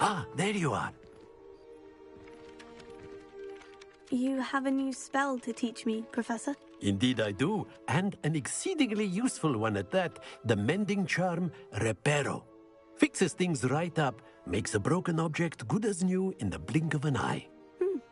Ah, there you are. You have a new spell to teach me, Professor? Indeed I do, and an exceedingly useful one at that. The mending charm, Reparo. Fixes things right up, makes a broken object good as new in the blink of an eye.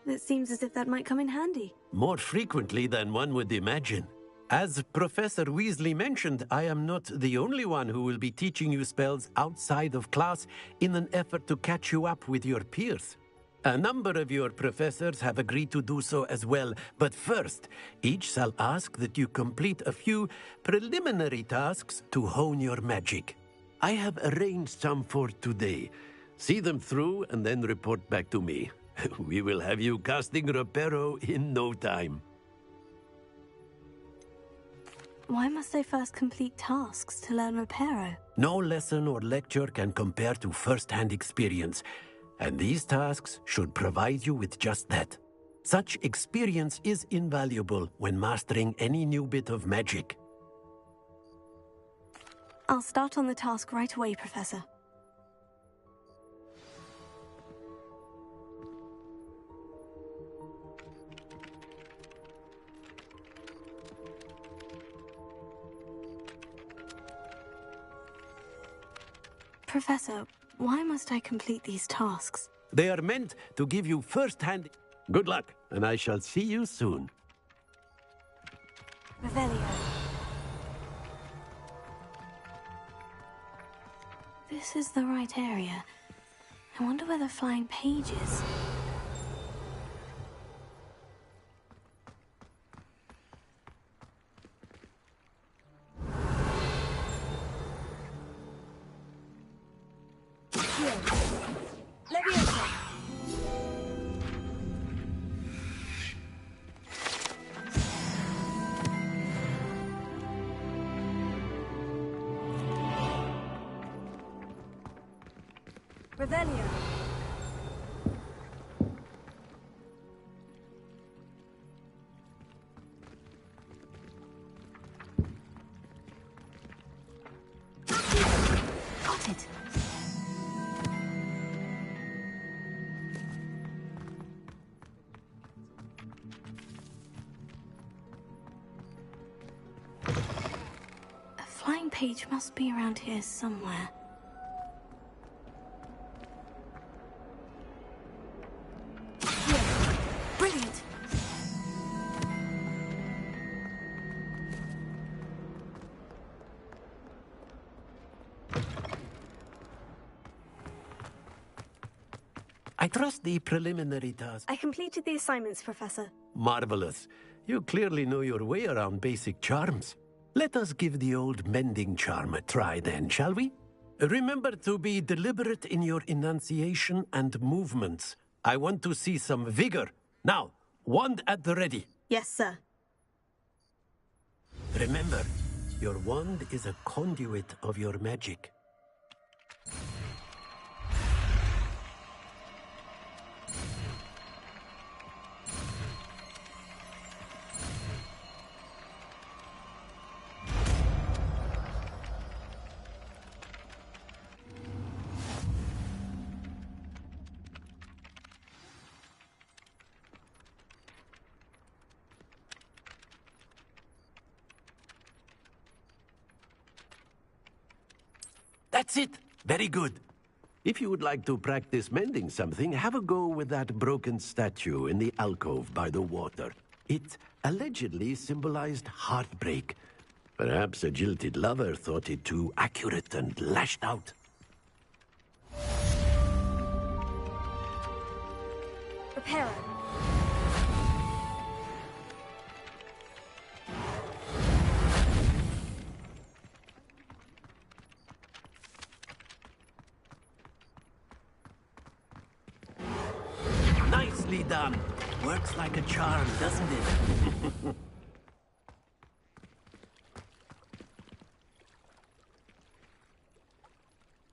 It seems as if that might come in handy. More frequently than one would imagine. As Professor Weasley mentioned, I am not the only one who will be teaching you spells outside of class in an effort to catch you up with your peers. A number of your professors have agreed to do so as well, but first, each shall ask that you complete a few preliminary tasks to hone your magic. I have arranged some for today. See them through and then report back to me. We will have you casting Reparo in no time. Why must I first complete tasks to learn Reparo? No lesson or lecture can compare to first-hand experience, and these tasks should provide you with just that. Such experience is invaluable when mastering any new bit of magic. I'll start on the task right away, Professor. Professor, why must I complete these tasks? They are meant to give you first-hand... Good luck, and I shall see you soon. Revelio. This is the right area. I wonder where the flying page is. Revelio. Got it. A flying page must be around here somewhere. Brilliant! I trust the preliminary task. I completed the assignments, Professor. Marvelous. You clearly know your way around basic charms. Let us give the old mending charm a try then, shall we? Remember to be deliberate in your enunciation and movements. I want to see some vigor. Now, wand at the ready. Yes, sir. Remember, your wand is a conduit of your magic. That's it. Very good. If you would like to practice mending something, have a go with that broken statue in the alcove by the water. It allegedly symbolized heartbreak. Perhaps a jilted lover thought it too accurate and lashed out. Reparo. Nicely done. Works like a charm, doesn't it?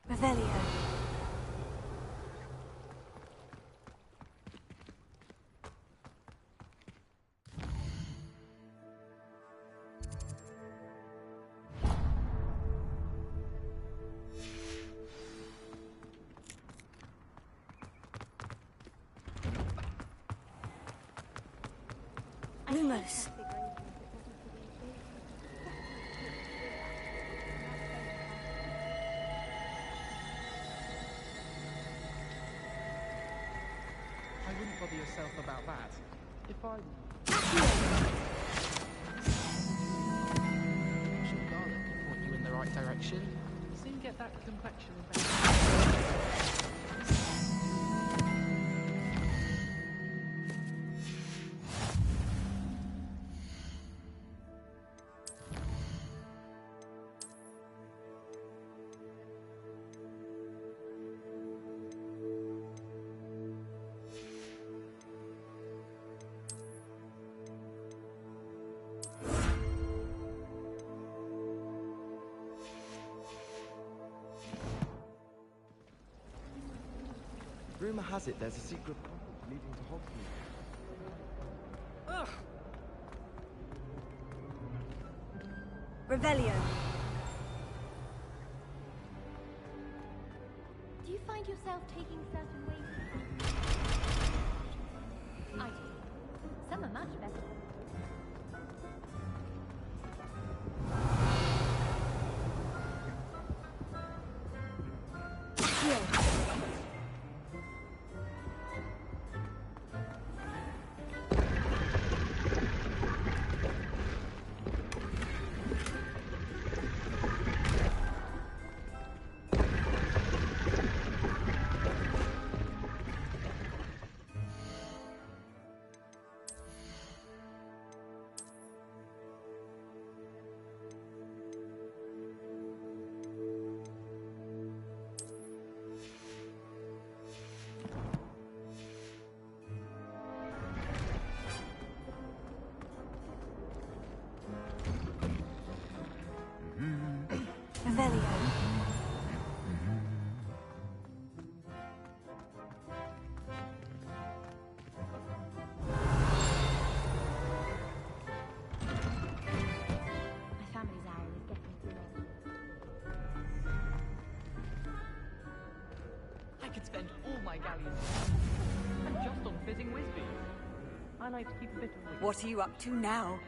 Revelio. close. I wouldn't bother yourself about that. If I... Some garlic could point you in the right direction. Soon get that complexion back. Rumor has it there's a secret passage leading to Hogwarts. Ugh! Revelio. Do you find yourself taking certain ways? I do. Some are much better. Revelio. My family's hour is getting too long. I could spend all my galleons and just on fizzing whizbees. I like to keep a bit of... What are you up to now?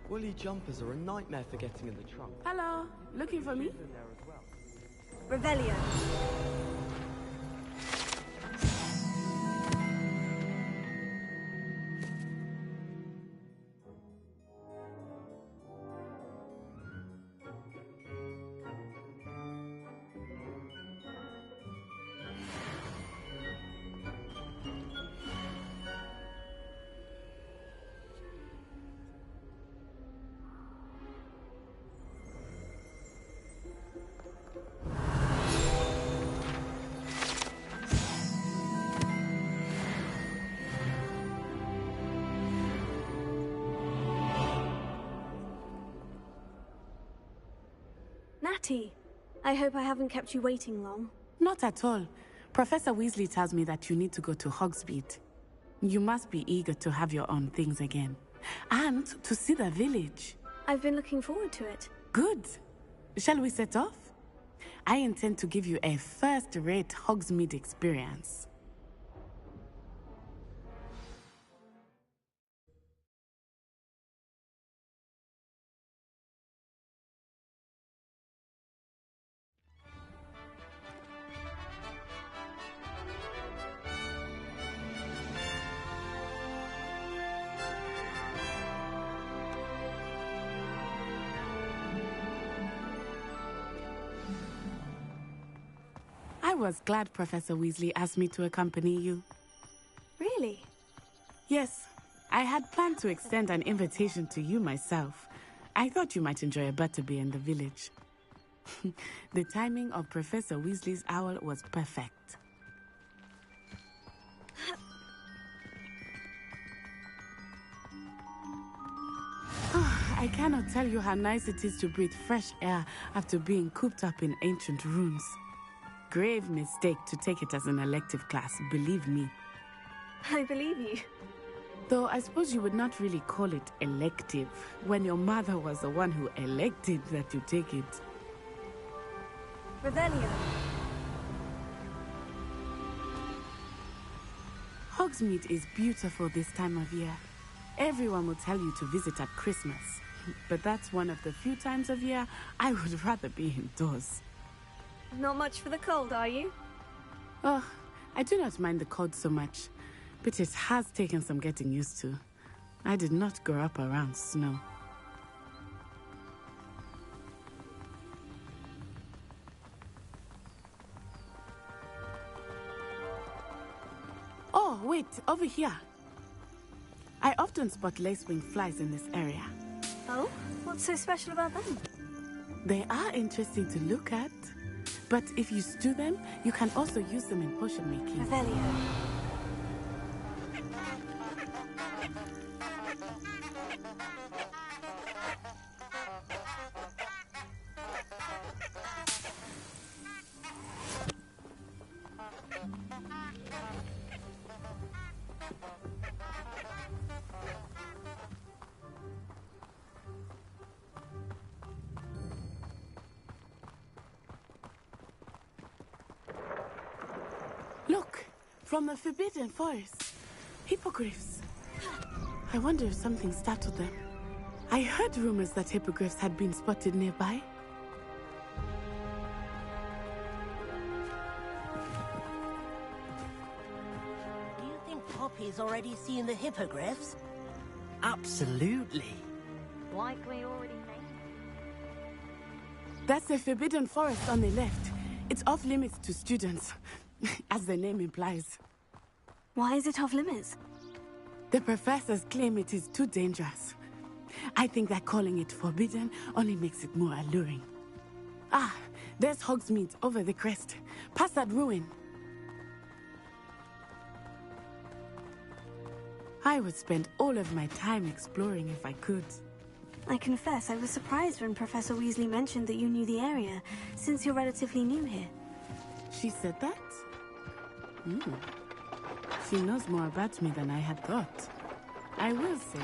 Woolly jumpers are a nightmare for getting in the trunk. Hello, looking for me? In there as well. Revelio. Natty, I hope I haven't kept you waiting long. Not at all. Professor Weasley tells me that you need to go to Hogsmeade. You must be eager to have your own things again. And to see the village. I've been looking forward to it. Good. Shall we set off? I intend to give you a first-rate Hogsmeade experience. I was glad Professor Weasley asked me to accompany you. Really? Yes, I had planned to extend an invitation to you myself. I thought you might enjoy a butterbeer in the village. The timing of Professor Weasley's owl was perfect. I cannot tell you how nice it is to breathe fresh air after being cooped up in ancient rooms. Grave mistake to take it as an elective class, believe me. I believe you. Though I suppose you would not really call it elective when your mother was the one who elected that you take it. Revelio. Hogsmeade is beautiful this time of year. Everyone will tell you to visit at Christmas. But that's one of the few times of year I would rather be indoors. Not much for the cold, are you? Oh, I do not mind the cold so much, but it has taken some getting used to. I did not grow up around snow. Oh, wait, over here. I often spot lacewing flies in this area. Oh? What's so special about them? They are interesting to look at, but if you stew them, you can also use them in potion making. Revelio. Look, from the Forbidden Forest. Hippogriffs. I wonder if something startled them. I heard rumors that hippogriffs had been spotted nearby. Do you think Poppy's already seen the hippogriffs? Absolutely. Likely already made. That's the Forbidden Forest on the left. It's off limits to students, as the name implies. Why is it off limits? The professors claim it is too dangerous. I think that calling it forbidden only makes it more alluring. Ah, there's Hogsmeade over the crest. Past that ruin. I would spend all of my time exploring if I could. I confess I was surprised when Professor Weasley mentioned that you knew the area, since you're relatively new here. She said that? She knows more about me than I had thought. I will say,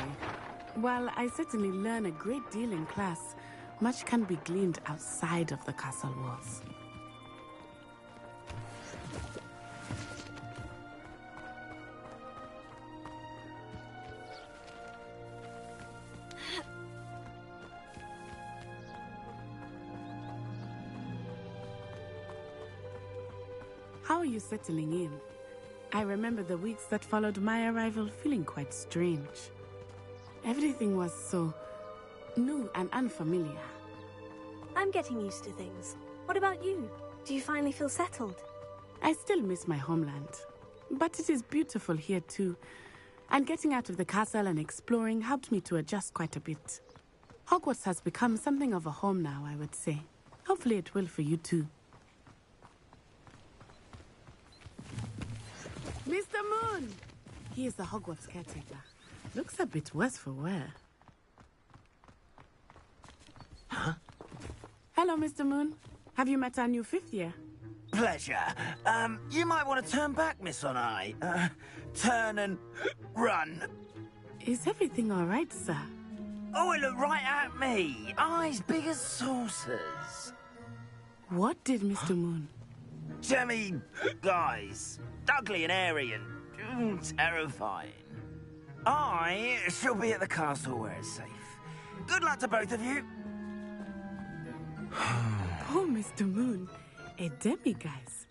while I certainly learn a great deal in class, much can be gleaned outside of the castle walls. How are you settling in? I remember the weeks that followed my arrival feeling quite strange. Everything was so new and unfamiliar. I'm getting used to things. What about you? Do you finally feel settled? I still miss my homeland, but it is beautiful here too. And getting out of the castle and exploring helped me to adjust quite a bit. Hogwarts has become something of a home now, I would say. Hopefully it will for you too. Mr. Moon! He is the Hogwarts caretaker. Looks a bit worse for wear. Huh? Hello, Mr. Moon. Have you met our new fifth year? Pleasure. You might want to turn back, Miss On-Eye. Turn and run. Is everything all right, sir? Oh, it looked right at me. Eyes big as saucers. What did Mr. Moon? Jemmy guys. Ugly and airy and terrifying. I shall be at the castle where it's safe. Good luck to both of you. Poor Mr. Moon. A demiguise.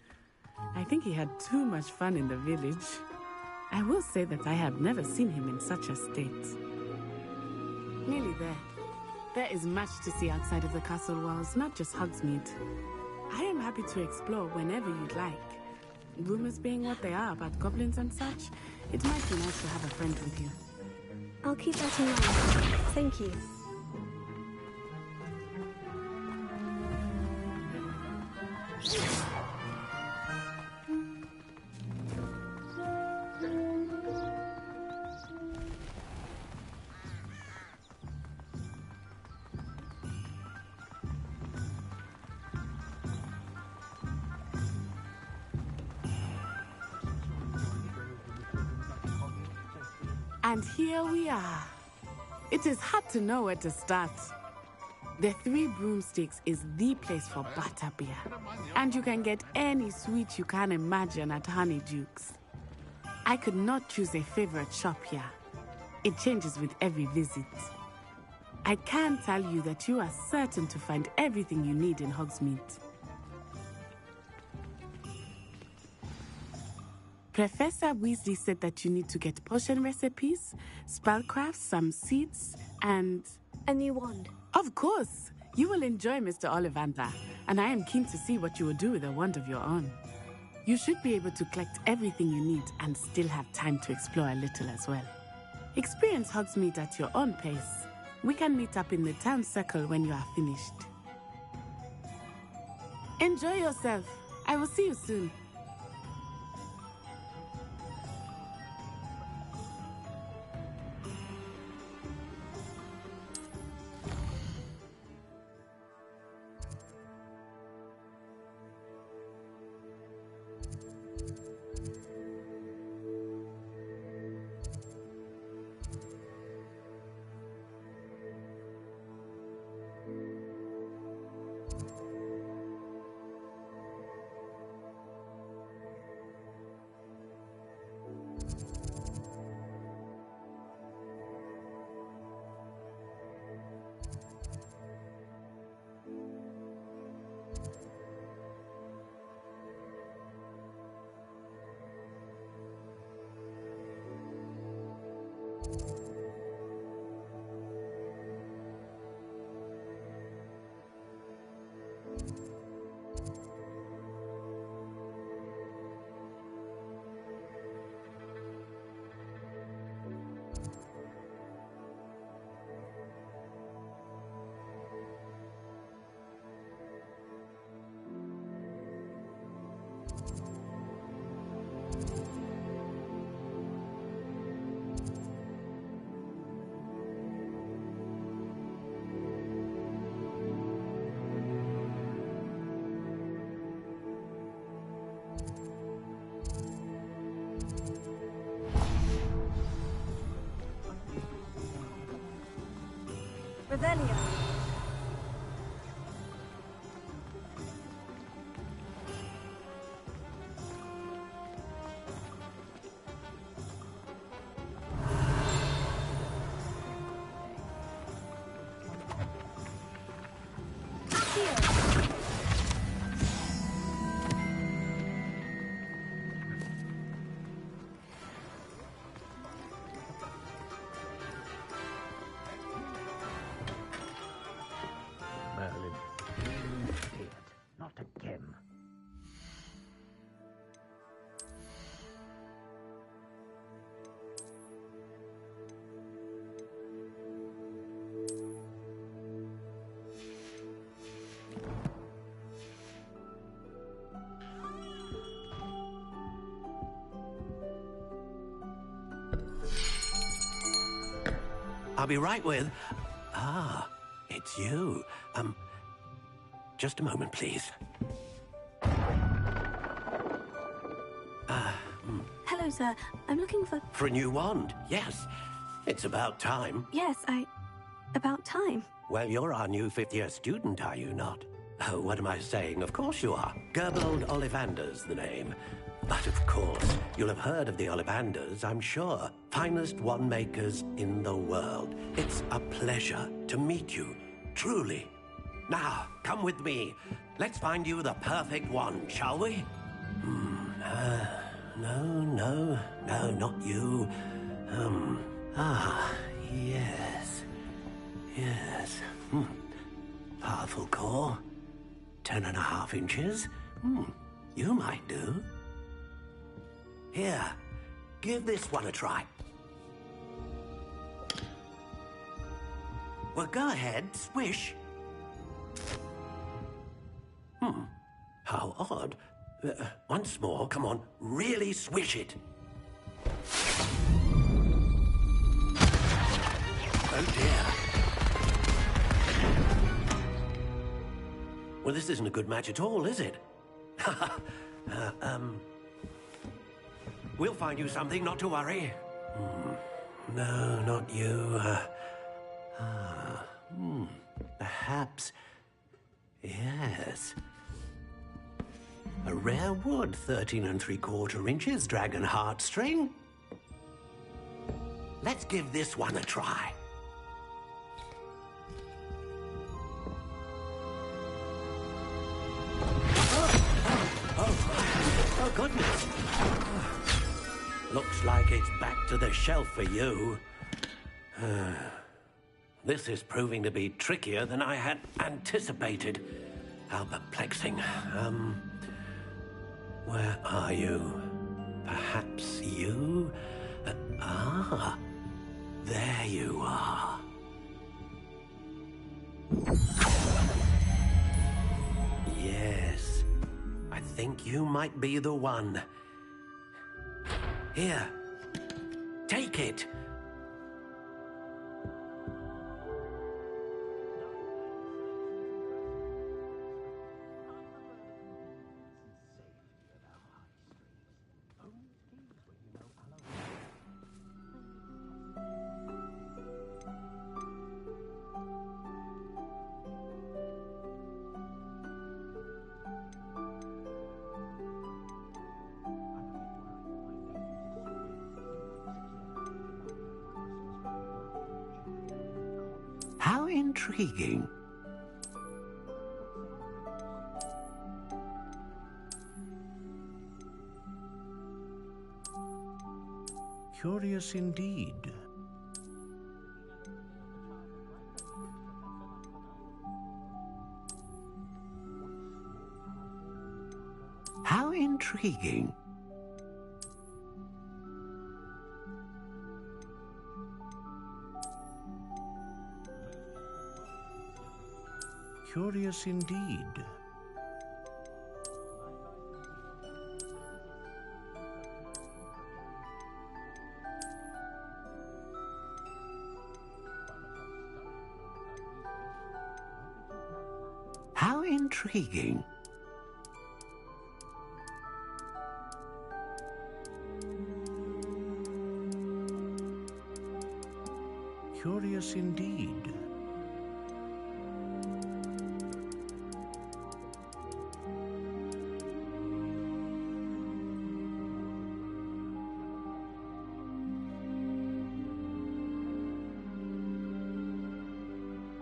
I think he had too much fun in the village. I will say that I have never seen him in such a state. Nearly there. There is much to see outside of the castle walls, not just Hogsmeade. I am happy to explore whenever you'd like. Rumors being what they are about goblins and such, it might be nice to have a friend with you. I'll keep that in mind. Thank you. And here we are. It is hard to know where to start. The Three Broomsticks is the place for butterbeer. And you can get any sweet you can imagine at Honeydukes. I could not choose a favorite shop here. It changes with every visit. I can tell you that you are certain to find everything you need in Hogsmeade. Professor Weasley said that you need to get potion recipes, spellcrafts, some seeds, and... A new wand. Of course! You will enjoy Mr. Ollivander, and I am keen to see what you will do with a wand of your own. You should be able to collect everything you need and still have time to explore a little as well. Experience Hogsmeade at your own pace. We can meet up in the town circle when you are finished. Enjoy yourself. I will see you soon. Revelio. Merlin, it, not again. I'll be right with... Ah, it's you. Just a moment, please. Hello, sir. I'm looking for... For a new wand, yes. It's about time. Yes, about time. Well, you're our new fifth-year student, are you not? Oh, what am I saying? Of course you are. Gerbold Ollivander's the name. But of course, you'll have heard of the Ollivanders, I'm sure. Finest wand makers in the world. It's a pleasure to meet you, truly. Now, come with me. Let's find you the perfect wand, shall we? No, not you. Yes. Powerful core. 10.5 inches. You might do. Here, give this one a try. Well, go ahead, swish. How odd. Once more, come on, really swish it. Oh dear. Well, this isn't a good match at all, is it? We'll find you something, not to worry. No, not you. Perhaps... Yes. A rare wood, 13 3/4 inches, dragon heartstring. Let's give this one a try. Oh, goodness. Looks like it's back to the shelf for you. This is proving to be trickier than I had anticipated. How perplexing. Where are you? Perhaps you? There you are. Yes, I think you might be the one. Here, take it. How intriguing. Curious indeed. How intriguing. Curious indeed. How intriguing. Curious indeed. How intriguing.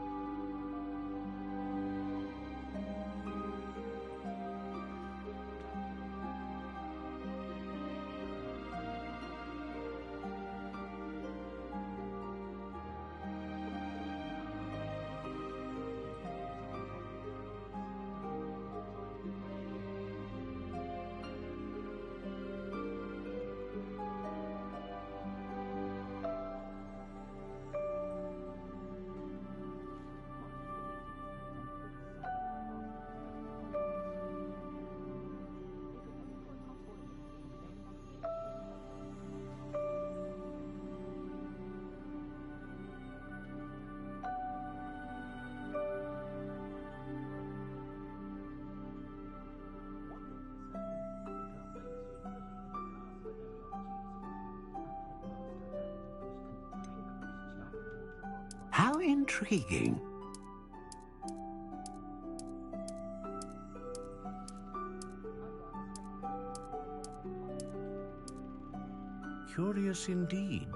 Curious indeed.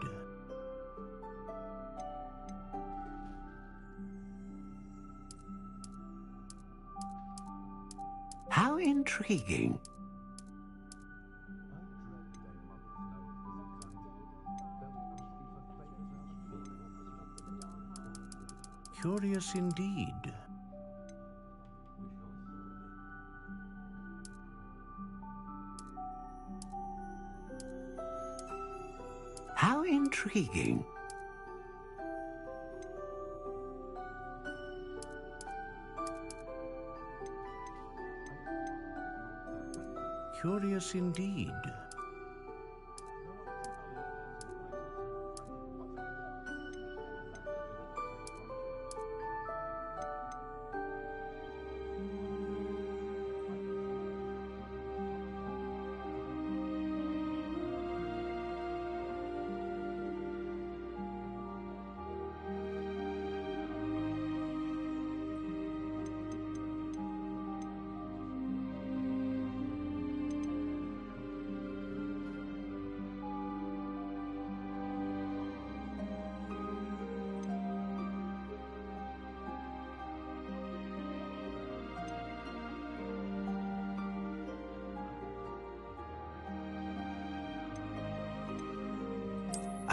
How intriguing. Curious indeed. How intriguing. Curious indeed.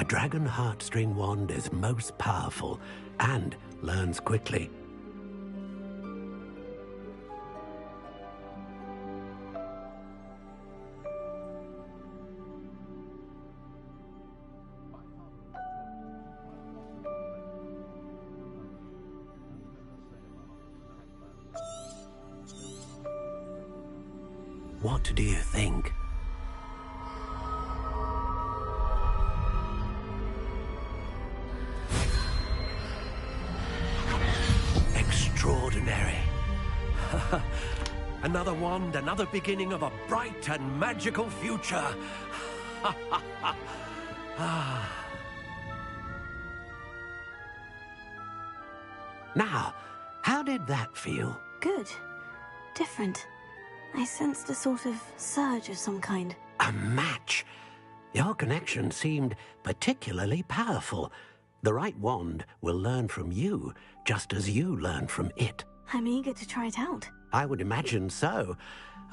dragon heartstring wand is most powerful and learns quickly. What do you think? Extraordinary. Another wand, another beginning of a bright and magical future. Now, how did that feel? Good. Different. I sensed a sort of surge of some kind. A match? Your connection seemed particularly powerful. The right wand will learn from you, just as you learn from it. I'm eager to try it out. I would imagine so.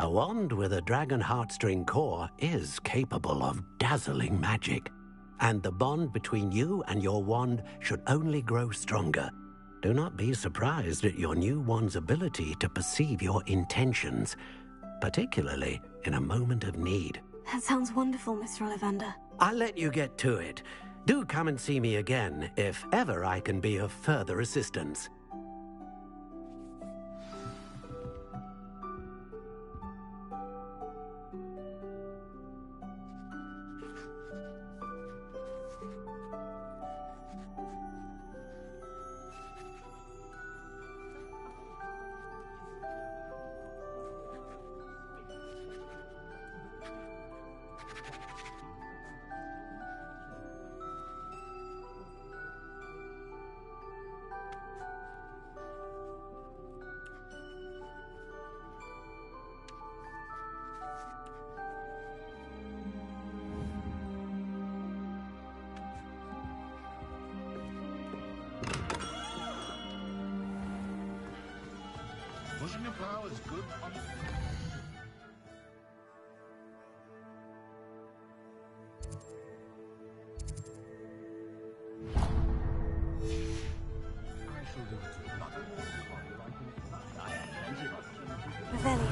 A wand with a dragon heartstring core is capable of dazzling magic. And the bond between you and your wand should only grow stronger. Do not be surprised at your new wand's ability to perceive your intentions, particularly in a moment of need. That sounds wonderful, Mr. Ollivander. I'll let you get to it. Do come and see me again if ever I can be of further assistance. Pushing a plow is good on... Revelio.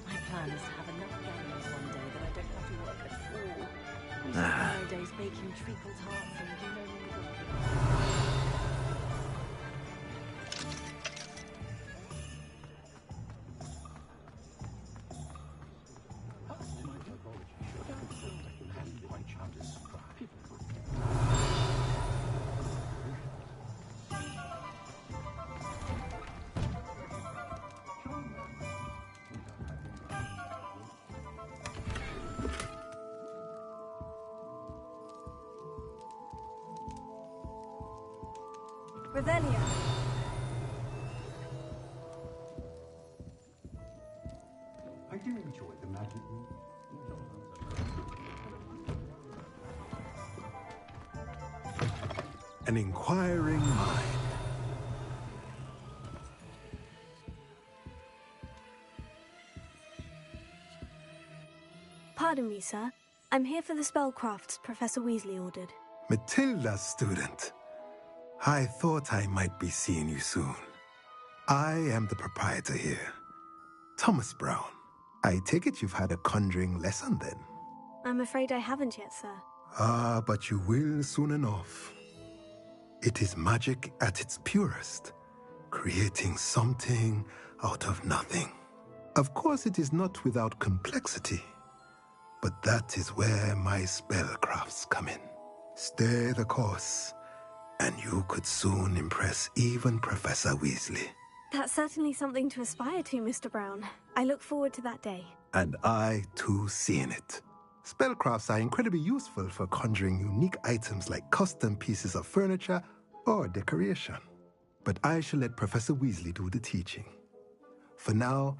My plan is to have enough galleons one day that I don't have to work at all. We spend nowadays baking treacle tarts and do no longer working. Revelio. I do enjoy the magic. An inquiring mind. Pardon me, sir. I'm here for the spellcrafts Professor Weasley ordered. Matilda's student. I thought I might be seeing you soon. I am the proprietor here, Thomas Brown. I take it you've had a conjuring lesson then? I'm afraid I haven't yet, sir. Ah, but you will soon enough. It is magic at its purest, creating something out of nothing. Of course, it is not without complexity, but that is where my spellcrafts come in. Stay the course, and you could soon impress even Professor Weasley. That's certainly something to aspire to, Mr. Brown. I look forward to that day. And I, too, seeing it. Spellcrafts are incredibly useful for conjuring unique items like custom pieces of furniture or decoration. But I shall let Professor Weasley do the teaching. For now,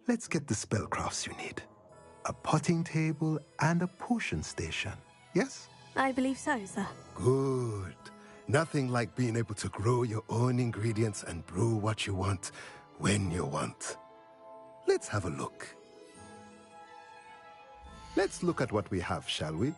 let's get the spellcrafts you need. A potting table and a potion station, yes? I believe so, sir. Good. Nothing like being able to grow your own ingredients and brew what you want when you want. Let's have a look. Let's look at what we have, shall we?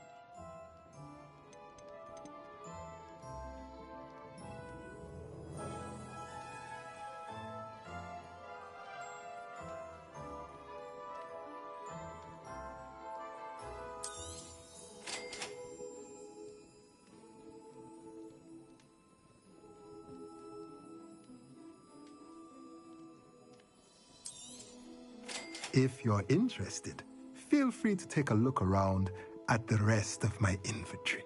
If you're interested, feel free to take a look around at the rest of my inventory.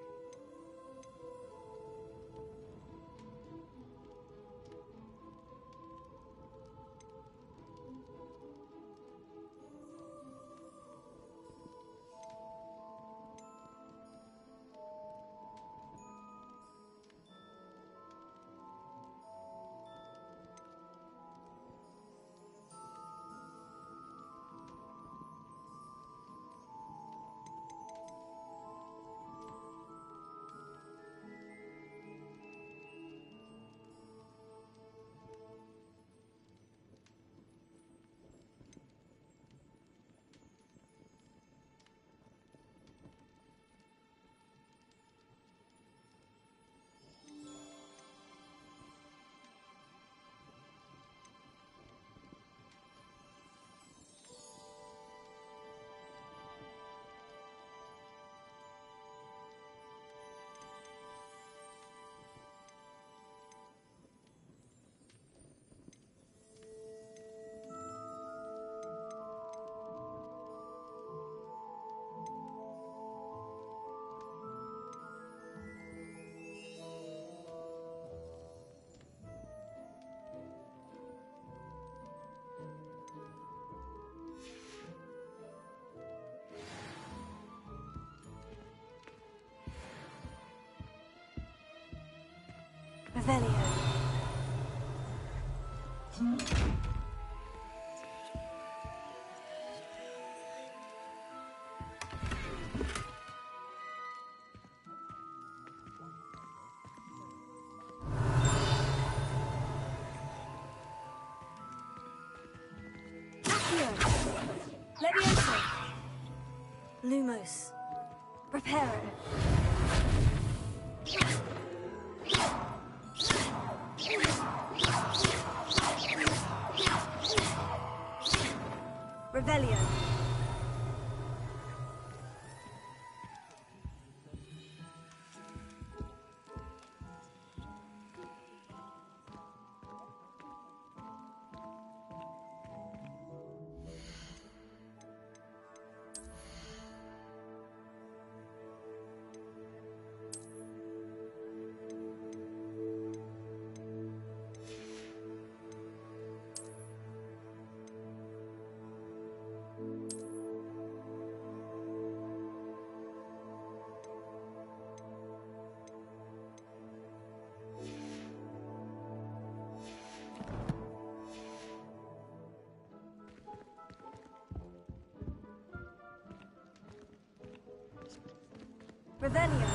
Revelio. Levioso. Lumos. Reparo. Revelio. Revelio.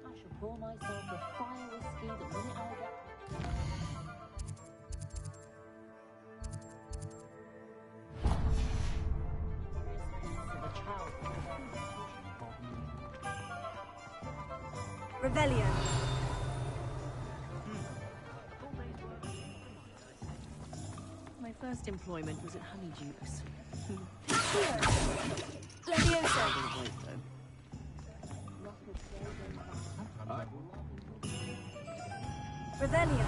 I shall pour myself a fire whiskey the minute I get. Revelio. My first employment was at Honeydews. Levioso. Revelio.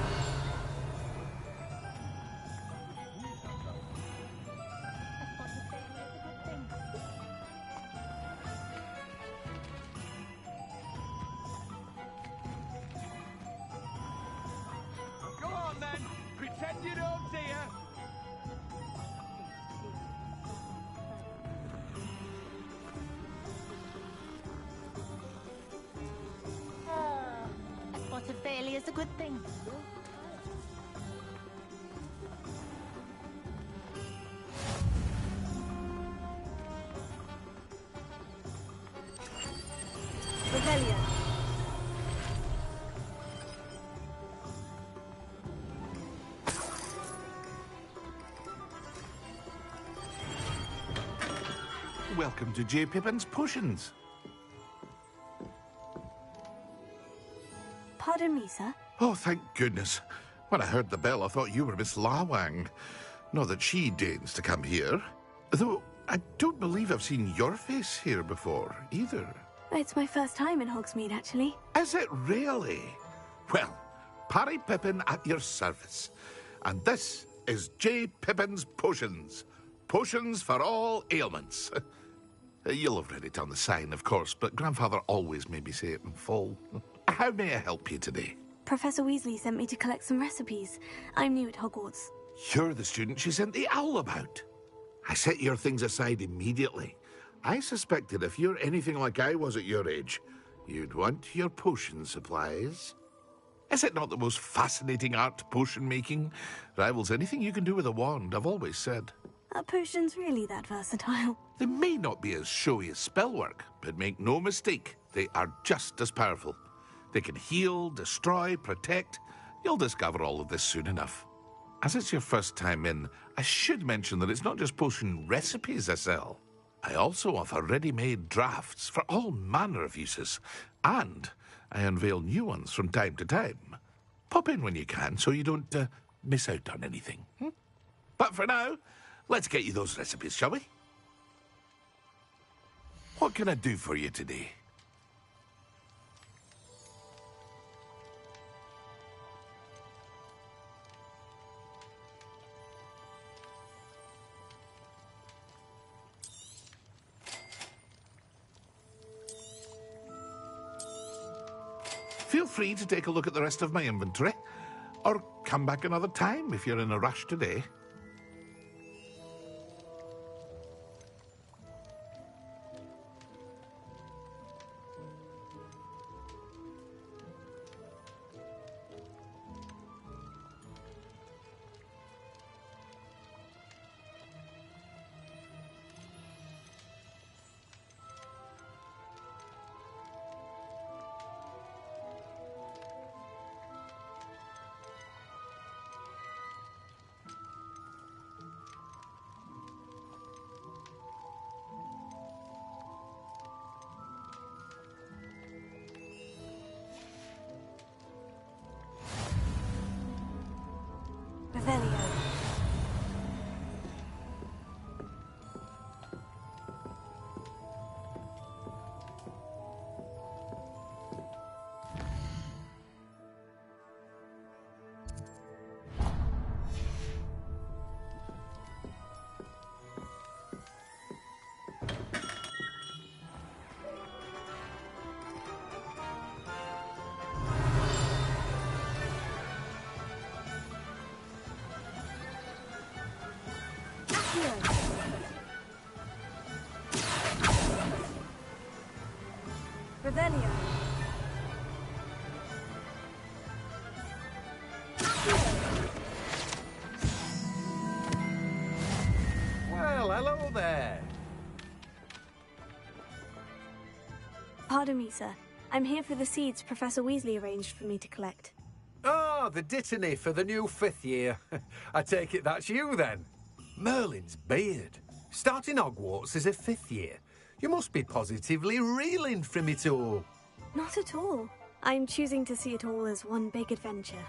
Go on then! Pretend you don't hear! A spot of failure is a good thing. welcome to J. Pippin's Potions. Pardon me, sir. Oh, thank goodness. When I heard the bell, I thought you were Miss Lawang. Not that she deigns to come here. Though I don't believe I've seen your face here before, either. It's my first time in Hogsmeade, actually. Is it really? Well, Parry Pippin at your service. And this is J. Pippin's Potions. Potions for all ailments. You'll have read it on the sign, of course, but Grandfather always made me say it in full. How may I help you today? Professor Weasley sent me to collect some recipes. I'm new at Hogwarts. You're the student she sent the owl about. I set your things aside immediately. I suspected if you're anything like I was at your age, you'd want your potion supplies. Is it not the most fascinating art, potion making? Rivals anything you can do with a wand, I've always said. Are potions really that versatile? They may not be as showy as spellwork, but make no mistake, they are just as powerful. They can heal, destroy, protect. You'll discover all of this soon enough. As it's your first time in, I should mention that it's not just potion recipes I sell. I also offer ready-made drafts for all manner of uses, and I unveil new ones from time to time. Pop in when you can so you don't miss out on anything. But for now, let's get you those recipes, shall we? What can I do for you today? Feel free to take a look at the rest of my inventory, or come back another time if you're in a rush today. Revelio. Revelio. Well, hello there. Pardon me, sir. I'm here for the seeds Professor Weasley arranged for me to collect. Ah, the dittany for the new 5th year. I take it that's you, then. Merlin's beard. Starting Hogwarts as a 5th year. You must be positively reeling from it all. Not at all. I'm choosing to see it all as one big adventure.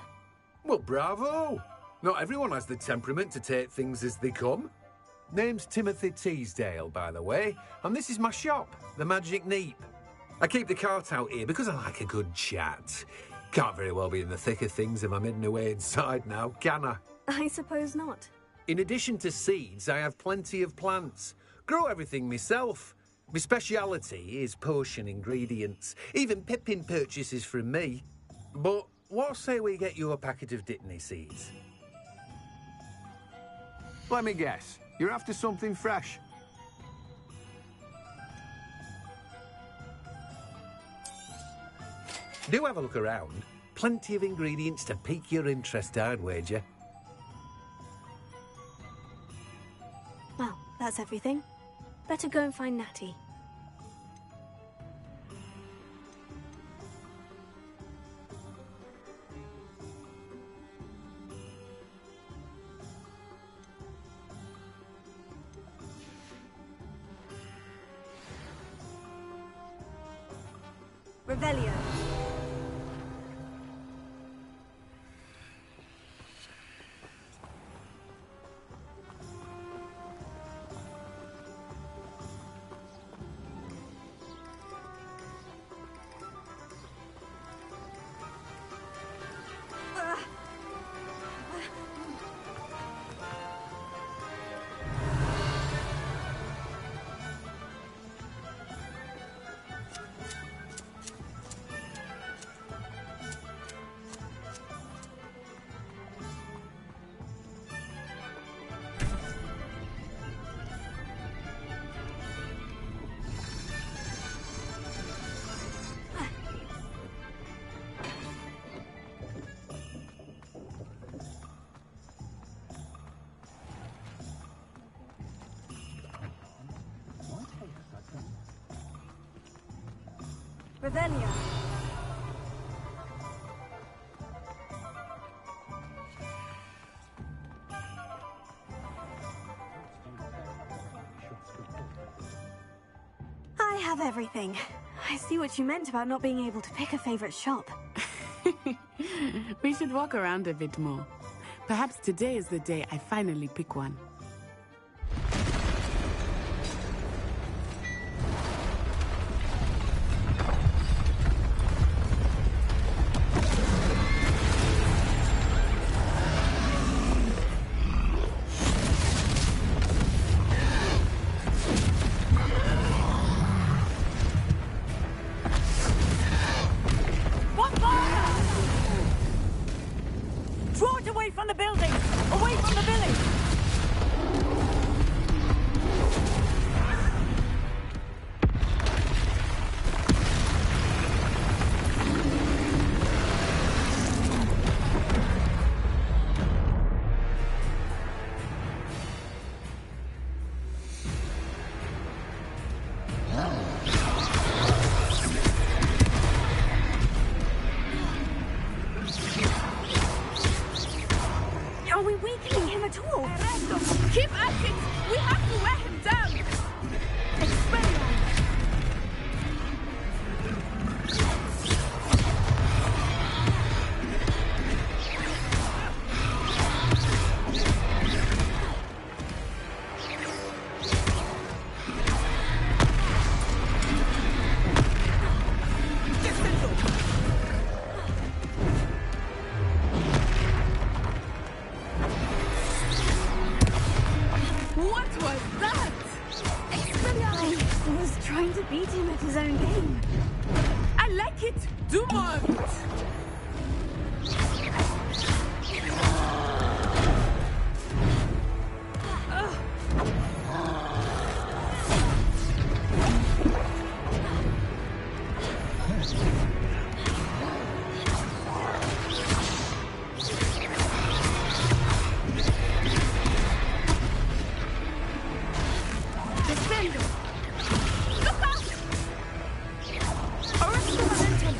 Well, bravo. Not everyone has the temperament to take things as they come. Name's Timothy Teasdale, by the way, and this is my shop, the Magic Neep. I keep the cart out here because I like a good chat. Can't very well be in the thick of things if I'm hidden away inside now, can I? I suppose not. In addition to seeds, I have plenty of plants. Grow everything myself. My speciality is potion ingredients. Even Pippin purchases from me. But what say we get you a packet of Dittany seeds? Let me guess. You're after something fresh. Do have a look around. Plenty of ingredients to pique your interest, I'd wager. Well, that's everything. Better go and find Natty. Revelio. Revelio. I have everything. I see what you meant about not being able to pick a favorite shop. We should walk around a bit more. Perhaps today is the day I finally pick one. Draw it away from the building! Away from the village! Are we weakening him at all? Keep at it! We have to wear him down! What was that? I was trying to beat him at his own game. I like it! Do more of it! Defendo! Look out! Arrest the momentum!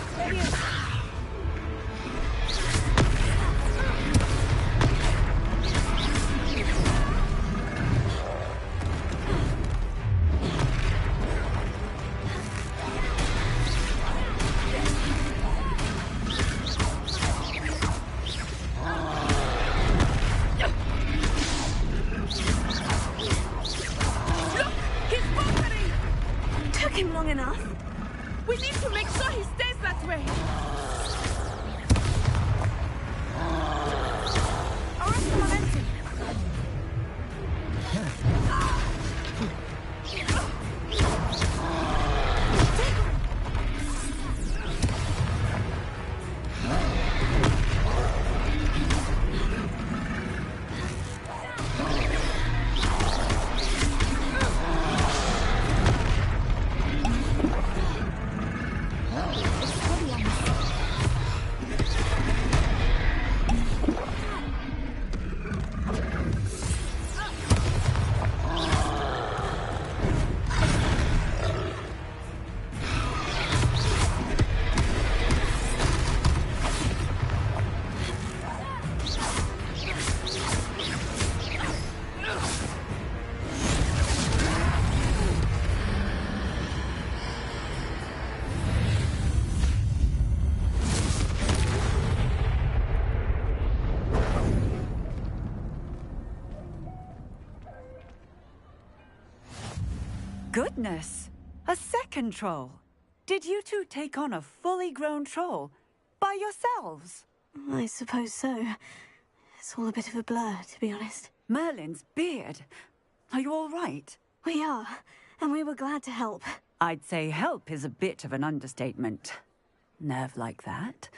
Goodness! A second troll! Did you two take on a fully grown troll? By yourselves? I suppose so. It's all a bit of a blur, to be honest. Merlin's beard. Are you all right? We are, and we were glad to help. I'd say help is a bit of an understatement. Nerve like that.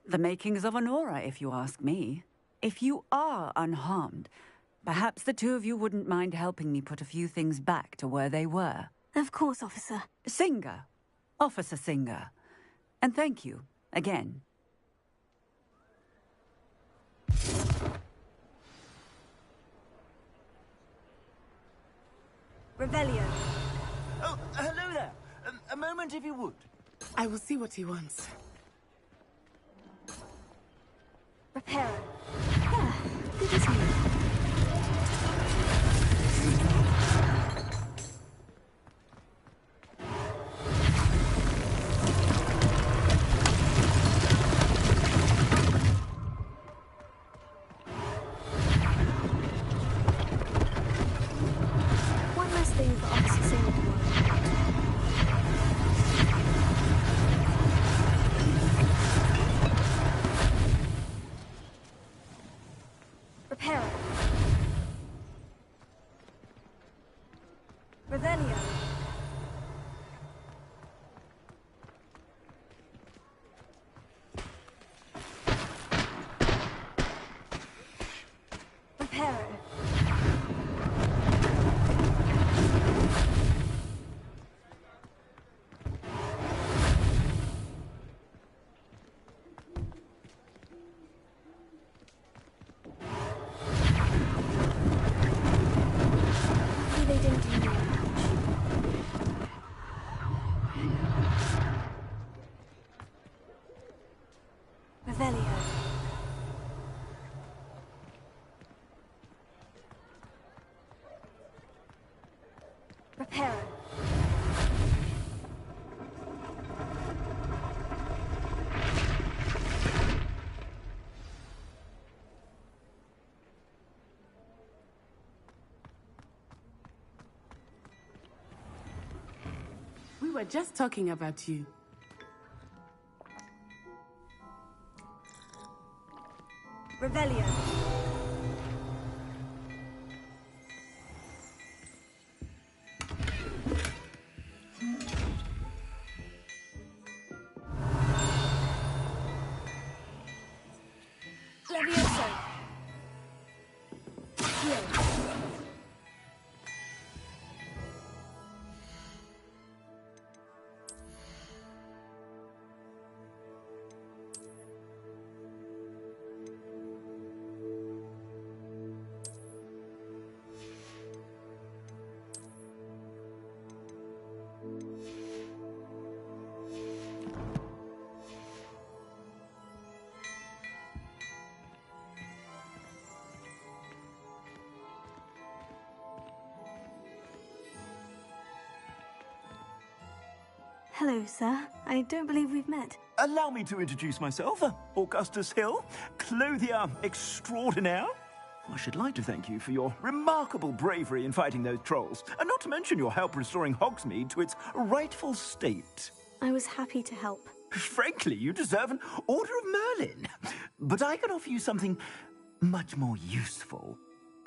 The makings of an aura, if you ask me. If you are unharmed, perhaps the two of you wouldn't mind helping me put a few things back to where they were. Of course, officer. Singer. Officer Singer. And thank you, again. Revelio. Oh, hello there. A moment, if you would. I will see what he wants. Reparo. Ah, good as new. One last thing for Officer Singapore. Reparo. Revelio. Reparo. Maybe they didn't do any damage. Revelio. Reparo. We were just talking about you. Revelio. Levioso. Heal. Hello, sir. I don't believe we've met. Allow me to introduce myself, Augustus Hill, clothier extraordinaire. I should like to thank you for your remarkable bravery in fighting those trolls, and not to mention your help restoring Hogsmeade to its rightful state. I was happy to help. Frankly, you deserve an Order of Merlin. But I can offer you something much more useful.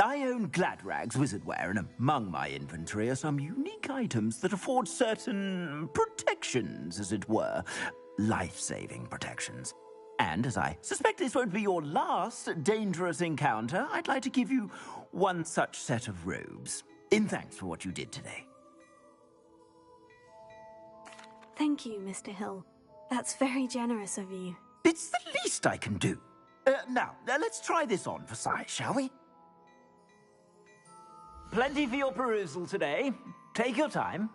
I own Gladrag's wizardware, and among my inventory are some unique items that afford certain protections, as it were. Life-saving protections. And as I suspect this won't be your last dangerous encounter, I'd like to give you one such set of robes, in thanks for what you did today. Thank you, Mr. Hill. That's very generous of you. It's the least I can do. Now, let's try this on for size, shall we? Plenty for your perusal today. Take your time.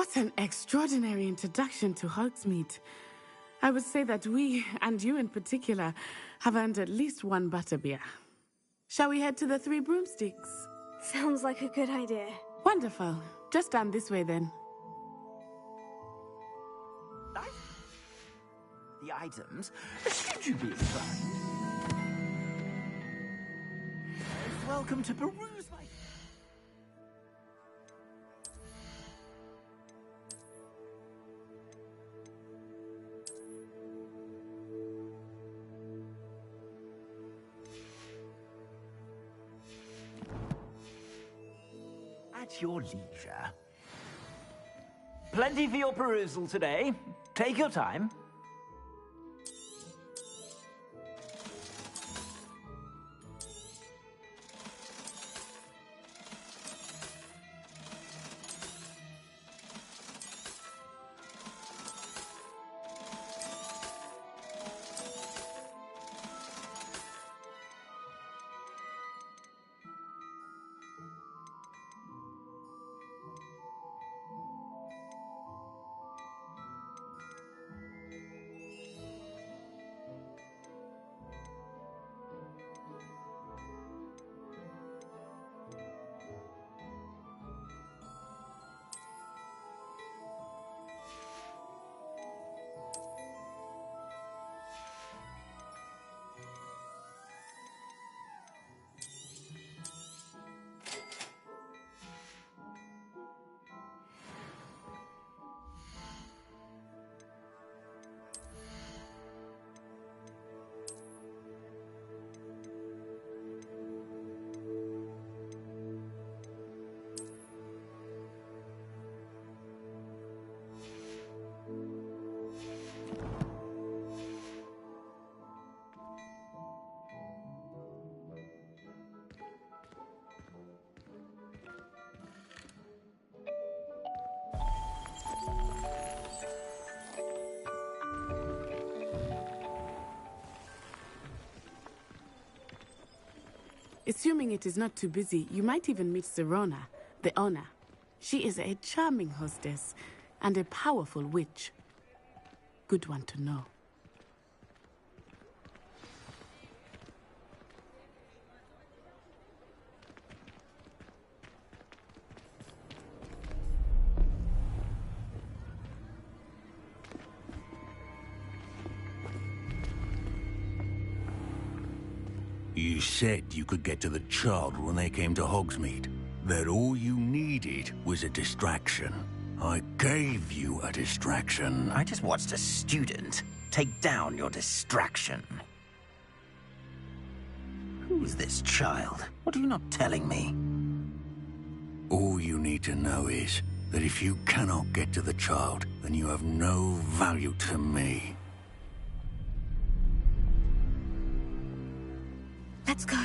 What an extraordinary introduction to Hogsmeade. I would say that we, and you in particular, have earned at least one butterbeer. Shall we head to the Three Broomsticks? Sounds like a good idea. Wonderful. Just down this way then. The items? Should you be inclined? Welcome to peruse my... At your leisure. Plenty for your perusal today. Take your time. Assuming it is not too busy, you might even meet Serona, the owner. She is a charming hostess and a powerful witch. Good one to know. You said you could get to the child when they came to Hogsmeade. That all you needed was a distraction. I gave you a distraction. I just watched a student take down your distraction. Who's this child? What are you not telling me? All you need to know is that if you cannot get to the child, then you have no value to me. Let's go.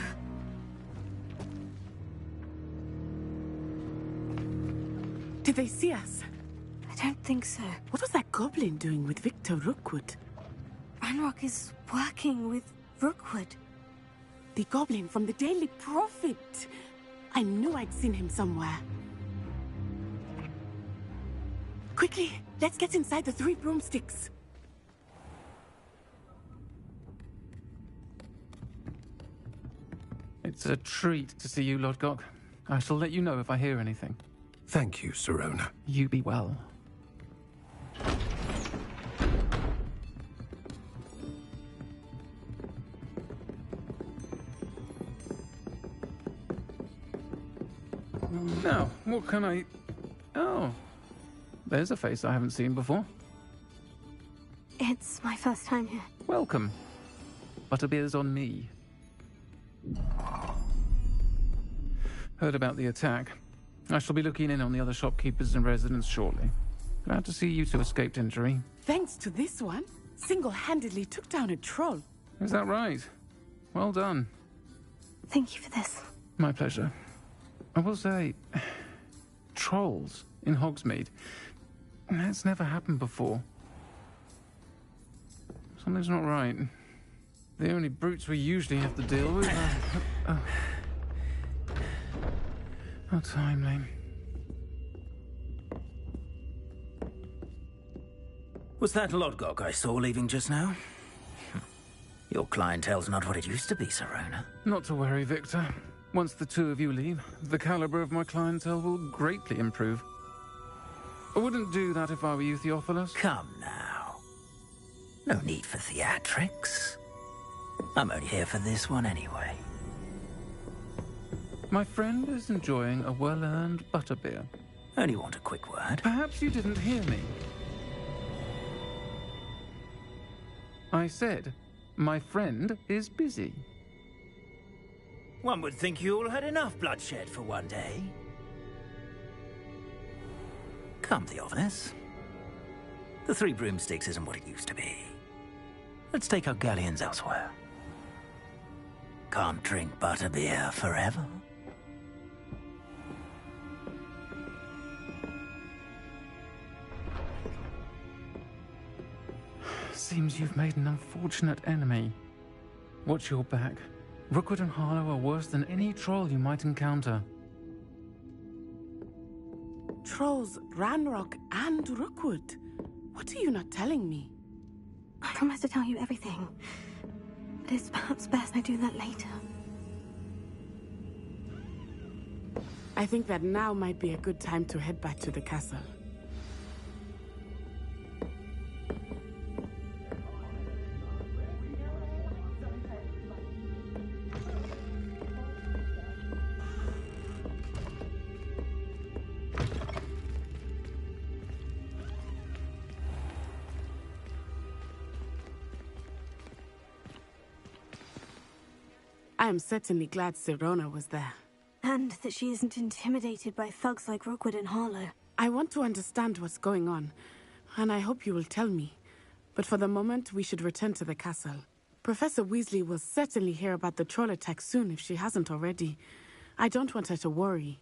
Did they see us? I don't think so. What was that goblin doing with Victor Rookwood? Ranrock is working with Rookwood. The goblin from the Daily Prophet. I knew I'd seen him somewhere. Quickly, let's get inside the Three Broomsticks. It's a treat to see you, Lodgok. I shall let you know if I hear anything. Thank you, Serona. You be well. Now, what can I... Oh, there's a face I haven't seen before. It's my first time here. Welcome. Butterbeer's on me. Heard about the attack. I shall be looking in on the other shopkeepers and residents shortly. Glad to see you two escaped injury. Thanks to this one, single-handedly took down a troll. Is that right? Well done. Thank you for this. My pleasure. I will say, trolls in Hogsmeade. That's never happened before. Something's not right. The only brutes we usually have to deal with are... How timely. Was that Lodgok I saw leaving just now? Your clientele's not what it used to be, Serona. Not to worry, Victor. Once the two of you leave, the caliber of my clientele will greatly improve. I wouldn't do that if I were you, Theophilus. Come now. No need for theatrics. I'm only here for this one anyway. My friend is enjoying a well-earned butterbeer. Only want a quick word. Perhaps you didn't hear me. I said, my friend is busy. One would think you all had enough bloodshed for one day. Come, Theophilus. The Three Broomsticks isn't what it used to be. Let's take our galleons elsewhere. Can't drink butterbeer forever. Seems you've made an unfortunate enemy. Watch your back. Rookwood and Harlow are worse than any troll you might encounter. Trolls, Ranrock, and Rookwood? What are you not telling me? I promise to tell you everything. But it's perhaps best I do that later. I think that now might be a good time to head back to the castle. I am certainly glad Serona was there. And that she isn't intimidated by thugs like Rookwood and Harlow. I want to understand what's going on, and I hope you will tell me. But for the moment, we should return to the castle. Professor Weasley will certainly hear about the troll attack soon if she hasn't already. I don't want her to worry.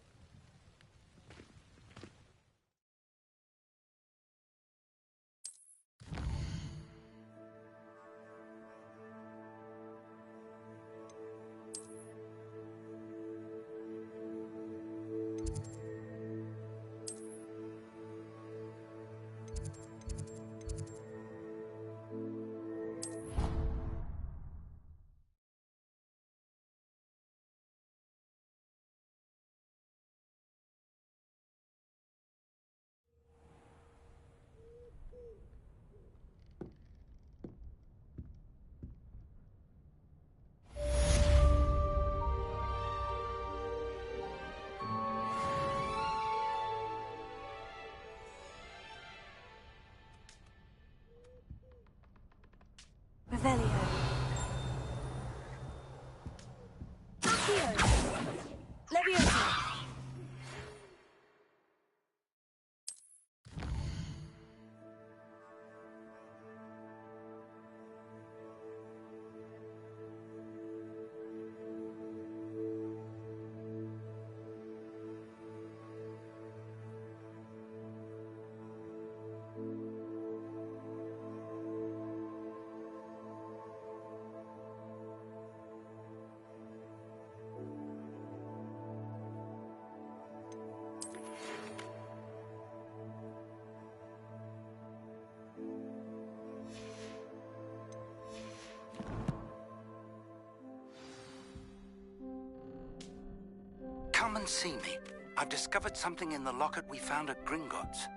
Revelio. Accio. Leviosa. Come and see me. I've discovered something in the locket we found at Gringotts.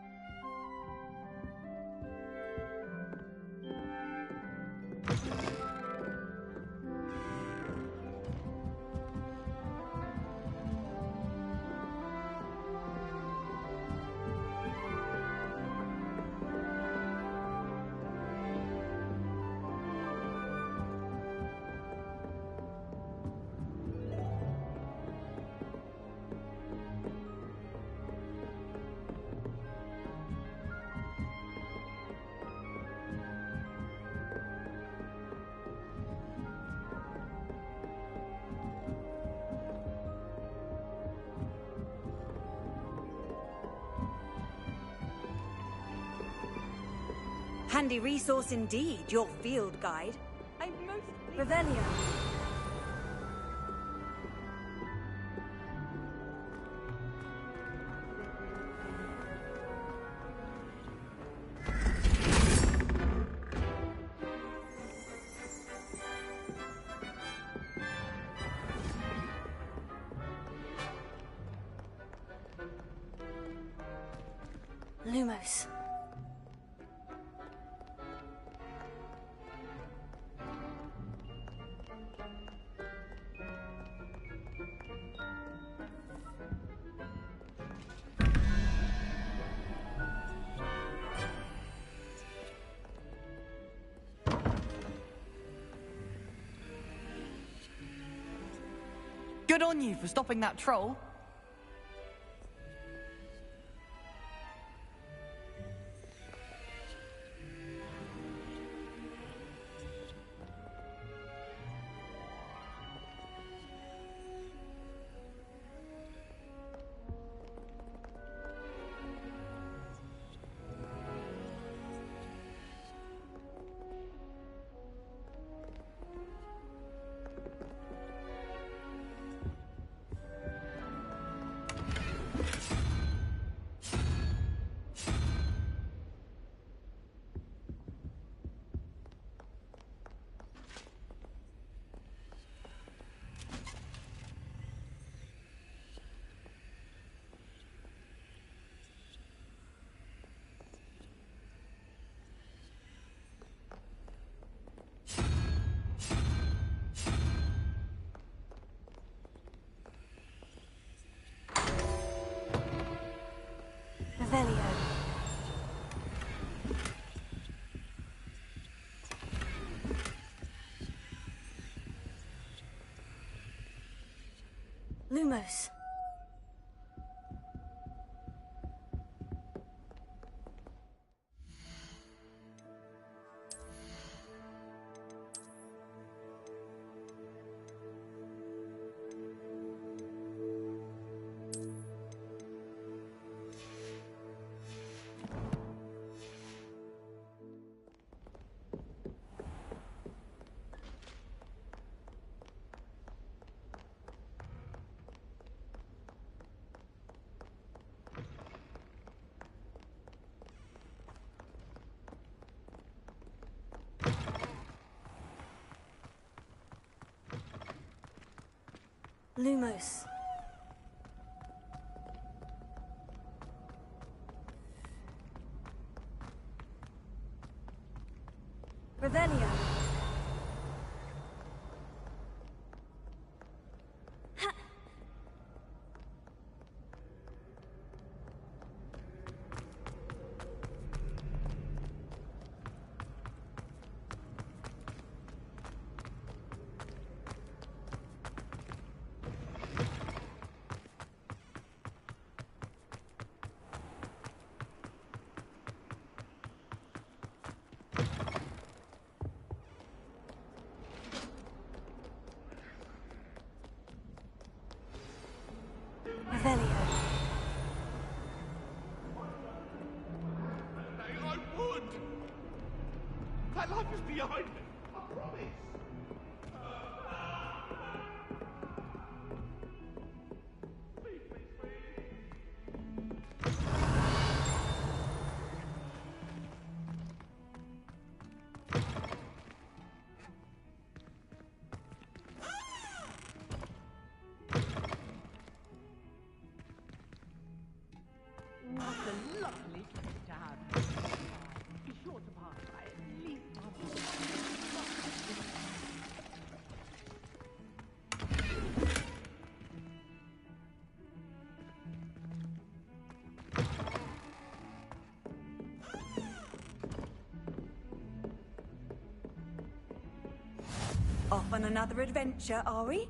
Handy resource indeed, your field guide. I'm most Revelio. Lumos. Good on you for stopping that troll. Revelio. Lumos. Lumos. Revelio. Revelio. I would! My life is behind me, I promise. What a lovely place to have. Be sure to pass by at least once. Off on another adventure, are we?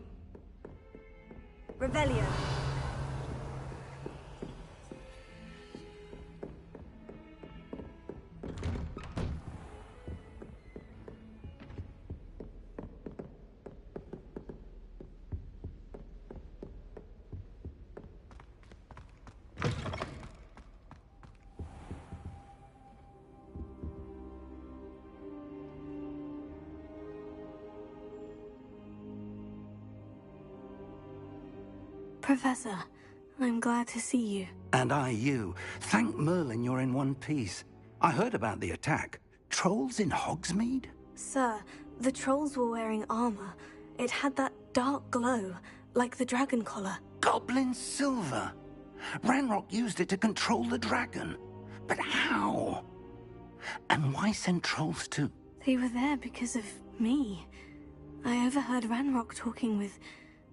Revelio. Professor, I'm glad to see you. And I you. Thank Merlin you're in one piece. I heard about the attack. Trolls in Hogsmeade? Sir, the trolls were wearing armor. It had that dark glow, like the dragon collar. Goblin silver. Ranrock used it to control the dragon. But how? And why send trolls to... They were there because of me. I overheard Ranrock talking with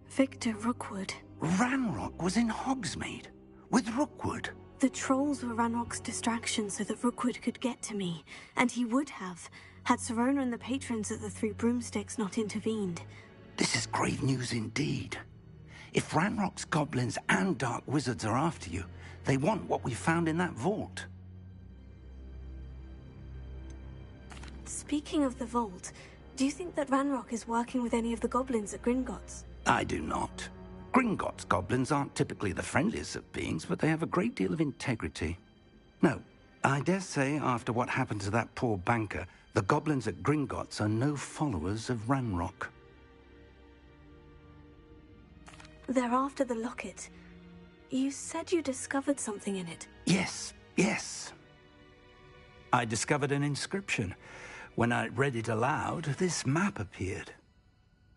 Victor Rookwood. Ranrock was in Hogsmeade with Rookwood. The trolls were Ranrock's distraction so that Rookwood could get to me, and he would have, had Sirona and the patrons at the Three Broomsticks not intervened. This is grave news indeed. If Ranrock's goblins and dark wizards are after you, they want what we found in that vault. Speaking of the vault, do you think that Ranrock is working with any of the goblins at Gringotts? I do not. Gringotts goblins aren't typically the friendliest of beings, but they have a great deal of integrity. No, I dare say after what happened to that poor banker, the goblins at Gringotts are no followers of Ranrock. They're after the locket. You said you discovered something in it. Yes, yes. I discovered an inscription. When I read it aloud, this map appeared.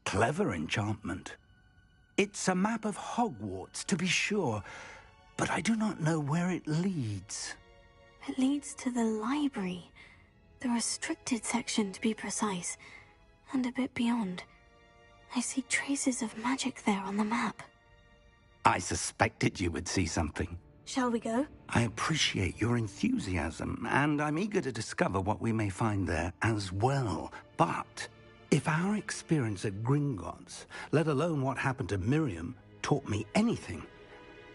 Clever enchantment. It's a map of Hogwarts, to be sure, but I do not know where it leads. It leads to the library. The restricted section, to be precise. And a bit beyond. I see traces of magic there on the map. I suspected you would see something. Shall we go? I appreciate your enthusiasm, and I'm eager to discover what we may find there as well. But if our experience at Gringotts, let alone what happened to Miriam, taught me anything,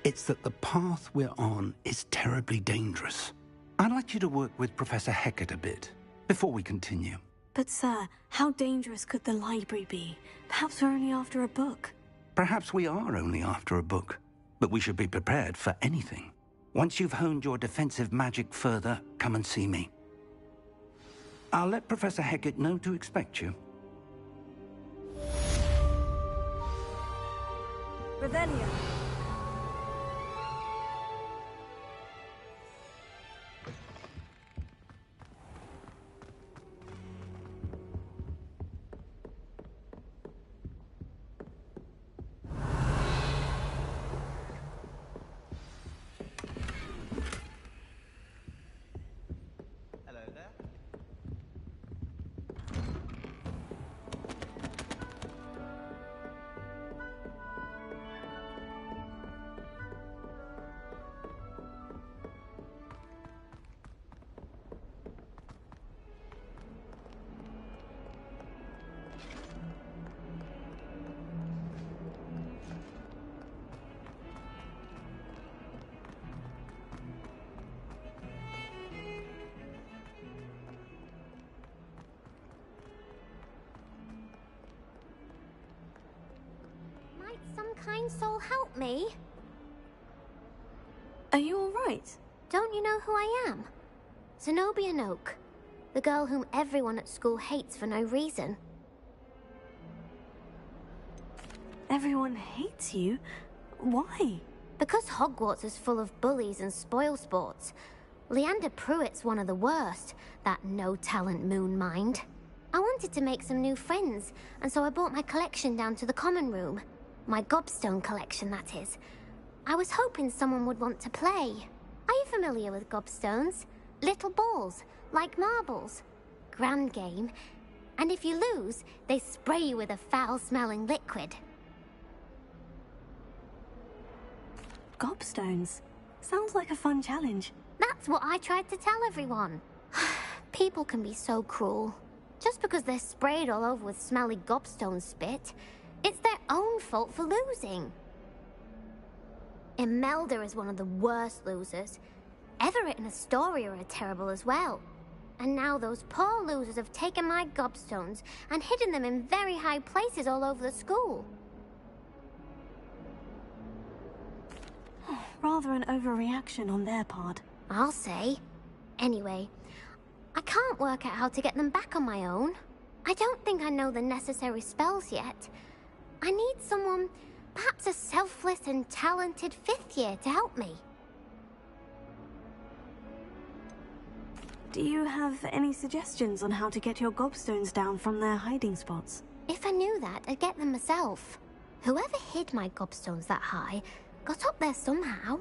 it's that the path we're on is terribly dangerous. I'd like you to work with Professor Hecat a bit before we continue. But sir, how dangerous could the library be? Perhaps we're only after a book. Perhaps we are only after a book, but we should be prepared for anything. Once you've honed your defensive magic further, come and see me. I'll let Professor Hecat know to expect you. Revelio. Some kind soul help me? Are you all right? Don't you know who I am? Zenobia Noak, the girl whom everyone at school hates for no reason. Everyone hates you? Why? Because Hogwarts is full of bullies and spoilsports. Leander Pruitt's one of the worst, that no-talent moon mind. I wanted to make some new friends, and so I brought my collection down to the common room. My gobstone collection, that is. I was hoping someone would want to play. Are you familiar with gobstones? Little balls, like marbles. Grand game. And if you lose, they spray you with a foul-smelling liquid. Gobstones? Sounds like a fun challenge. That's what I tried to tell everyone. People can be so cruel. Just because they're sprayed all over with smelly gobstone spit, it's their own fault for losing. Imelda is one of the worst losers. Everett and Astoria are terrible as well. And now those poor losers have taken my gobstones and hidden them in very high places all over the school. Rather an overreaction on their part. I'll say. Anyway, I can't work out how to get them back on my own. I don't think I know the necessary spells yet. I need someone, perhaps a selfless and talented fifth year to help me. Do you have any suggestions on how to get your gobstones down from their hiding spots? If I knew that, I'd get them myself. Whoever hid my gobstones that high got up there somehow.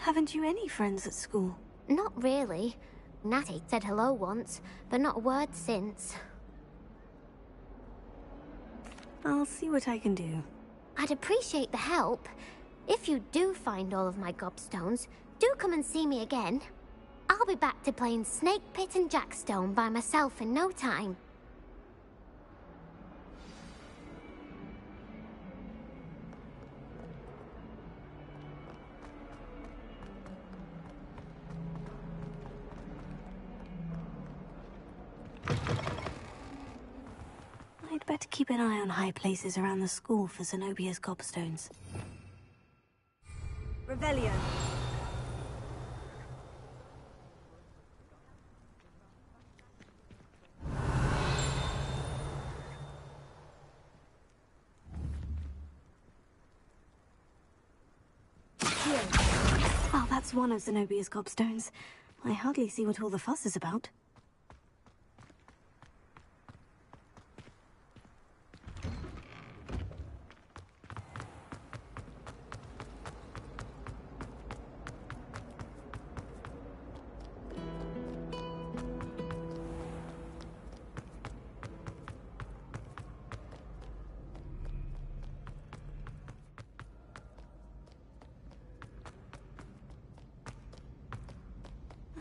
Haven't you any friends at school? Not really. Natty said hello once, but not a word since. I'll see what I can do. I'd appreciate the help. If you do find all of my gobstones, do come and see me again. I'll be back to playing Snake Pit and Jackstone by myself in no time. I'd better keep an eye on high places around the school for Zenobia's gobstones. Revelio. Well, that's one of Zenobia's gobstones. I hardly see what all the fuss is about.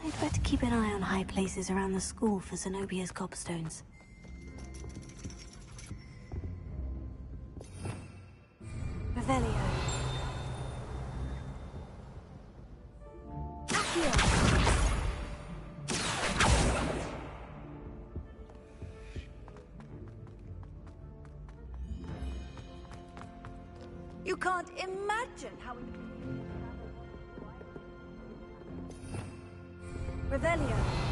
I'd better keep an eye on high places around the school for Zenobia's gobstones. Revelio. You can't imagine how it Revelio.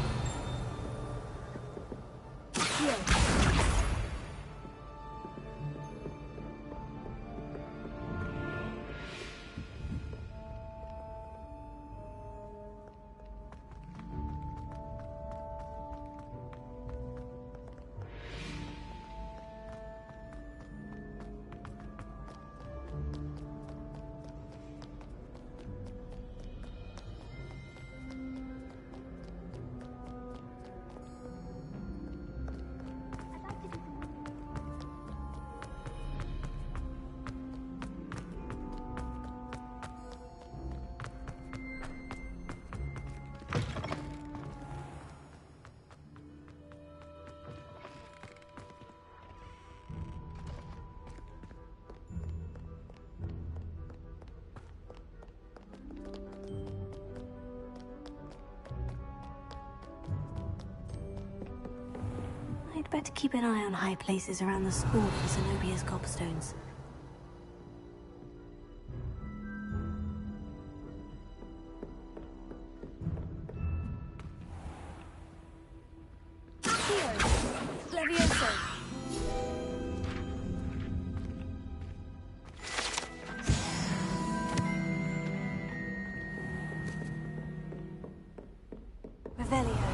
I'd better keep an eye on high places around the school for Zenobia's gobstones. Levioso. Revelio.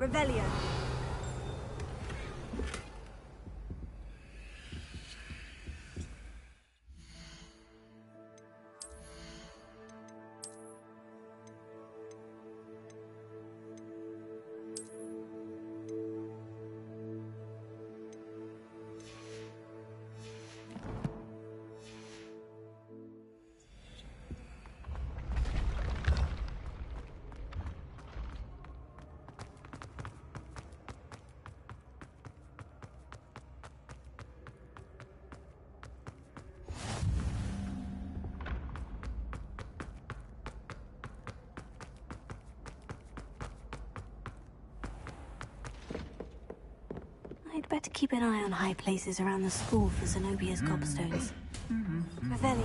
Revelio. I'd better keep an eye on high places around the school for Zenobia's gobstones. Revelio.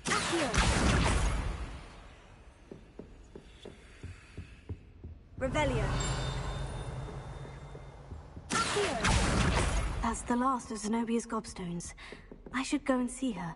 Accio. Revelio. Accio. That's the last of Zenobia's gobstones. I should go and see her.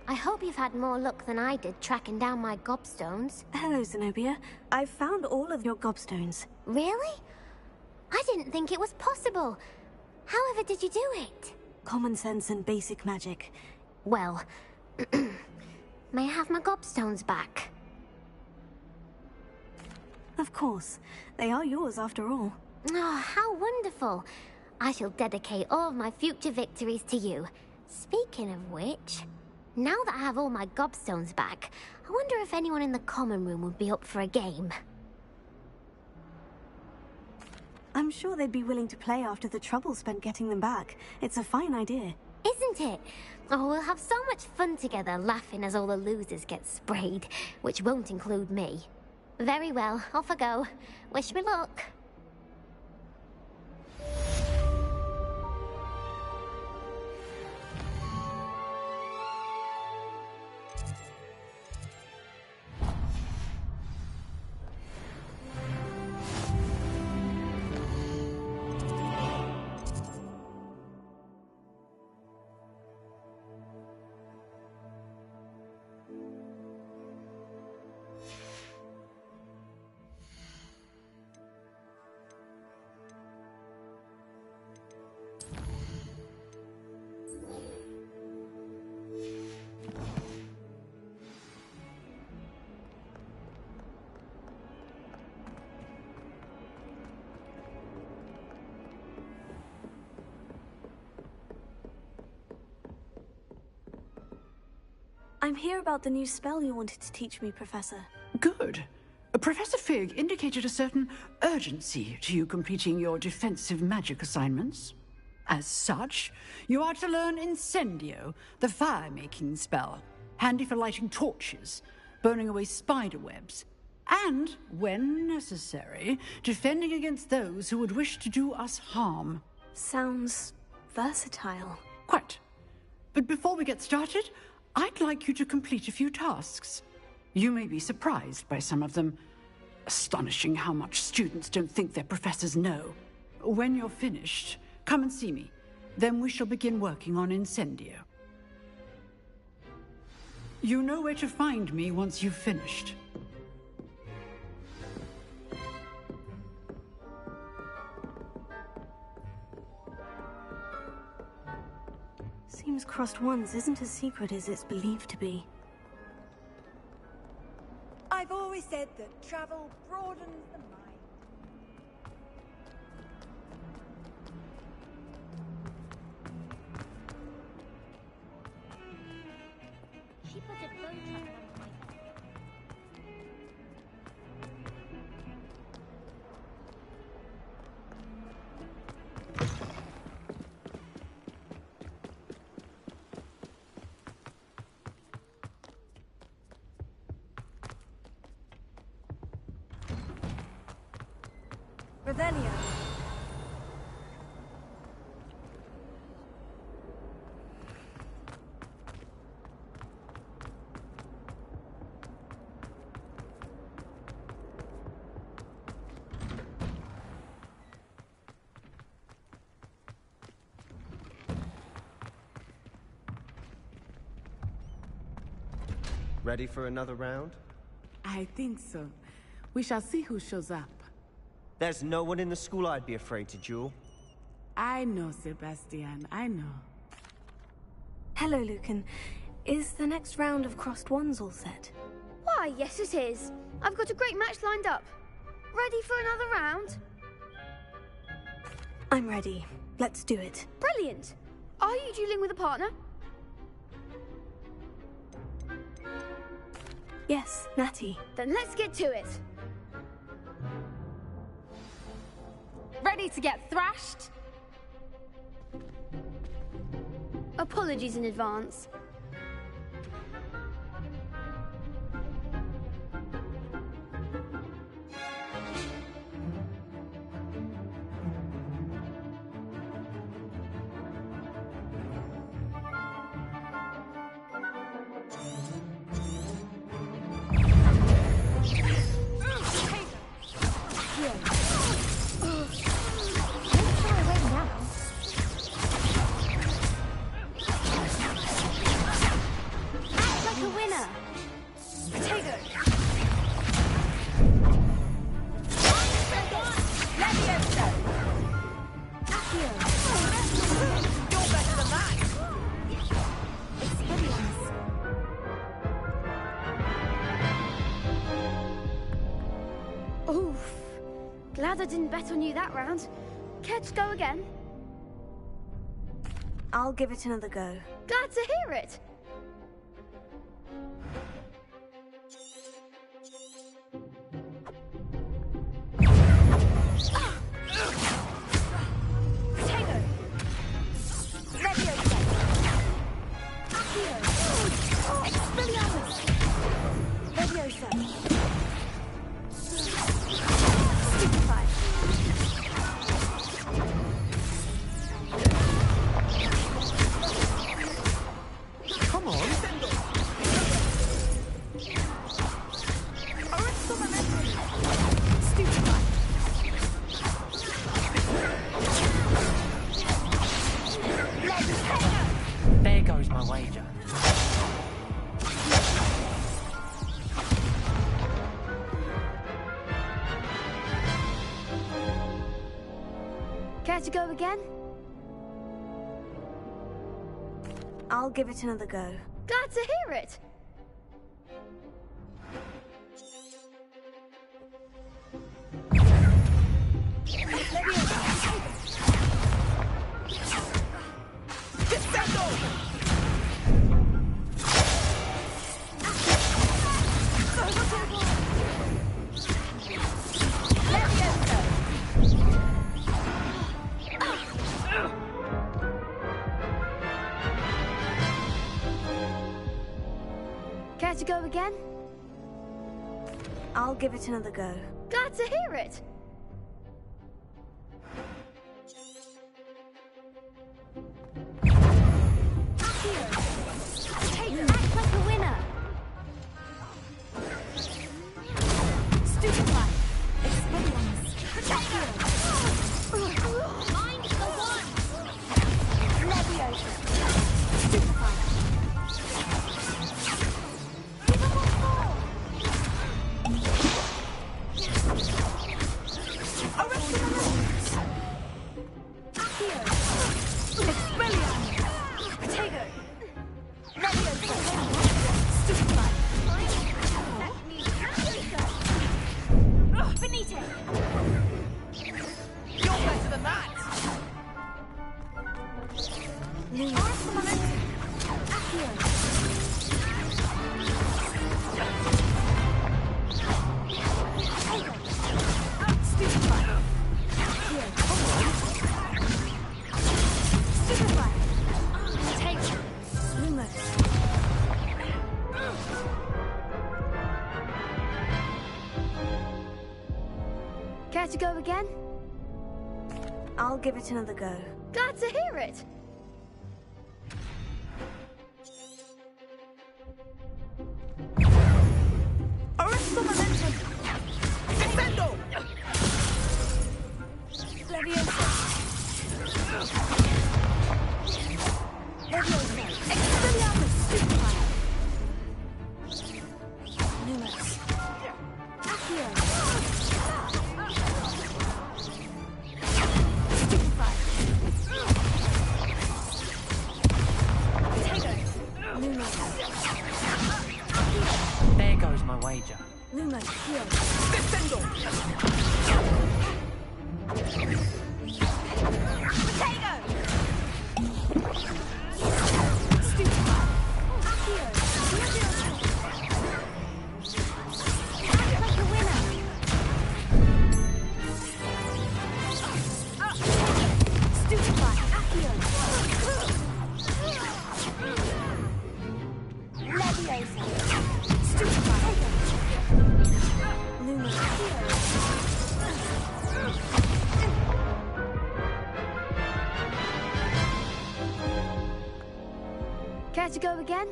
I hope you've had more luck than I did tracking down my gobstones. Hello, Zenobia. I've found all of your gobstones. Really? I didn't think it was possible. However did you do it? Common sense and basic magic. Well, may I have my gobstones back? Of course. They are yours after all. Oh, how wonderful. I shall dedicate all of my future victories to you. Speaking of which, now that I have all my gobstones back, I wonder if anyone in the common room would be up for a game. I'm sure they'd be willing to play after the trouble spent getting them back. It's a fine idea. Isn't it? Oh, we'll have so much fun together, laughing as all the losers get sprayed, which won't include me. Very well, off I go. Wish me luck. I'm here about the new spell you wanted to teach me, Professor. Good. Professor Fig indicated a certain urgency to you completing your defensive magic assignments. As such, you are to learn Incendio, the fire-making spell, handy for lighting torches, burning away spider webs, and, when necessary, defending against those who would wish to do us harm. Sounds versatile. Quite. But before we get started, I'd like you to complete a few tasks. You may be surprised by some of them. Astonishing how much students don't think their professors know. When you're finished, come and see me. Then we shall begin working on Incendio. You know where to find me once you've finished. Seems Crossed Ones isn't as secret as it's believed to be. I've always said that travel broadens the mind. She put a bow tie around my neck. Revelio. Ready for another round? I think so. We shall see who shows up. There's no one in the school I'd be afraid to duel. I know, Sebastian, I know. Hello, Lucan. Is the next round of Crossed Ones all set? Why, yes it is. I've got a great match lined up. Ready for another round? I'm ready. Let's do it. Brilliant. Are you dueling with a partner? Yes, Natty. Then let's get to it. Ready to get thrashed? Apologies in advance. Oof. Glad I didn't bet on you that round. Care to go again? I'll give it another go. Glad to hear it. There goes my wager. Care to go again? I'll give it another go. Glad to hear it. Care to go again? I'll give it another go. Glad to hear it. Care to go again? I'll give it another go. Glad to hear it. Arresto momentum! Defendo! Leviosa! Leviosa! Expelliarmus! Stupefy! Numerous! Accio! Stupefy! Potato! Numerous! There goes my wager. Lumos, heal. Defendo! Potato! Stupefy! Accio! Leviosa! Act like a winner! Stupefy! Accio! Leviosa! Stupefy! Luma! Care to go again?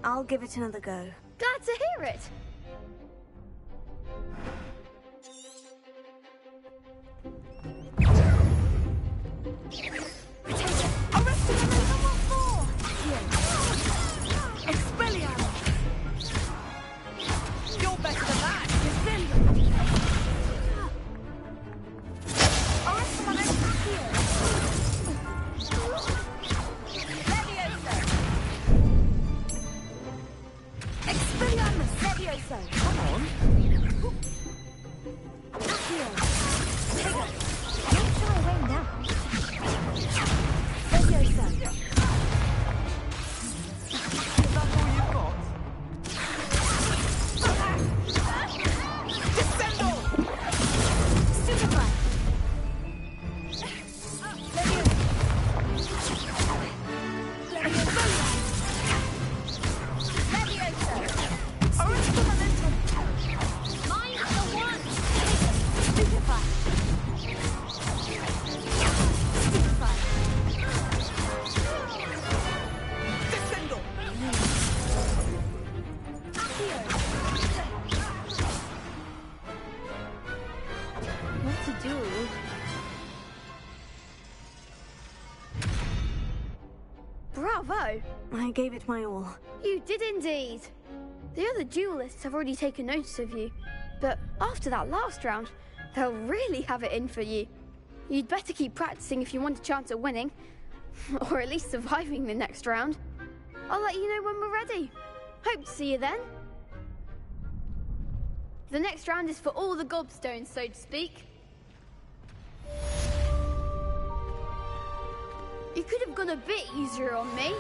I'll give it another go. Glad to hear it. Arrested on number 4! Expelliarmus! You're better than that! Defendo! Arrested on Accio! Leviosa! Expelliarmus! Leviosa! Come on! Accio! Potato! Don't shy away now! Leviosa! Is that all you've got? Defendo! Stupefy! Leviosa! Leviosa! Arresto momentum! Mind the one. Stupefy! Stupefy! Defendo! Accio! What to do? Bravo! I gave it my all. You did indeed. The other duelists have already taken notice of you, but after that last round, they'll really have it in for you. You'd better keep practicing if you want a chance at winning, or at least surviving the next round. I'll let you know when we're ready. Hope to see you then. The next round is for all the gobstones, so to speak. You could have gone a bit easier on me.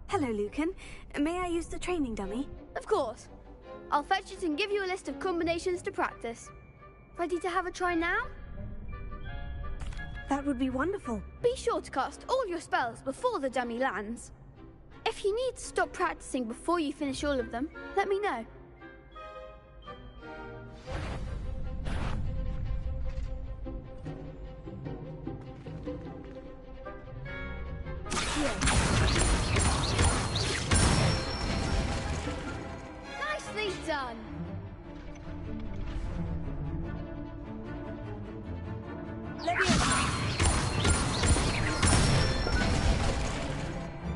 Hello, Lucan. May I use the training dummy? Of course. I'll fetch it and give you a list of combinations to practice. Ready to have a try now? That would be wonderful. Be sure to cast all your spells before the dummy lands. If you need to stop practicing before you finish all of them, let me know. Nicely done.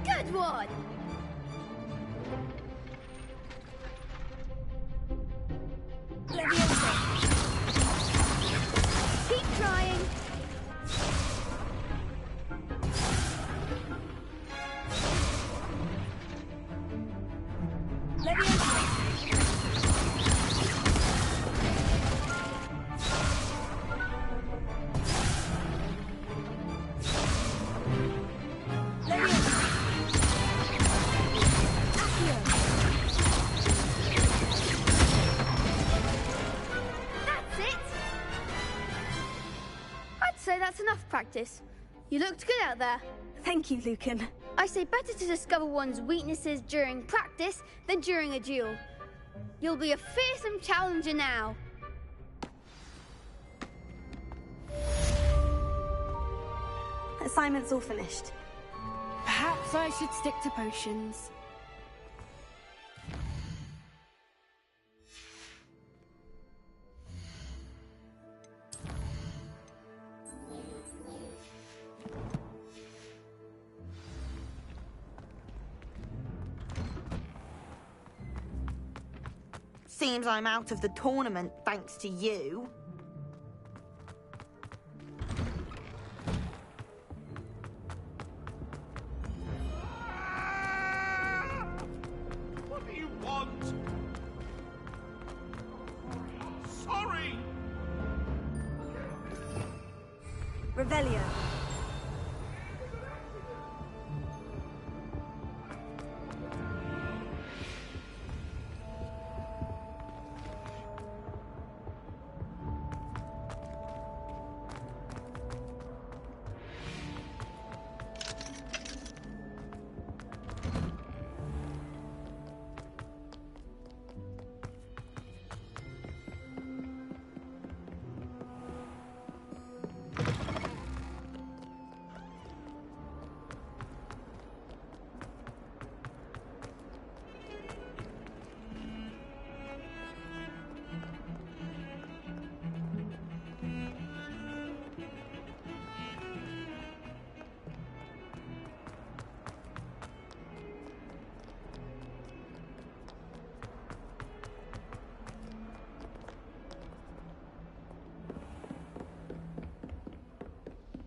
Good one. Keep trying. That's enough practice. You looked good out there. Thank you, Lucan. I say better to discover one's weaknesses during practice than during a duel. You'll be a fearsome challenger now. Assignment's all finished. Perhaps I should stick to potions. Seems I'm out of the tournament thanks to you. What do you want? Sorry! Revelio.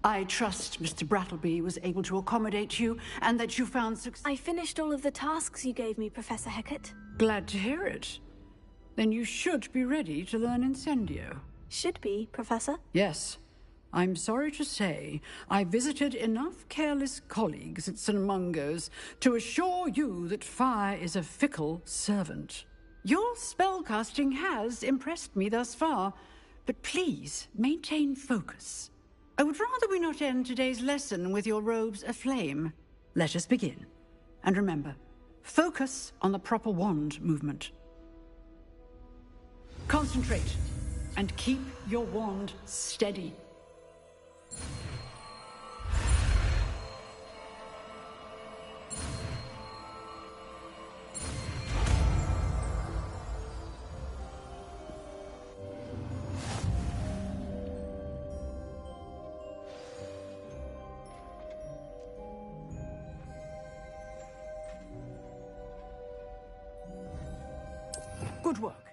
I trust Mr. Brattleby was able to accommodate you and that you found success. I finished all of the tasks you gave me, Professor Hecat. Glad to hear it. Then you should be ready to learn Incendio. Should be, Professor? Yes. I'm sorry to say I visited enough careless colleagues at St. Mungo's to assure you that fire is a fickle servant. Your spellcasting has impressed me thus far, but please maintain focus. I would rather we not end today's lesson with your robes aflame. Let us begin. And remember, focus on the proper wand movement. Concentrate and keep your wand steady. Good work.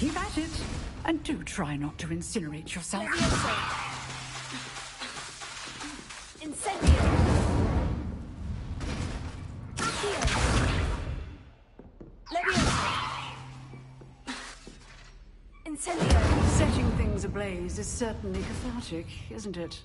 Keep at it. And do try not to incinerate yourself. Incendio! Incendio! Setting things ablaze is certainly cathartic, isn't it?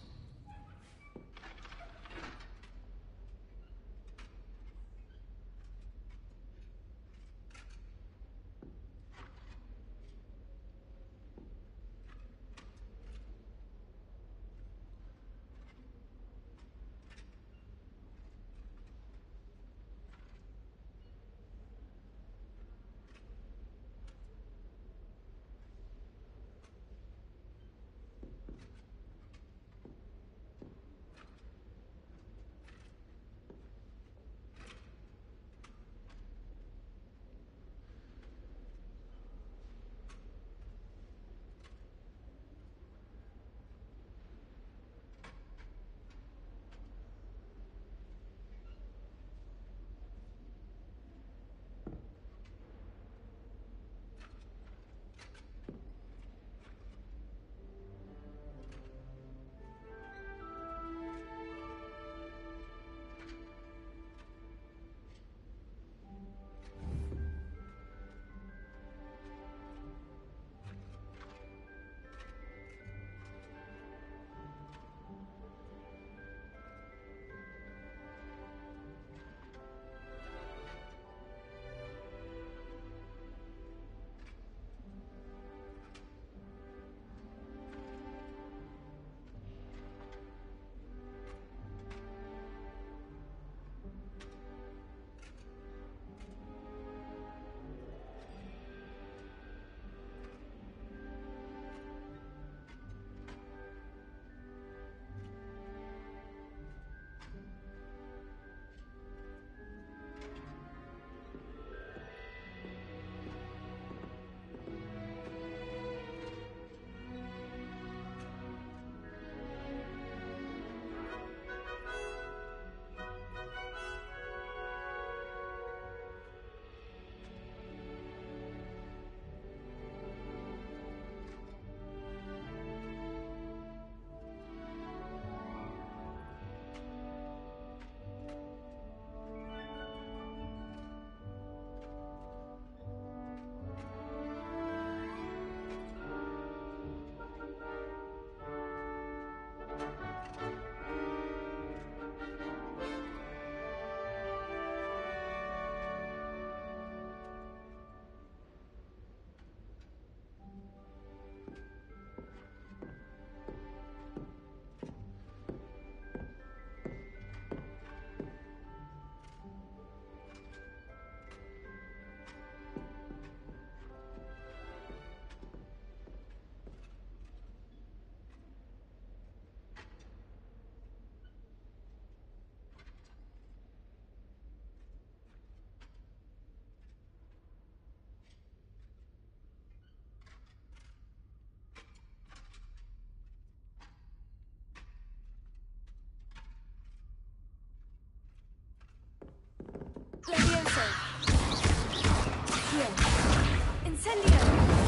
Levioso! Here! Incendio!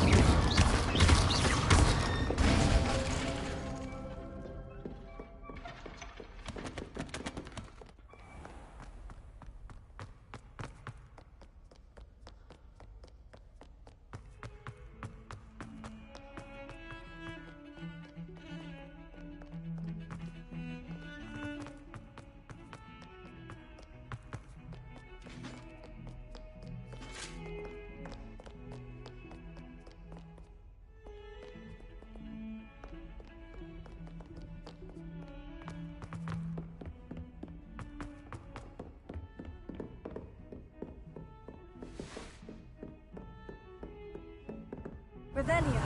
Revelio.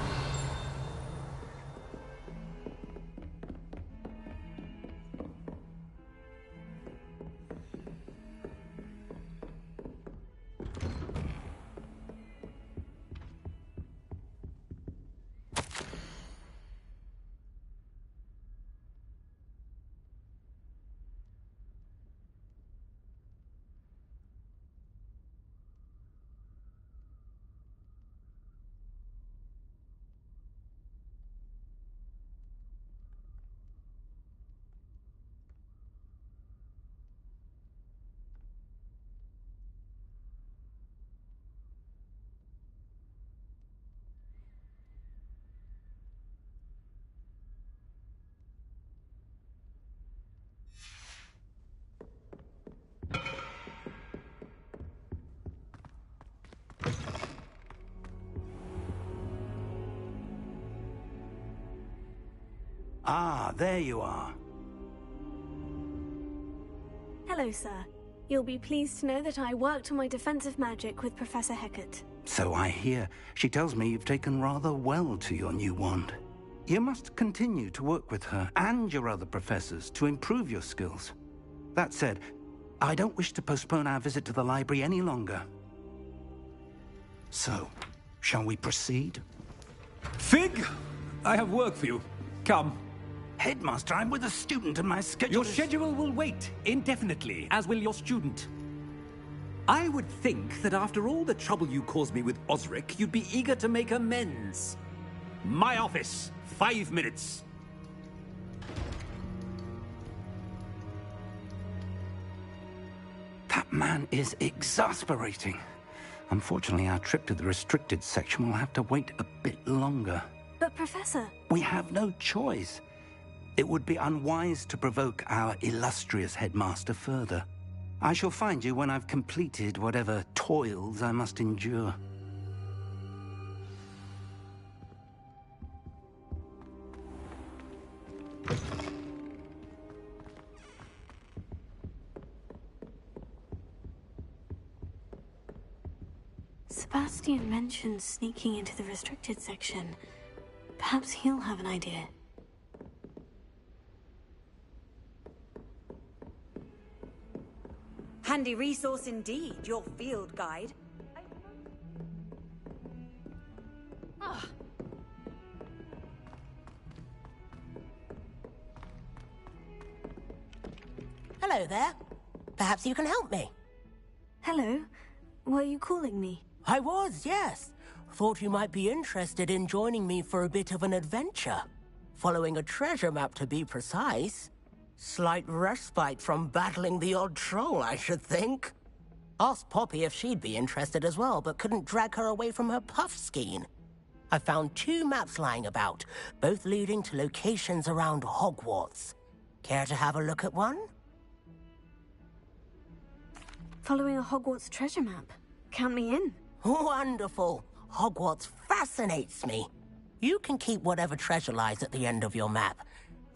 Ah, there you are. Hello, sir. You'll be pleased to know that I worked on my defensive magic with Professor Hecat. So I hear. She tells me you've taken rather well to your new wand. You must continue to work with her and your other professors to improve your skills. That said, I don't wish to postpone our visit to the library any longer. So, shall we proceed? Fig! I have work for you. Come. Headmaster, I'm with a student and my schedule Your schedule will wait indefinitely, as will your student. I would think that after all the trouble you caused me with Osric, you'd be eager to make amends. My office, 5 minutes. That man is exasperating. Unfortunately, our trip to the restricted section will have to wait a bit longer. But, Professor... We have no choice. It would be unwise to provoke our illustrious headmaster further. I shall find you when I've completed whatever toils I must endure. Sebastian mentioned sneaking into the restricted section. Perhaps he'll have an idea. Handy resource indeed, your field guide. Hello there. Perhaps you can help me. Hello. Were you calling me? I was, yes. Thought you might be interested in joining me for a bit of an adventure. Following a treasure map, to be precise. Slight respite from battling the odd troll, I should think. Asked Poppy if she'd be interested as well, but couldn't drag her away from her puff skein. I found 2 maps lying about, both leading to locations around Hogwarts. Care to have a look at one? Following a Hogwarts treasure map. Count me in. Wonderful. Hogwarts fascinates me. You can keep whatever treasure lies at the end of your map.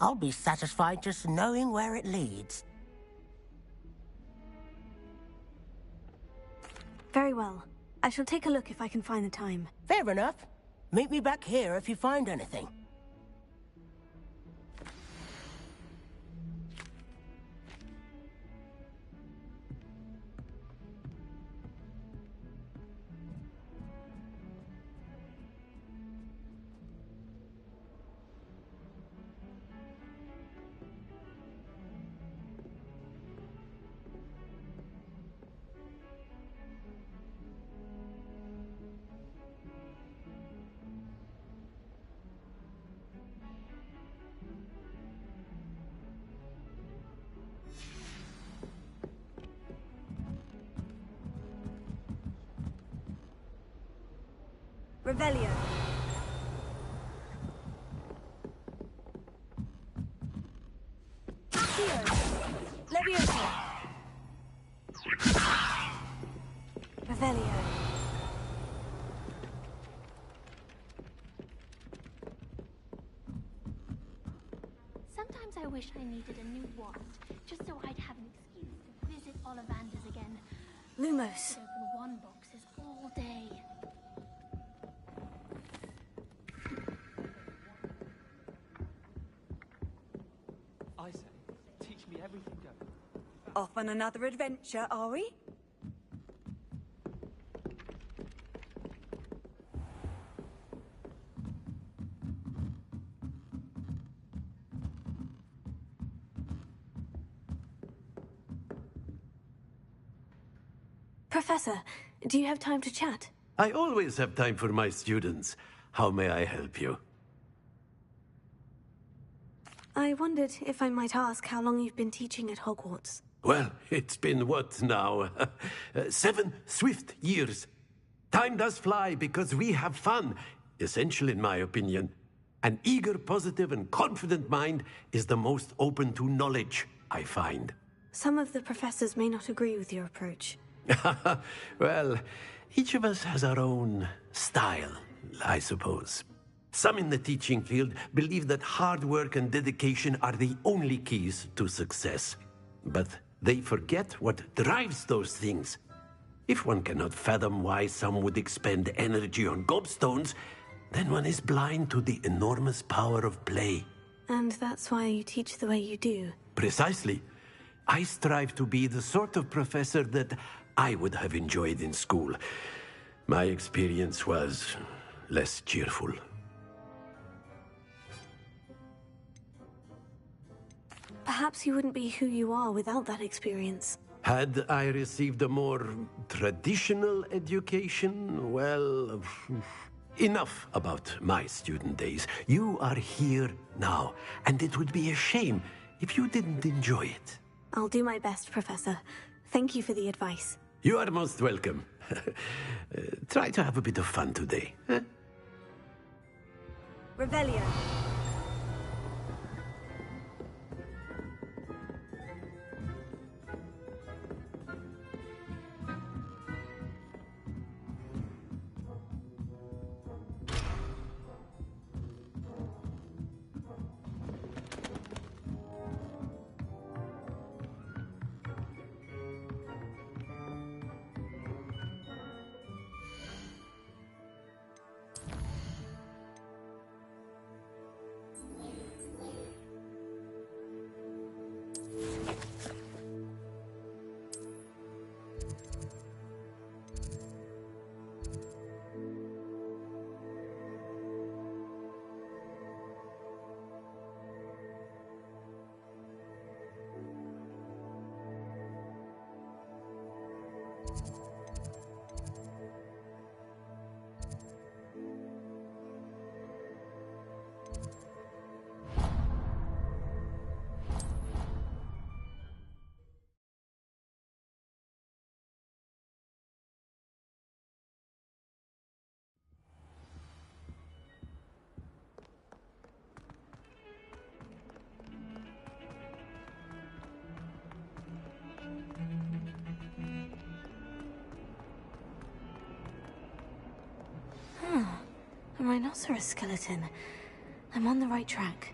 I'll be satisfied just knowing where it leads. Very well. I shall take a look if I can find the time. Fair enough. Meet me back here if you find anything. Revelio. Leviosa. Revelio. Sometimes I wish I needed a new wand, just so I'd have an excuse to visit Ollivanders again. Lumos. I'd open wand boxes all day. I say, teach me everything, go. Off on another adventure, are we? Professor, do you have time to chat? I always have time for my students. How may I help you? I wondered if I might ask how long you've been teaching at Hogwarts. Well, it's been what now? 7 swift years. Time does fly because we have fun. Essential in my opinion. An eager, positive, and confident mind is the most open to knowledge, I find. Some of the professors may not agree with your approach. Well, each of us has our own style, I suppose. Some in the teaching field believe that hard work and dedication are the only keys to success. But they forget what drives those things. If one cannot fathom why some would expend energy on gobstones, then one is blind to the enormous power of play. And that's why you teach the way you do. Precisely. I strive to be the sort of professor that I would have enjoyed in school. My experience was less cheerful. Perhaps you wouldn't be who you are without that experience. Had I received a more traditional education, well, enough about my student days. You are here now, and it would be a shame if you didn't enjoy it. I'll do my best, Professor. Thank you for the advice. You are most welcome. Try to have a bit of fun today. Huh? Revelio. A rhinoceros skeleton. I'm on the right track.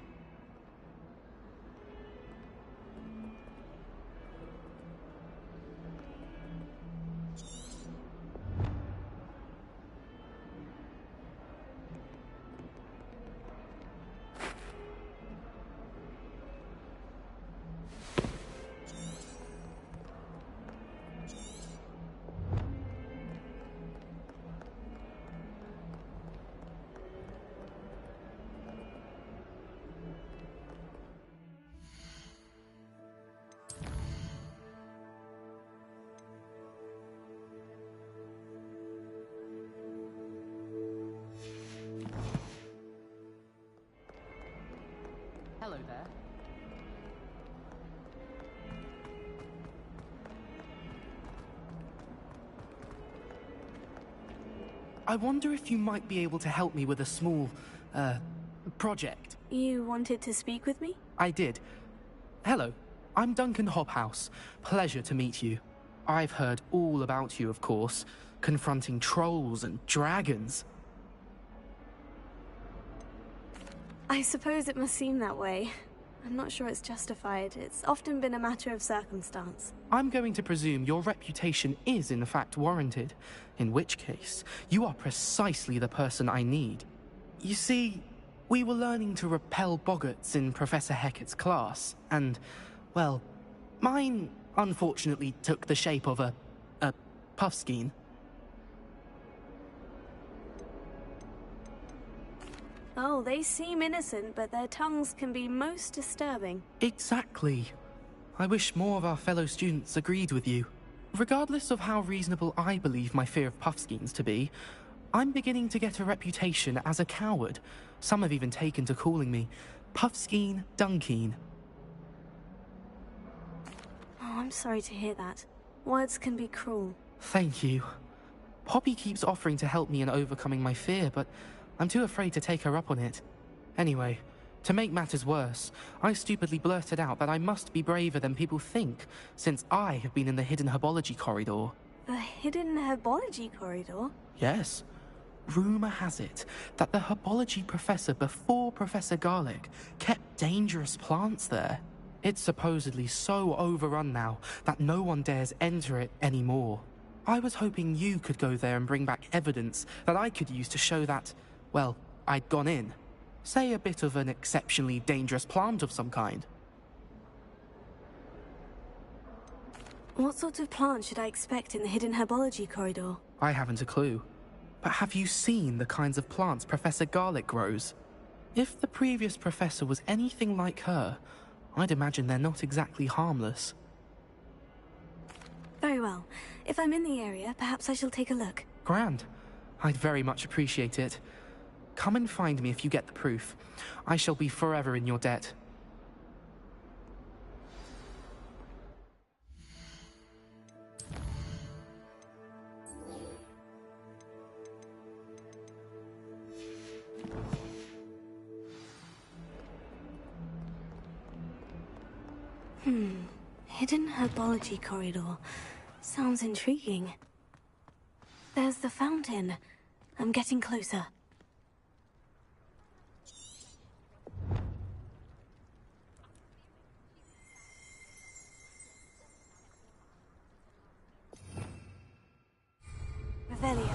Hello there. I wonder if you might be able to help me with a small, project. You wanted to speak with me? I did. Hello, I'm Duncan Hobhouse. Pleasure to meet you. I've heard all about you, of course, confronting trolls and dragons. I suppose it must seem that way. I'm not sure it's justified. It's often been a matter of circumstance. I'm going to presume your reputation is in fact warranted, in which case, you are precisely the person I need. You see, we were learning to repel boggarts in Professor Hecat's class, and, well, mine unfortunately took the shape of a puffskein. Oh, they seem innocent, but their tongues can be most disturbing. Exactly. I wish more of our fellow students agreed with you. Regardless of how reasonable I believe my fear of puffskeins to be, I'm beginning to get a reputation as a coward. Some have even taken to calling me Puffskeen Dunkeen. Oh, I'm sorry to hear that. Words can be cruel. Thank you. Poppy keeps offering to help me in overcoming my fear, but I'm too afraid to take her up on it. Anyway, to make matters worse, I stupidly blurted out that I must be braver than people think, since I have been in the hidden herbology corridor. The hidden herbology corridor? Yes. Rumour has it that the herbology professor before Professor Garlic kept dangerous plants there. It's supposedly so overrun now that no one dares enter it anymore. I was hoping you could go there and bring back evidence that I could use to show that, well, I'd gone in. Say a bit of an exceptionally dangerous plant of some kind. What sort of plant should I expect in the hidden herbology corridor? I haven't a clue. But have you seen the kinds of plants Professor Garlic grows? If the previous professor was anything like her, I'd imagine they're not exactly harmless. Very well. If I'm in the area, perhaps I shall take a look. Grand. I'd very much appreciate it. Come and find me if you get the proof. I shall be forever in your debt. Hidden herbology corridor. Sounds intriguing. There's the fountain. I'm getting closer. Revelio.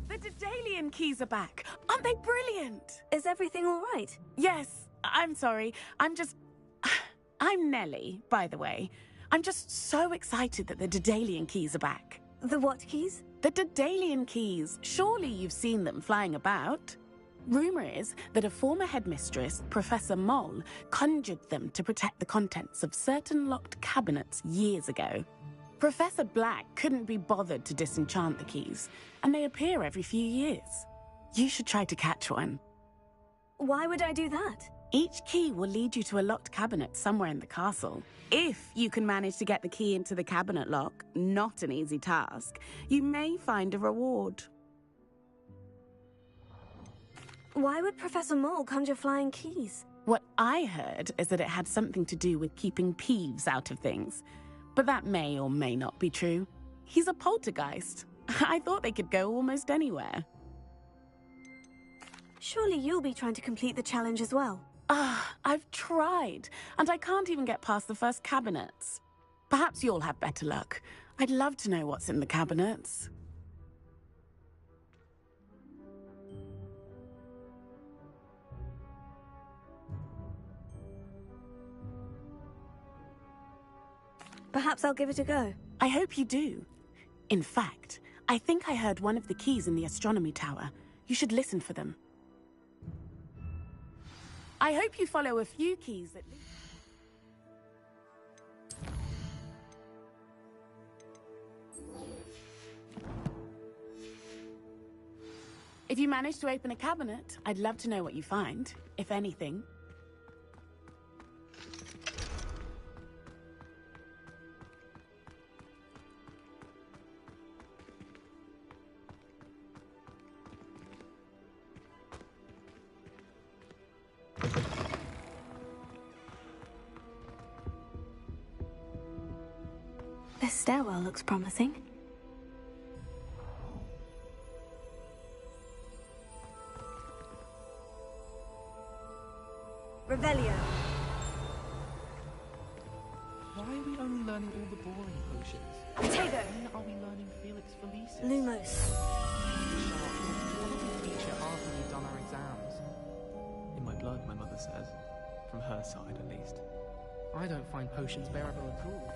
The Daedalian keys are back. Aren't they brilliant? Is everything all right? Yes. I'm sorry. I'm Nellie, by the way. I'm just so excited that the Daedalian keys are back. The what keys? The Daedalian keys. Surely you've seen them flying about. Rumour is that a former headmistress, Professor Moll, conjured them to protect the contents of certain locked cabinets years ago. Professor Black couldn't be bothered to disenchant the keys, and they appear every few years. You should try to catch one. Why would I do that? Each key will lead you to a locked cabinet somewhere in the castle. If you can manage to get the key into the cabinet lock, not an easy task, you may find a reward. Why would Professor Moll conjure flying keys? What I heard is that it had something to do with keeping Peeves out of things. But that may or may not be true. He's a poltergeist. I thought they could go almost anywhere. Surely you'll be trying to complete the challenge as well. I've tried, and I can't even get past the first cabinets. Perhaps you'll have better luck. I'd love to know what's in the cabinets. Perhaps I'll give it a go. I hope you do. In fact, I think I heard one of the keys in the astronomy tower. You should listen for them. I hope you follow a few keys at least. If you manage to open a cabinet, I'd love to know what you find, if anything. This stairwell looks promising. Revelio. Why are we only learning all the boring potions? Potato. When are we learning Felix Felicis? Lumos. What did we teach it after we've done our exams? In my blood, my mother says. From her side, at least. I don't find potions bearable at all.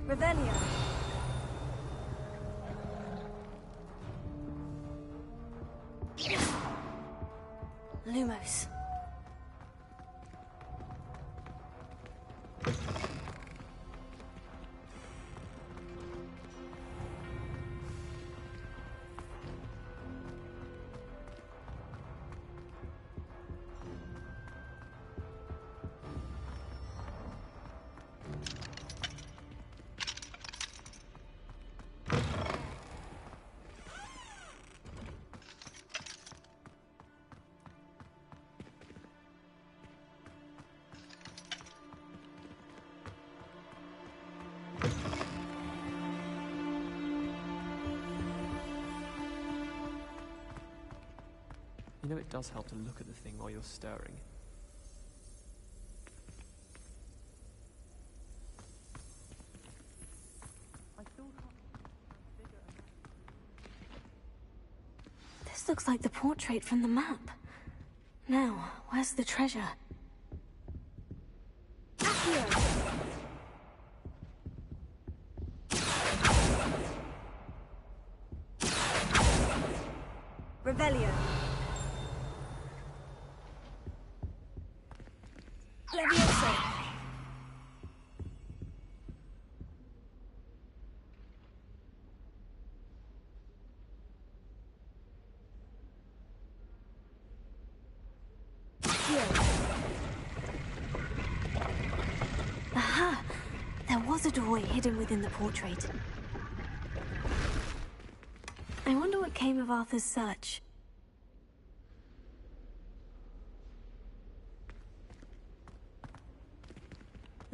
Revelio. Lumos. You know, it does help to look at the thing while you're stirring. This looks like the portrait from the map. Now, where's the treasure? Revelio. Levioso. Aha! There was a doorway hidden within the portrait. I wonder what came of Arthur's search.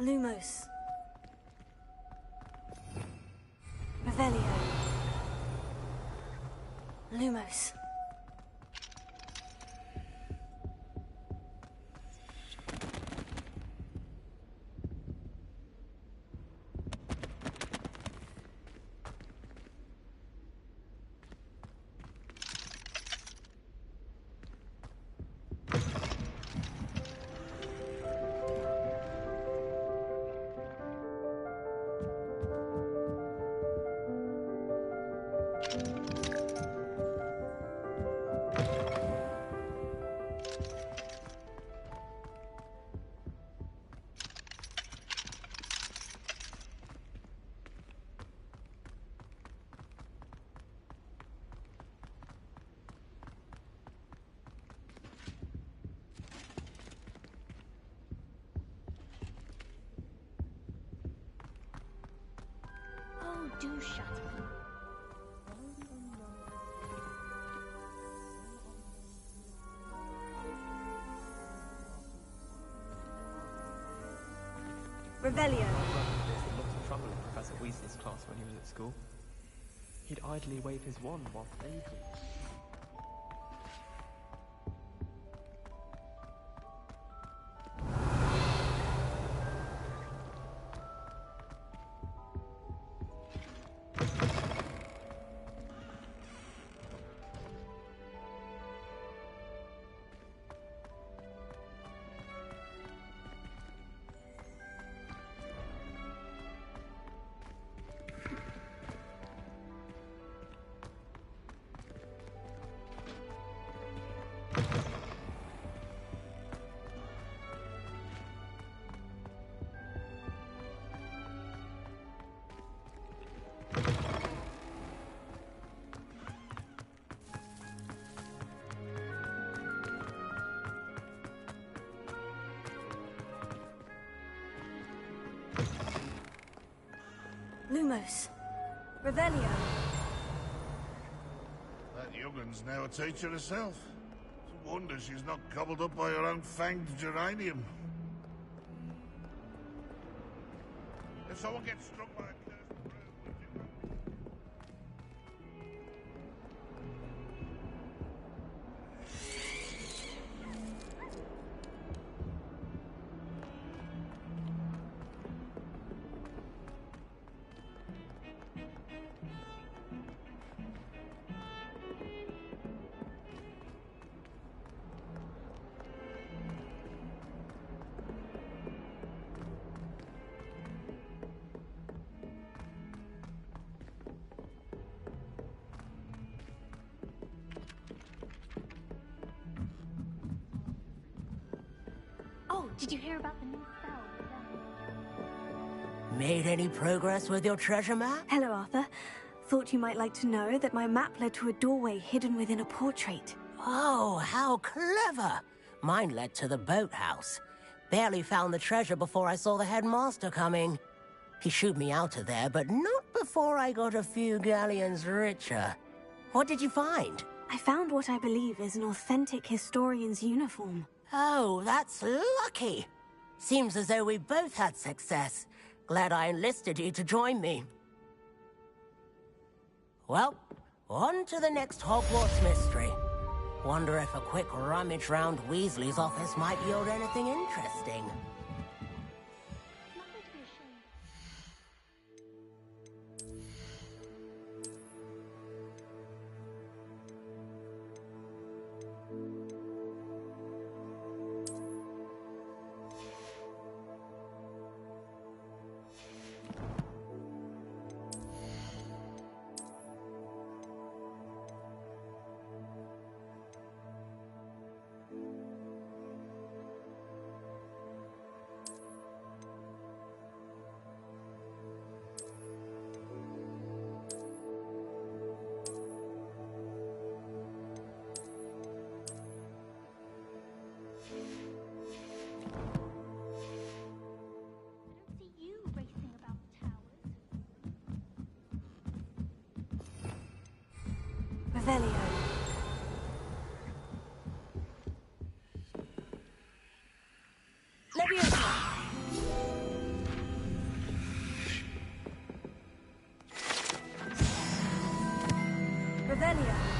Lumos. Revelio. Lumos. Oh, do shut it. Revelio. There's lots of trouble in Professor Weasley's class when he was at school. He'd idly wave his wand while they talked. Lumos. Revelio. That young'un's now a teacher herself. It's a wonder she's not gobbled up by her own fanged geranium. If someone gets struck by a cursed broom, would you... Did you hear about the new spell? Made any progress with your treasure map? Hello, Arthur. Thought you might like to know that my map led to a doorway hidden within a portrait. Oh, how clever! Mine led to the boathouse. Barely found the treasure before I saw the headmaster coming. He shooed me out of there, but not before I got a few galleons richer. What did you find? I found what I believe is an authentic historian's uniform. Oh, that's lucky. Seems as though we both had success. Glad I enlisted you to join me. Well, on to the next Hogwarts mystery. Wonder if a quick rummage round Weasley's office might yield anything interesting. Revelio. Revelio.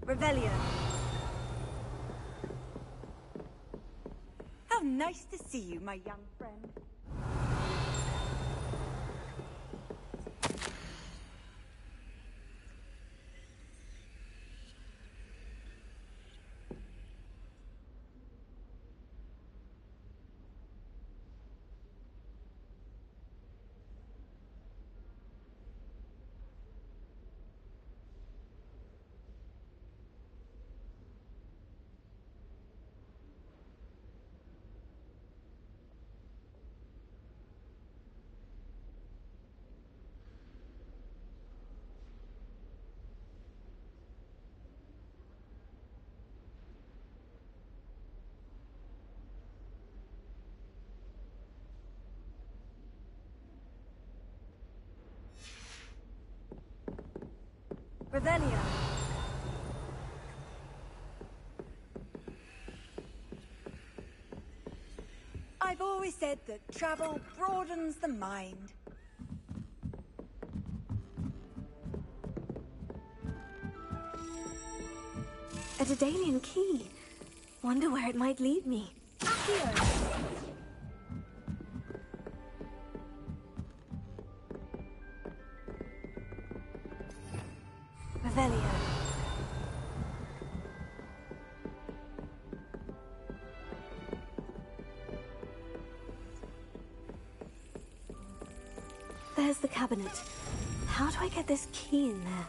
Revelio. How nice to see you, my young friend. Revelio. I've always said that travel broadens the mind. A Daedalian key. Wonder where it might lead me. Accio. Revelio. There's the cabinet. How do I get this key in there?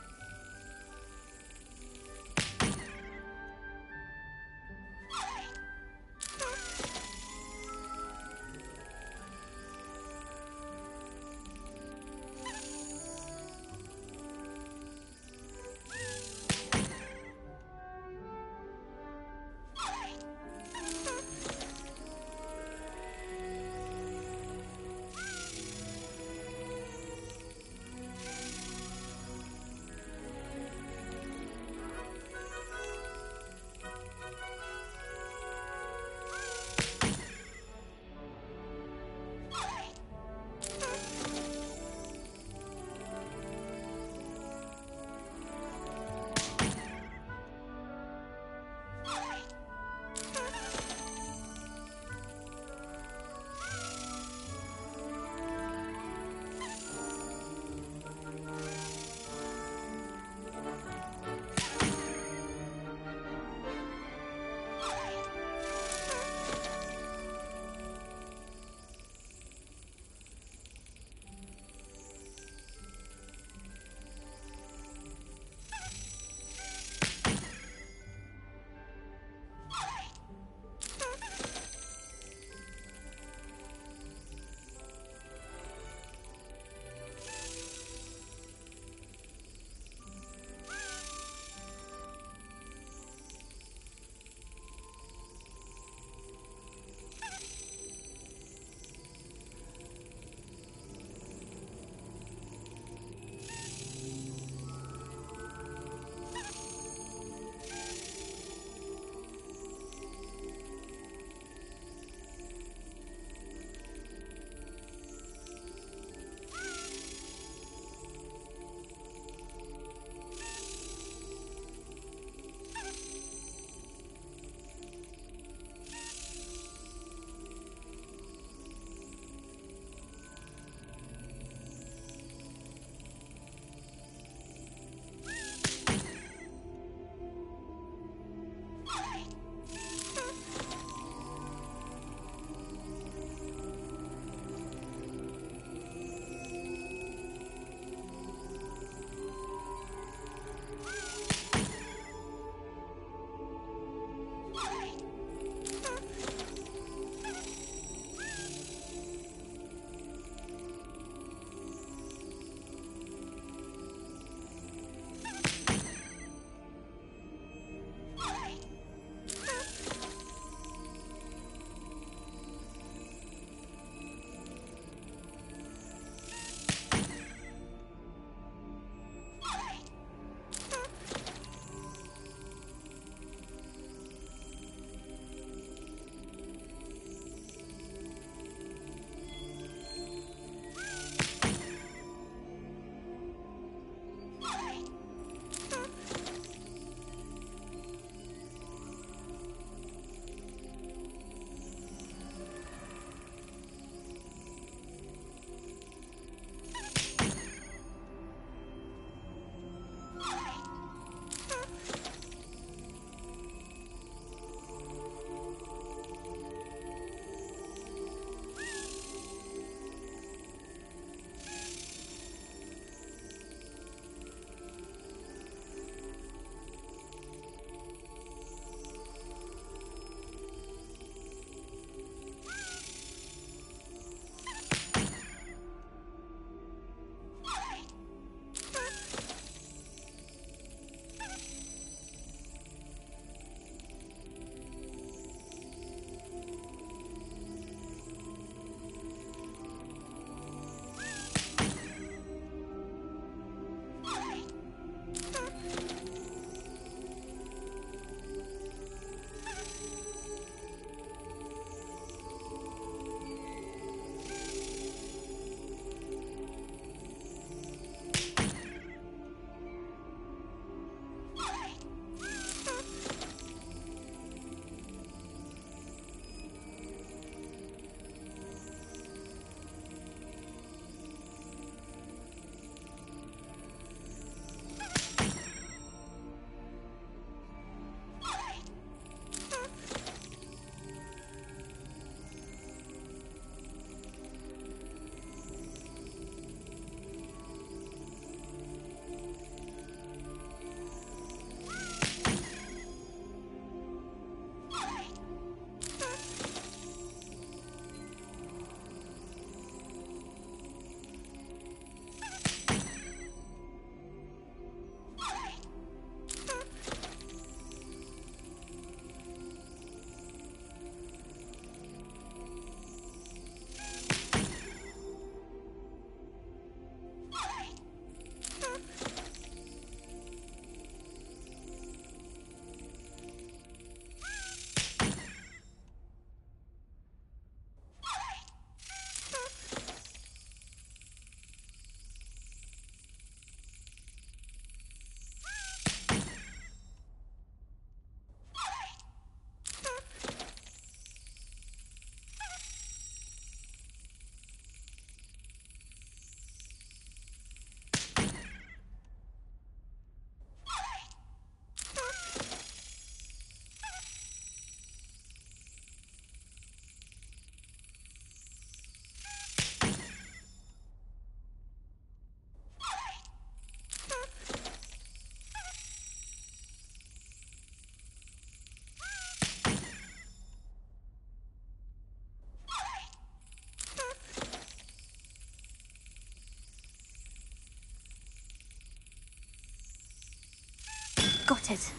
Got it.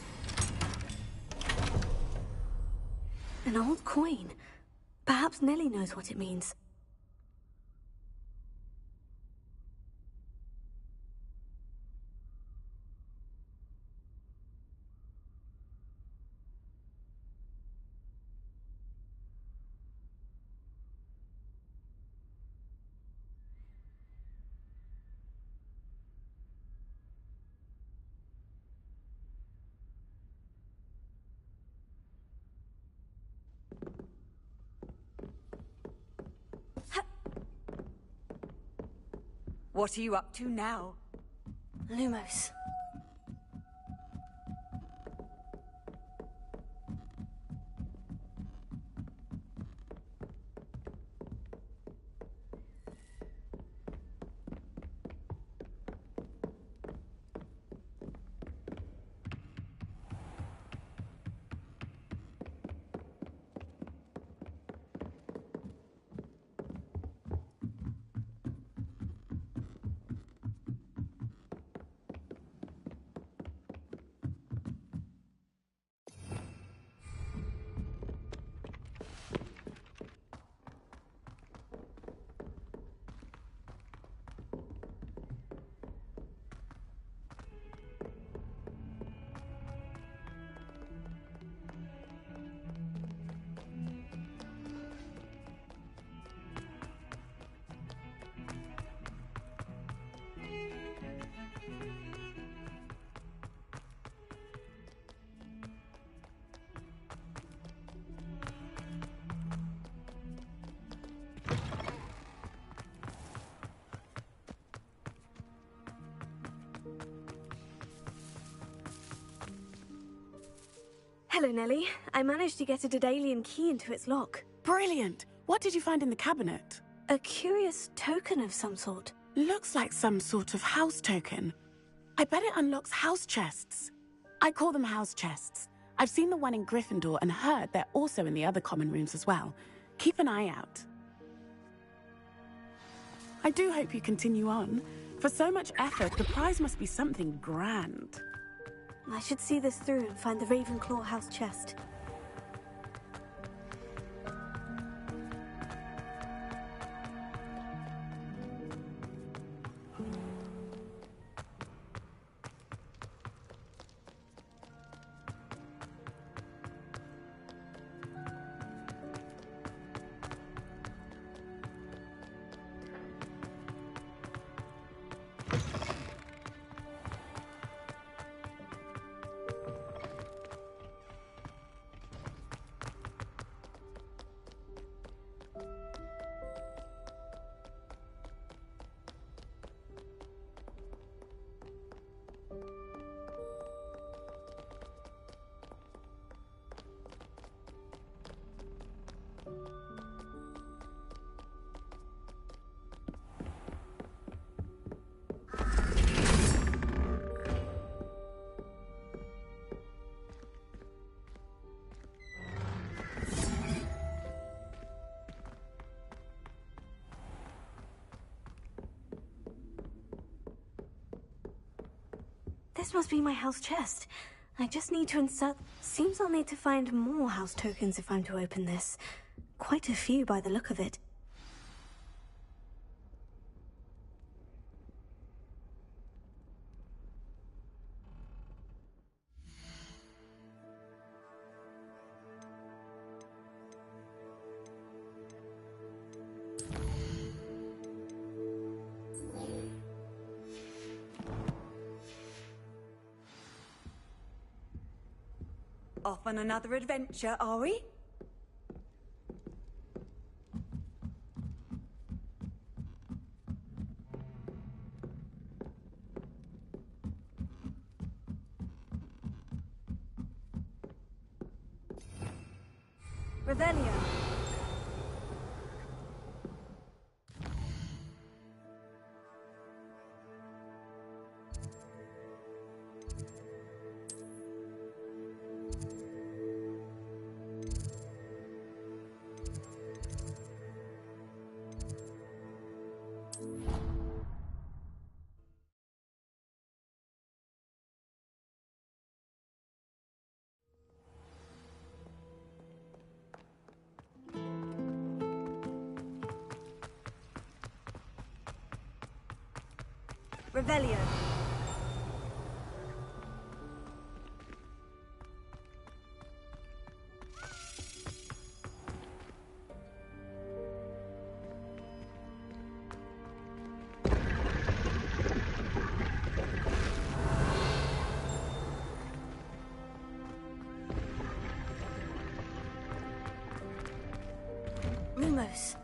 An old coin. Perhaps Nellie knows what it means. What are you up to now? Lumos. Hello, Nellie. I managed to get a Daedalian key into its lock. Brilliant! What did you find in the cabinet? A curious token of some sort. Looks like some sort of house token. I bet it unlocks house chests. I call them house chests. I've seen the one in Gryffindor and heard they're also in the other common rooms as well. Keep an eye out. I do hope you continue on. For so much effort, the prize must be something grand. I should see this through and find the Ravenclaw house chest. This must be my house chest. I just need to insert... Seems I'll need to find more house tokens if I'm to open this. Quite a few by the look of it. Off on another adventure, are we? Revelio. Revelio. Lumos.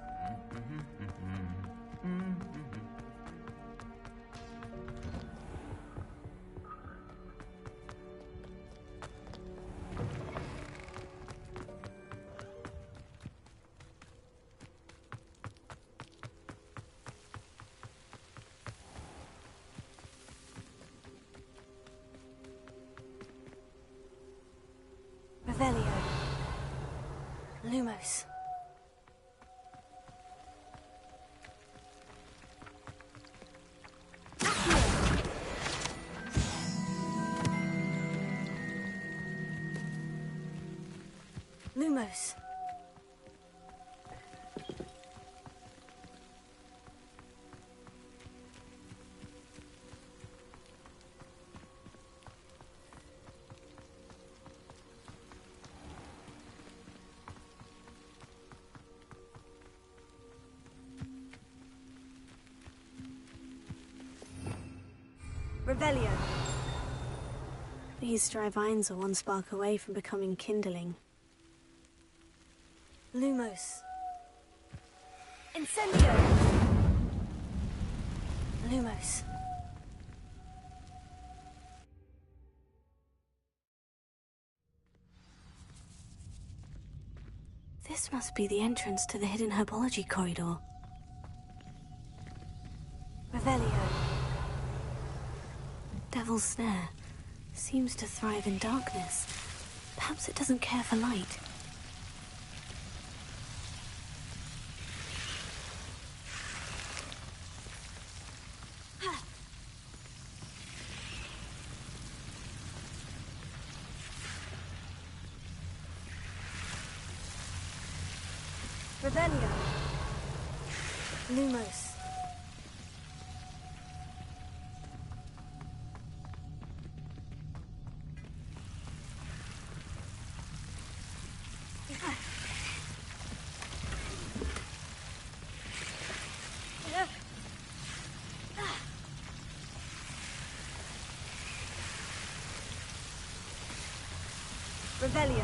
Revelio. Lumos. Lumos. Revelio. These dry vines are one spark away from becoming kindling. Lumos. Incendio! Lumos. This must be the entrance to the hidden herbology corridor. Revelio. Devil's Snare seems to thrive in darkness. Perhaps it doesn't care for light. Revelio. Lumos. Revelio.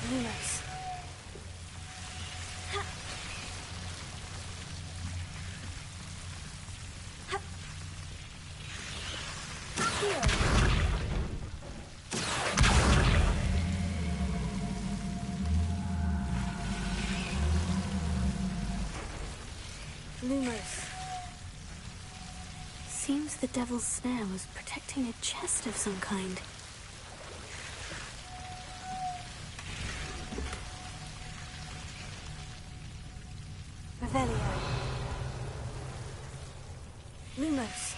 Lumos. Lumos. Seems the Devil's Snare was protecting a chest of some kind. Revelio. Lumos.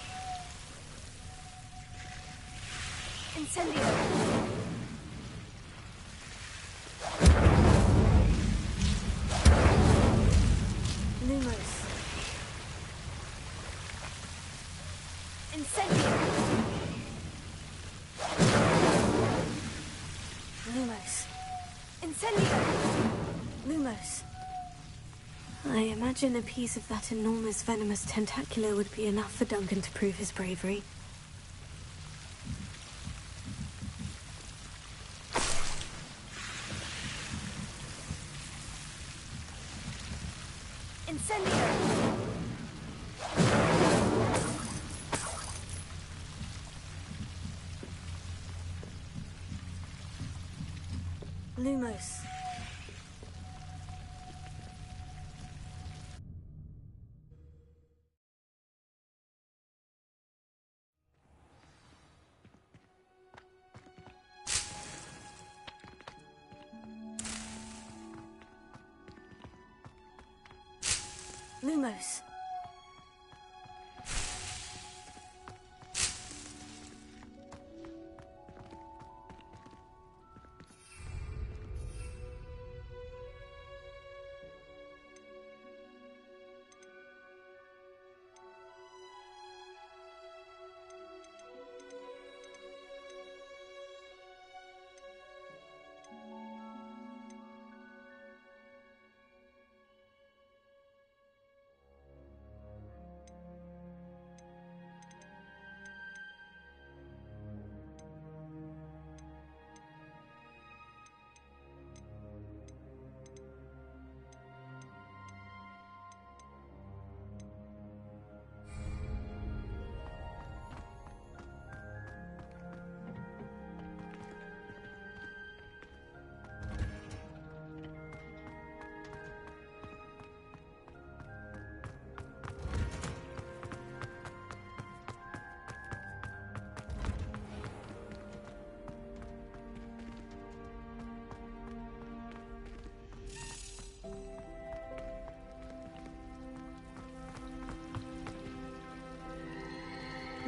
Incendio. Lumos. Incendio. Lumos. Incendio. Lumos. I imagine a piece of that enormous venomous tentacular would be enough for Duncan to prove his bravery. Incendio! Lumos. Lumos.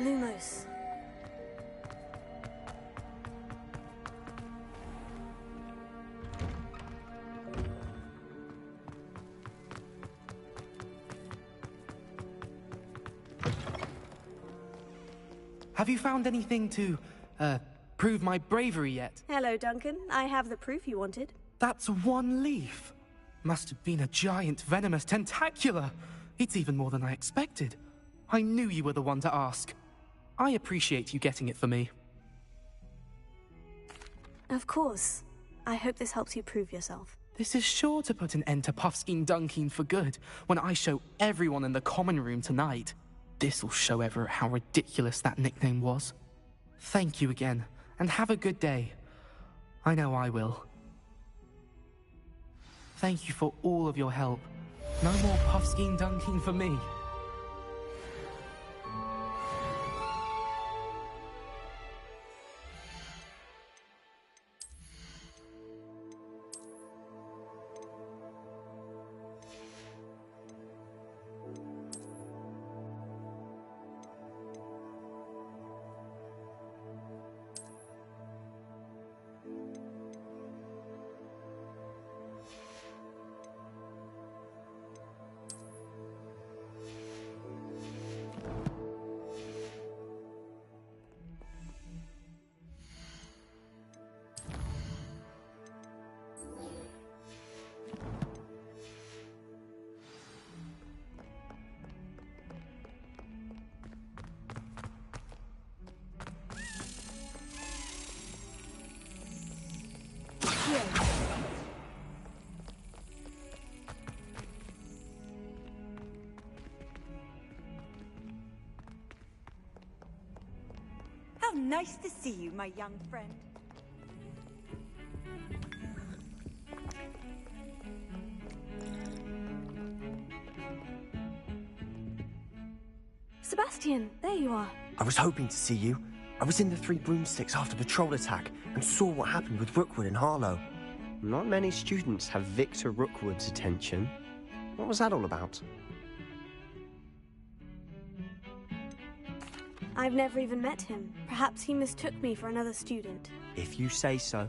Lumos. Have you found anything to, prove my bravery yet? Hello, Duncan. I have the proof you wanted. That's one leaf. Must have been a giant venomous tentacula. It's even more than I expected. I knew you were the one to ask. I appreciate you getting it for me. Of course. I hope this helps you prove yourself. This is sure to put an end to Puffskein Dunkeen for good when I show everyone in the common room tonight. This'll show Everett how ridiculous that nickname was. Thank you again, and have a good day. I know I will. Thank you for all of your help. No more Puffskein Dunkeen for me. How nice to see you, my young friend. Sebastian, there you are. I was hoping to see you. I was in the Three Broomsticks after the troll attack and saw what happened with Rookwood and Harlow. Not many students have Victor Rookwood's attention. What was that all about? I've never even met him. Perhaps he mistook me for another student. If you say so.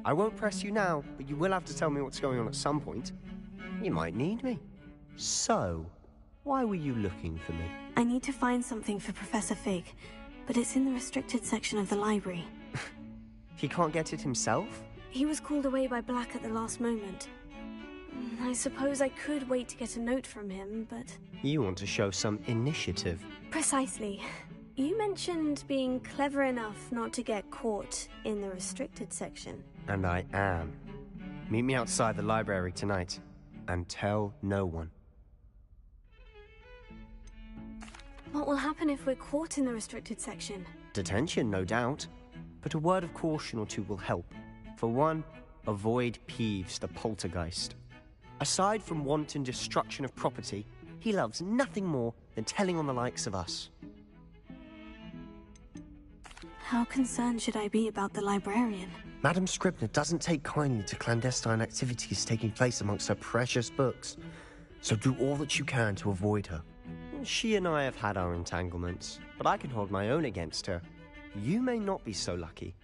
I won't press you now, but you will have to tell me what's going on at some point. You might need me. So, why were you looking for me? I need to find something for Professor Fig, but it's in the restricted section of the library. He can't get it himself? He was called away by Black at the last moment. I suppose I could wait to get a note from him, but... You want to show some initiative. Precisely. You mentioned being clever enough not to get caught in the restricted section. And I am. Meet me outside the library tonight, and tell no one. What will happen if we're caught in the restricted section? Detention, no doubt. But a word of caution or two will help. For one, avoid Peeves, the poltergeist. Aside from wanton destruction of property, he loves nothing more than telling on the likes of us. How concerned should I be about the librarian? Madame Scribner doesn't take kindly to clandestine activities taking place amongst her precious books. So do all that you can to avoid her. She and I have had our entanglements, but I can hold my own against her. You may not be so lucky.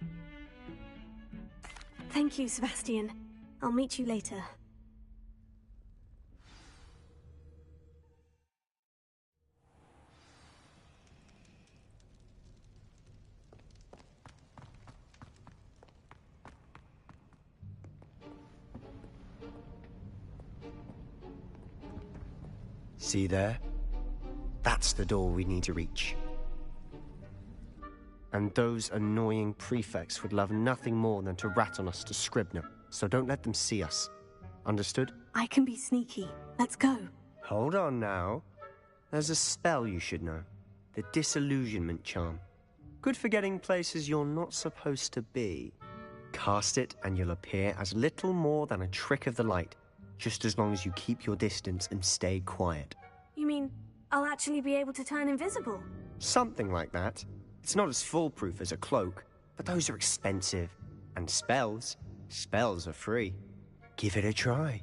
Thank you, Sebastian. I'll meet you later. See there? That's the door we need to reach. And those annoying prefects would love nothing more than to rat on us to Scribner, so don't let them see us. Understood? I can be sneaky. Let's go. Hold on now. There's a spell you should know. The Disillusionment Charm. Good for getting places you're not supposed to be. Cast it and you'll appear as little more than a trick of the light, just as long as you keep your distance and stay quiet. You mean I'll actually be able to turn invisible? Something like that. It's not as foolproof as a cloak, but those are expensive. And spells are free. Give it a try.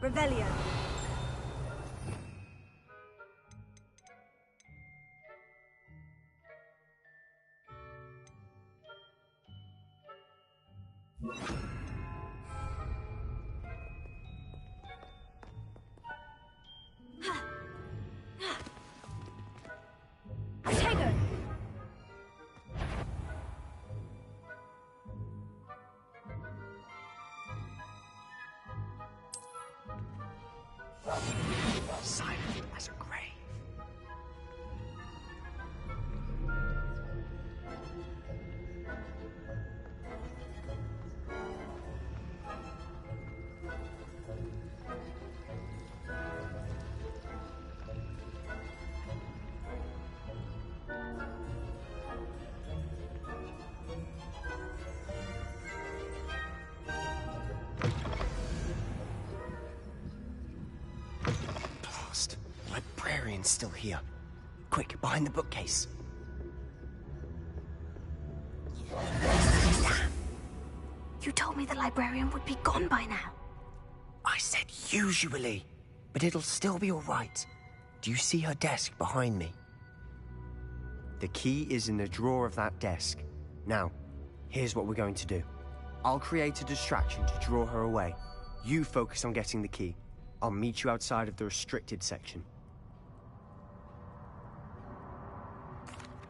Revelio. Silent as a grave. Blast. Librarian's still here. Quick, behind the bookcase. Damn. You told me the librarian would be gone by now. I said usually, but it'll still be all right. Do you see her desk behind me? The key is in the drawer of that desk. Now, here's what we're going to do. I'll create a distraction to draw her away. You focus on getting the key. I'll meet you outside of the restricted section.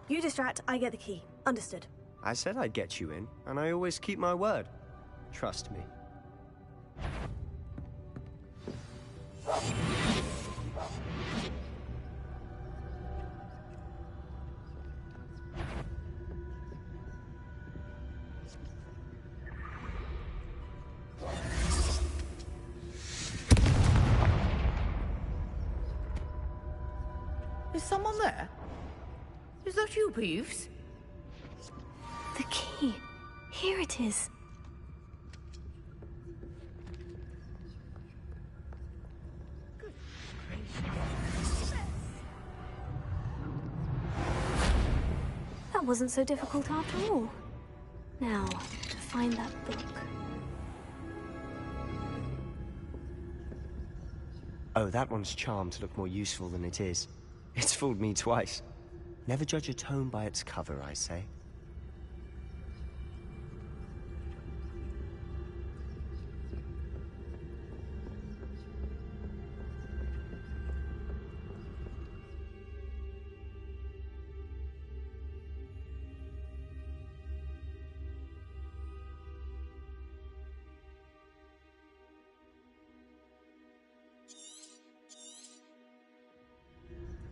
You distract, I get the key. Understood. I said I'd get you in, and I always keep my word. Trust me. Is someone there? Is that you, Peeves? The key. Here it is. That wasn't so difficult after all. Now, to find that book. Oh, that one's charmed to look more useful than it is. It's fooled me twice. Never judge a tome by its cover, I say.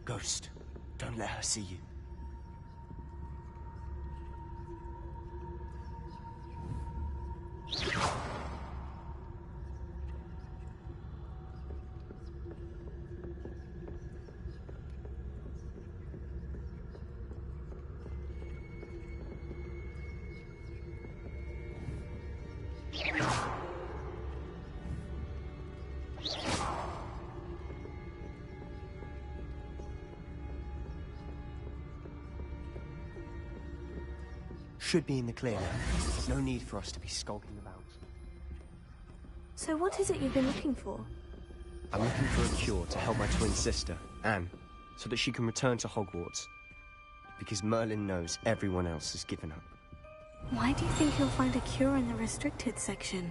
Ghost, don't let her see you. Should be in the clear now. No need for us to be skulking about. So what is it you've been looking for? I'm looking for a cure to help my twin sister, Anne, so that she can return to Hogwarts. Because Merlin knows everyone else has given up. Why do you think you'll find a cure in the restricted section?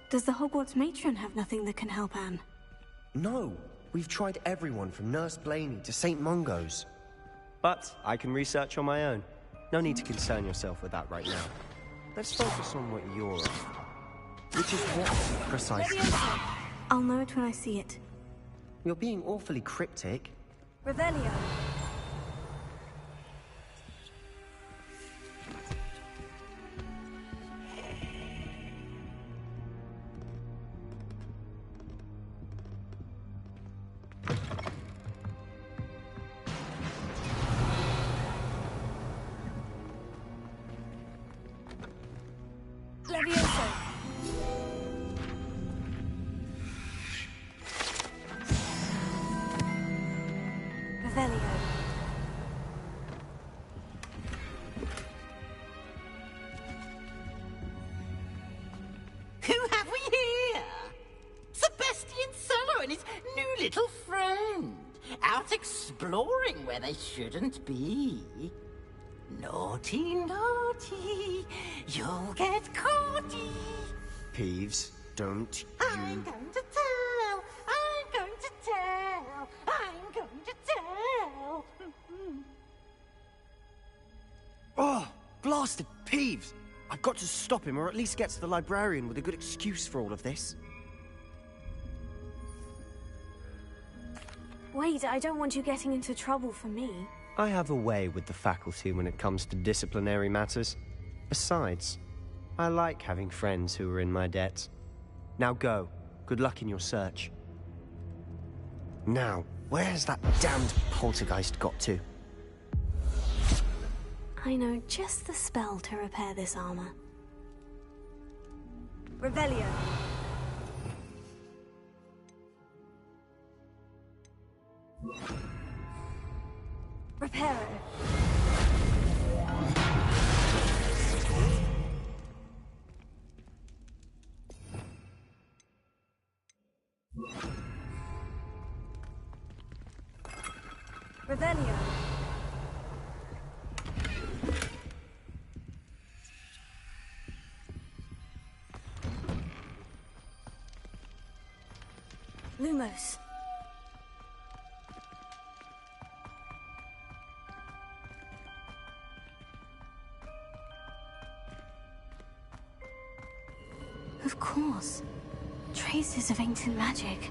Does the Hogwarts matron have nothing that can help Anne? No, we've tried everyone from Nurse Blaney to St. Mungo's. But I can research on my own. No need to concern yourself with that right now. Let's focus on what you're after. Which is what, precisely? I'll know it when I see it. You're being awfully cryptic. Revelio. Revelio. exploring where they shouldn't be. Naughty, naughty, you'll get caughty. Peeves, don't I'm going to tell, I'm going to tell, I'm going to tell. Oh, blasted Peeves! I've got to stop him, or at least get to the librarian with a good excuse for all of this. Wait, I don't want you getting into trouble for me. I have a way with the faculty when it comes to disciplinary matters. Besides, I like having friends who are in my debt. Now go. Good luck in your search. Now, where's that damned poltergeist got to? I know just the spell to repair this armor. Revelio. Reparo. Revelio. Lumos. Of course. Traces of ancient magic.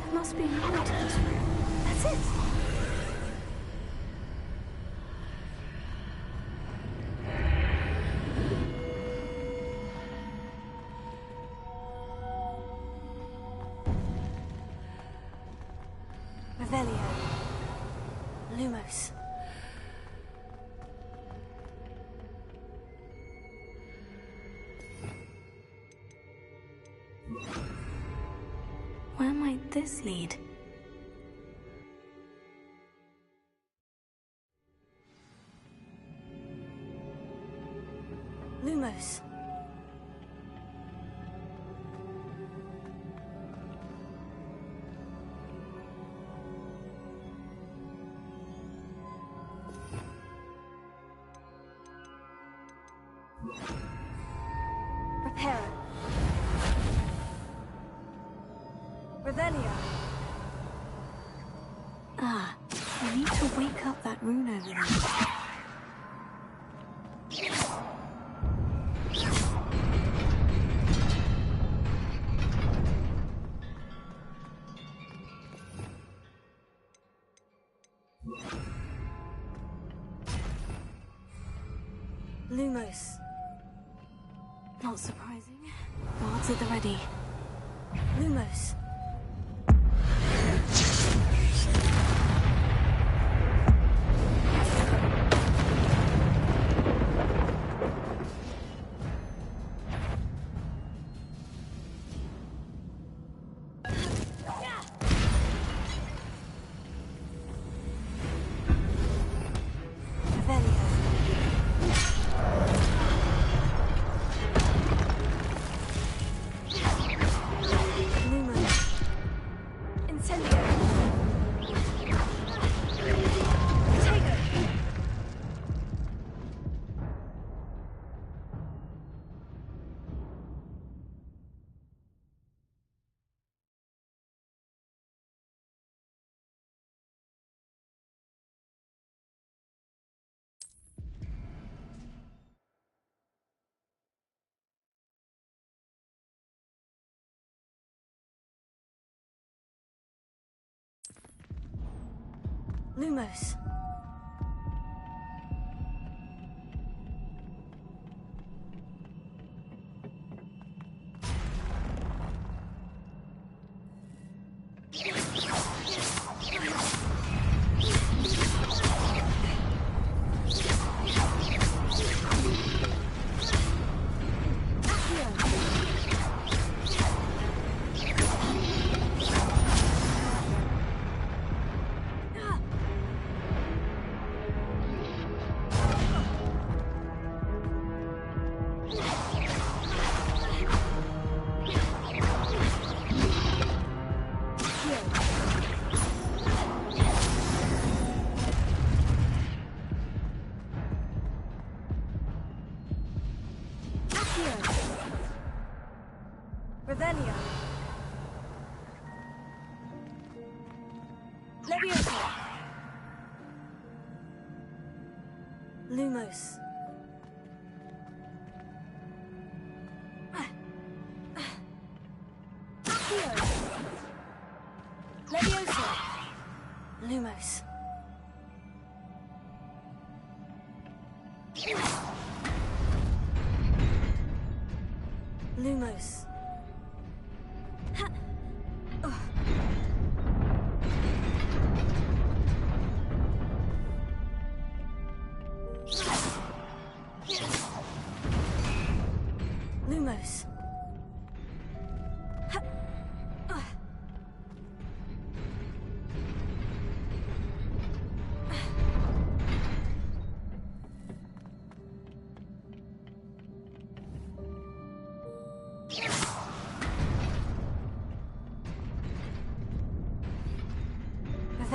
There must be more to this room. That's it. Revelio. Lumos. Where might this lead? Lumos. Reparo. Revelio. Ah, I need to wake up that rune over there. Lumos. Not surprising. Guards at the ready. Lumos. Lumos. Revelio. Leviosa. Lumos. Leviosa. Lumos. Lumos. Lumos.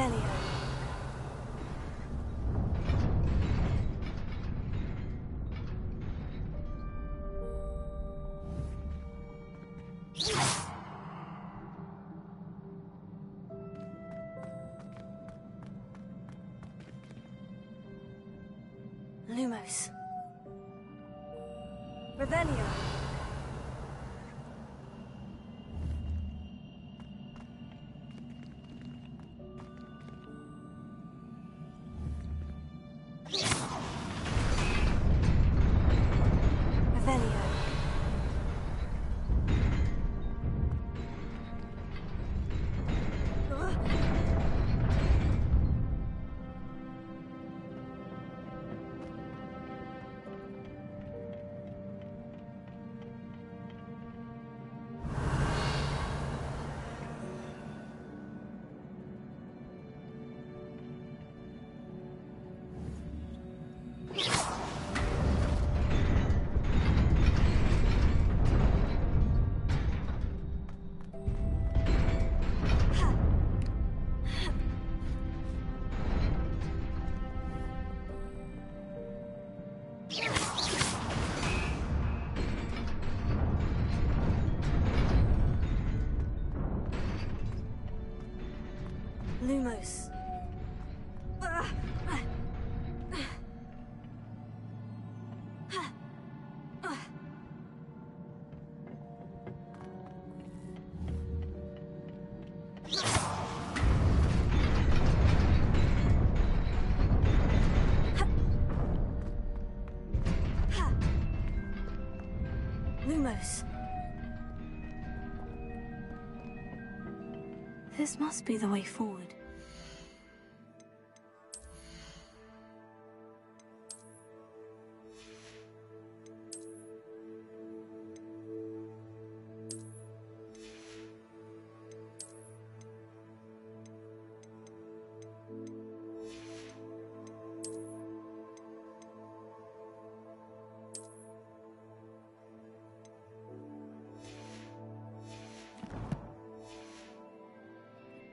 Revelio. Lumos. Revelio. Revelio. Lumos. Lumos. This must be the way forward.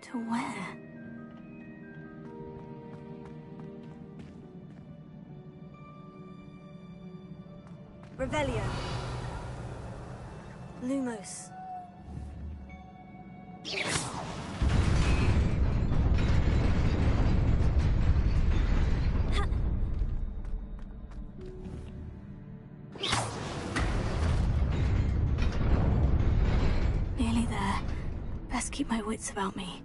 To where? Revelio. Lumos. Nearly there. Best keep my wits about me.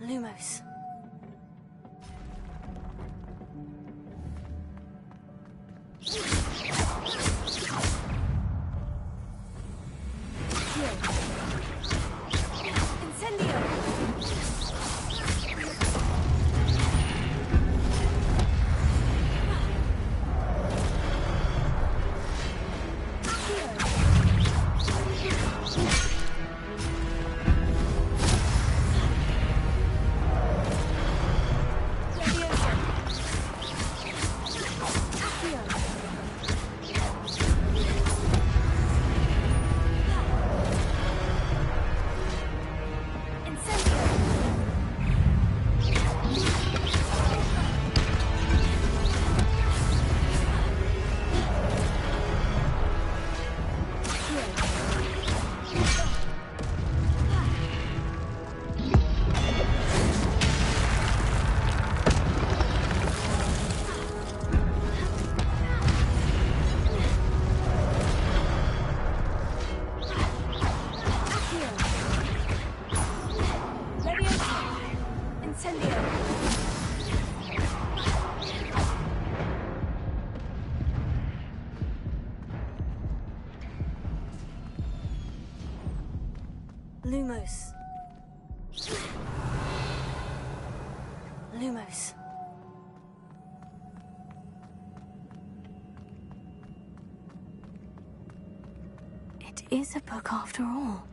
Lumos. Lumos. Lumos. It is a book after all.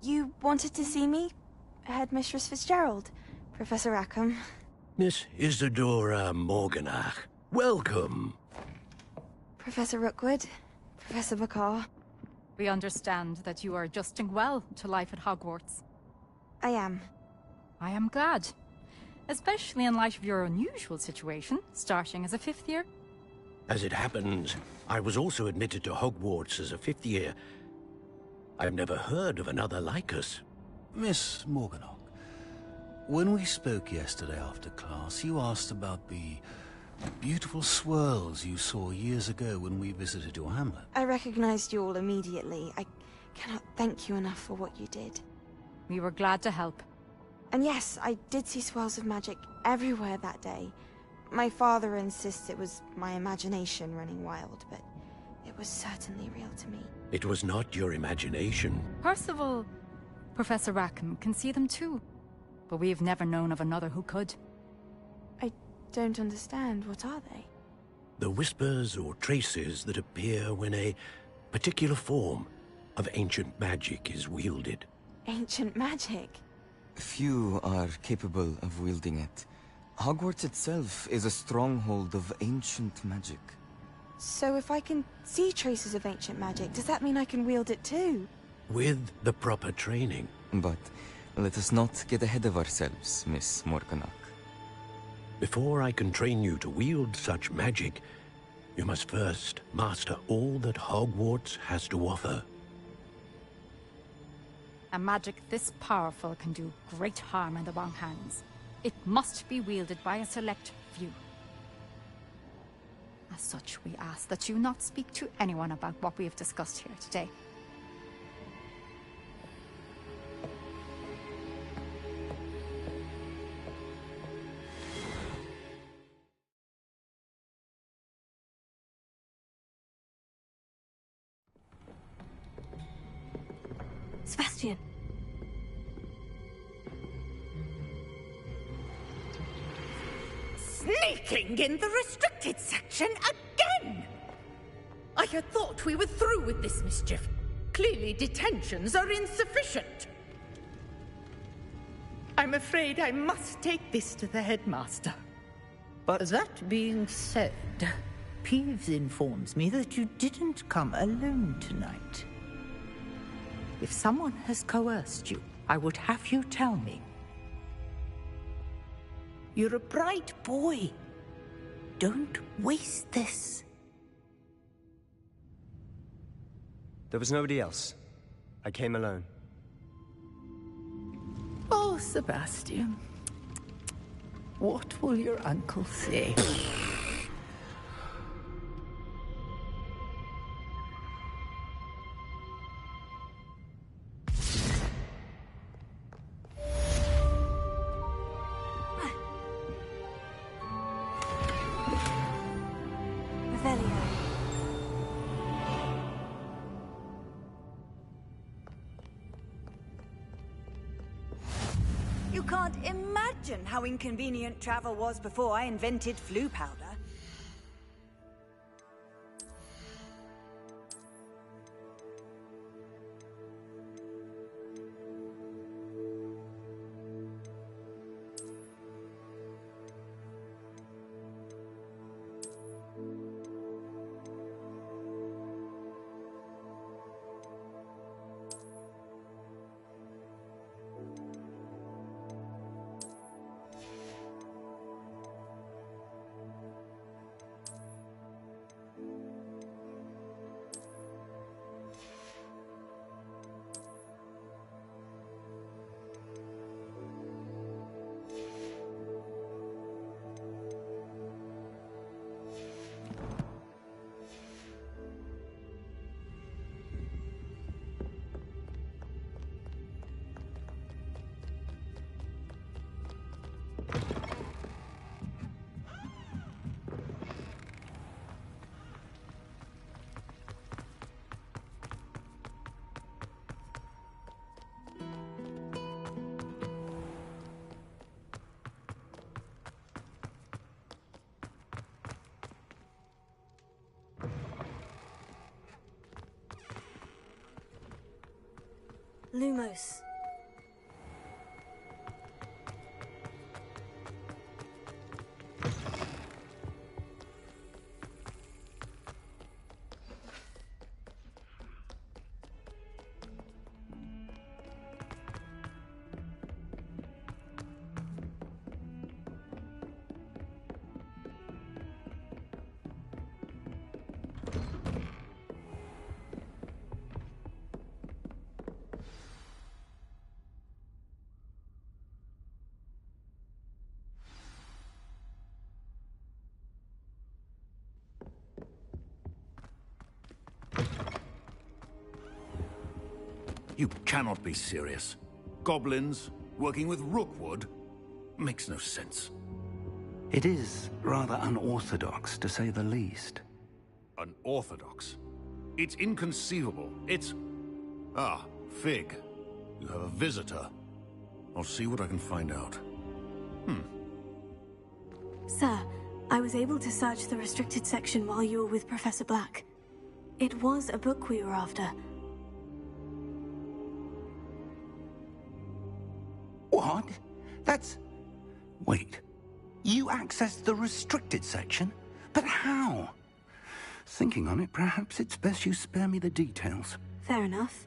You wanted to see me? Headmistress Fitzgerald, Professor Rackham. Miss Isadora Morganach, welcome. Professor Rookwood, Professor Bakar. We understand that you are adjusting well to life at Hogwarts. I am. I am glad. Especially in light of your unusual situation, starting as a 5th year. As it happens, I was also admitted to Hogwarts as a 5th year. I've never heard of another like us. Miss Morganach, when we spoke yesterday after class, you asked about the beautiful swirls you saw years ago when we visited your hamlet. I recognized you all immediately. I cannot thank you enough for what you did. We were glad to help. And yes, I did see swirls of magic everywhere that day. My father insists it was my imagination running wild, but it was certainly real to me. It was not your imagination. Percival, Professor Rackham can see them too. But we have never known of another who could. I don't understand. What are they? The whispers or traces that appear when a particular form of ancient magic is wielded. Ancient magic? Few are capable of wielding it. Hogwarts itself is a stronghold of ancient magic. So if I can see traces of ancient magic, does that mean I can wield it too? With the proper training. But let us not get ahead of ourselves, Miss Morganach. Before I can train you to wield such magic, you must first master all that Hogwarts has to offer. A magic this powerful can do great harm in the wrong hands. It must be wielded by a select few. As such, we ask that you not speak to anyone about what we have discussed here today. Sebastian. Sneaking in the restricted section again! I had thought we were through with this mischief. Clearly detentions are insufficient. I'm afraid I must take this to the headmaster. But that being said, Peeves informs me that you didn't come alone tonight. If someone has coerced you, I would have you tell me. You're a bright boy. Don't waste this. There was nobody else. I came alone. Oh, Sebastian. What will your uncle say? You can't imagine how inconvenient travel was before I invented flu powder. Lumos. You cannot be serious. Goblins working with Rookwood? Makes no sense. It is rather unorthodox, to say the least. Unorthodox? It's inconceivable. It's... Ah, Fig. You have a visitor. I'll see what I can find out. Sir, I was able to search the restricted section while you were with Professor Black. It was a book we were after. What? That's... Wait. You accessed the restricted section? But how? Thinking on it, perhaps it's best you spare me the details. Fair enough.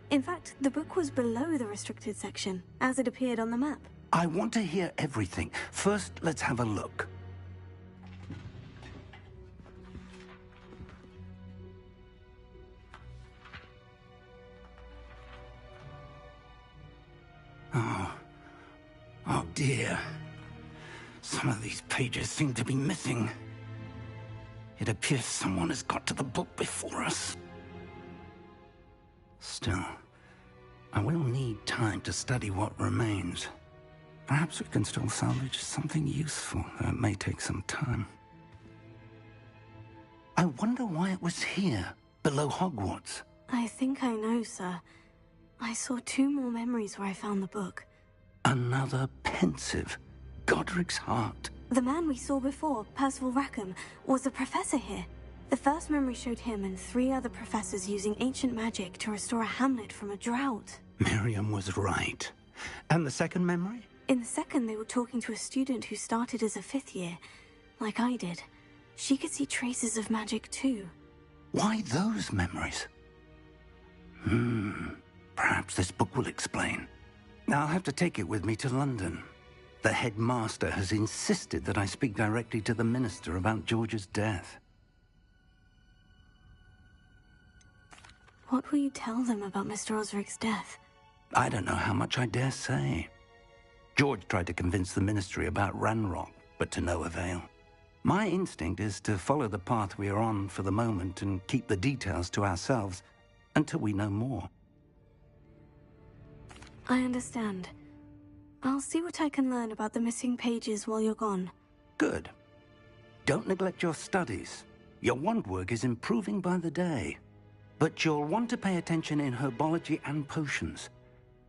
In fact, the book was below the restricted section, as it appeared on the map. I want to hear everything. First, let's have a look. Oh dear. Some of these pages seem to be missing. It appears someone has got to the book before us. Still, I will need time to study what remains. Perhaps we can still salvage something useful, though it may take some time. I wonder why it was here, below Hogwarts. I think I know, sir. I saw 2 more memories where I found the book. Another pensive. Godric's heart. The man we saw before, Percival Rackham, was a professor here. The first memory showed him and 3 other professors using ancient magic to restore a hamlet from a drought. Miriam was right. And the second memory? In the second, they were talking to a student who started as a 5th year, like I did. She could see traces of magic too. Why those memories? Perhaps this book will explain. I'll have to take it with me to London. The headmaster has insisted that I speak directly to the minister about George's death. What will you tell them about Mr. Osric's death? I don't know how much I dare say. George tried to convince the ministry about Ranrock, but to no avail. My instinct is to follow the path we are on for the moment and keep the details to ourselves until we know more. I understand. I'll see what I can learn about the missing pages while you're gone. Good. Don't neglect your studies. Your wand work is improving by the day. But you'll want to pay attention in herbology and potions.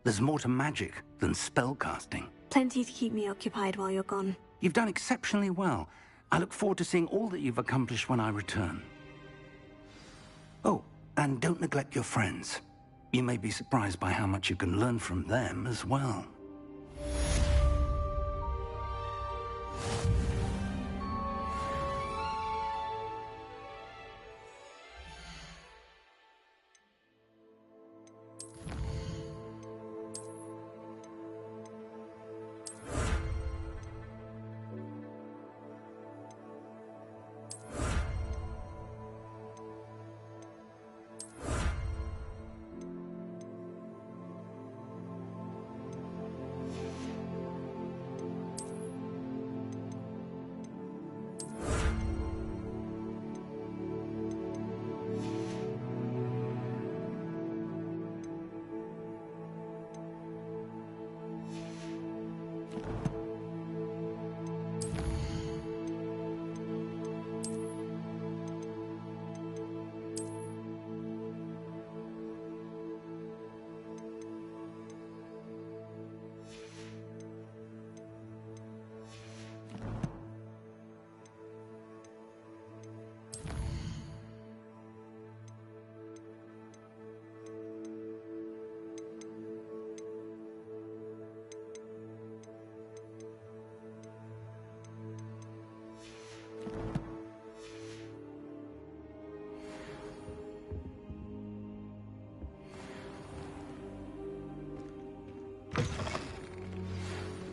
There's more to magic than spellcasting. Plenty to keep me occupied while you're gone. You've done exceptionally well. I look forward to seeing all that you've accomplished when I return. Oh, and don't neglect your friends. You may be surprised by how much you can learn from them as well.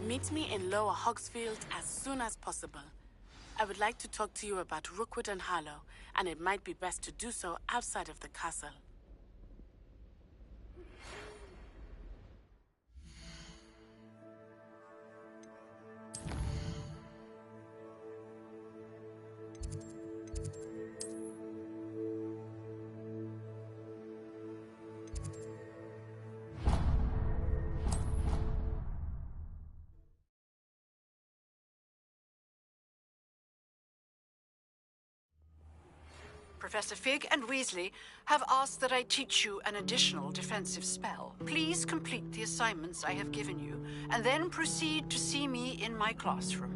Meet me in Lower Hogsfield as soon as possible. I would like to talk to you about Rookwood and Harlow, and it might be best to do so outside of the castle. Professor Fig and Weasley have asked that I teach you an additional defensive spell. Please complete the assignments I have given you, and then proceed to see me in my classroom.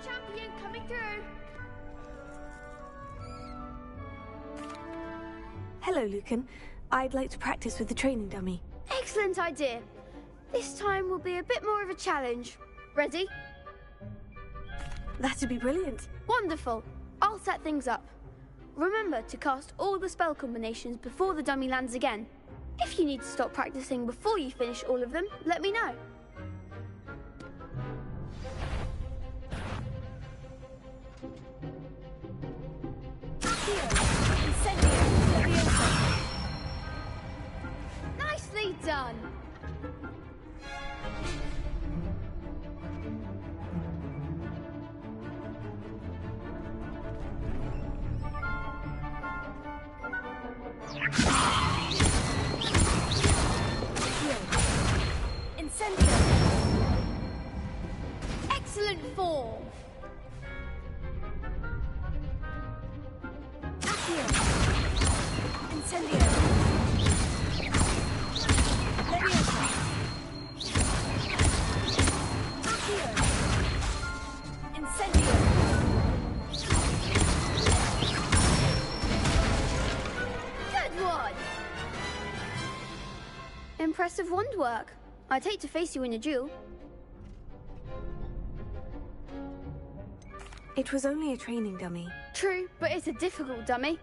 champion coming through. Hello, Lucan. I'd like to practice with the training dummy. Excellent idea. This time will be a bit more of a challenge. Ready? That'd be brilliant. Wonderful. I'll set things up. Remember to cast all the spell combinations before the dummy lands again. If you need to stop practicing before you finish all of them, let me know. Nicely done. Incendio. Excellent form. Accio. Incendio. Leviosa. Accio. Incendio. Good one. Impressive wand work. I'd hate to face you in a duel. It was only a training dummy. True, but it's a difficult dummy.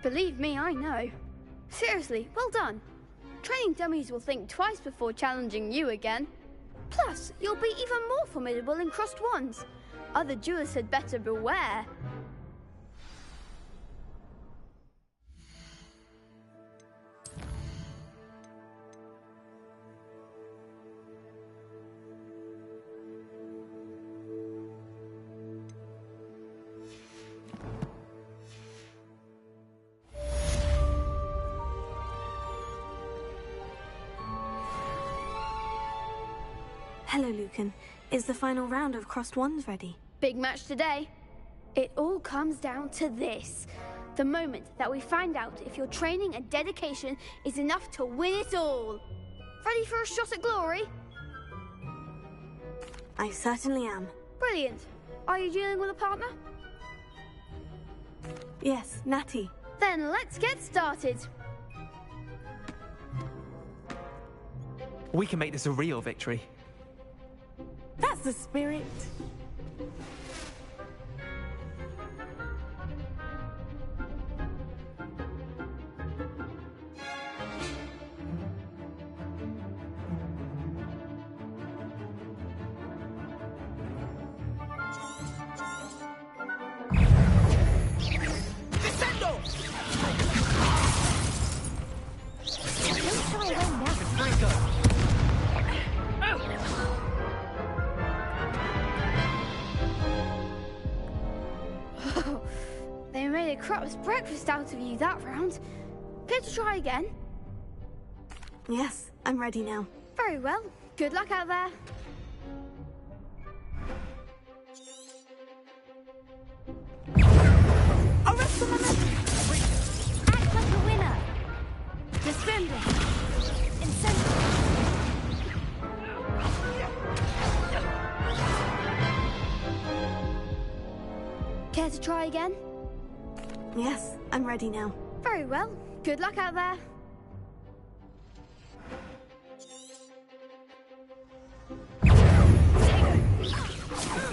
Believe me, I know. Seriously, well done. Training dummies will think twice before challenging you again. Plus, you'll be even more formidable in crossed wands. Other duelists had better beware. Hello, Lucan. Is the final round of crossed wands ready? Big match today. It all comes down to this. The moment that we find out if your training and dedication is enough to win it all. Ready for a shot at glory? I certainly am. Brilliant. Are you dealing with a partner? Yes, Natty. Then let's get started. We can make this a real victory. That's the spirit. They made a crap's breakfast out of you that round. Care to try again? Yes, I'm ready now. Very well. Good luck out there. Arrest the momentum! Act like a winner. Defender. Incentive. Care to try again? Yes, I'm ready now. Very well. Good luck out there.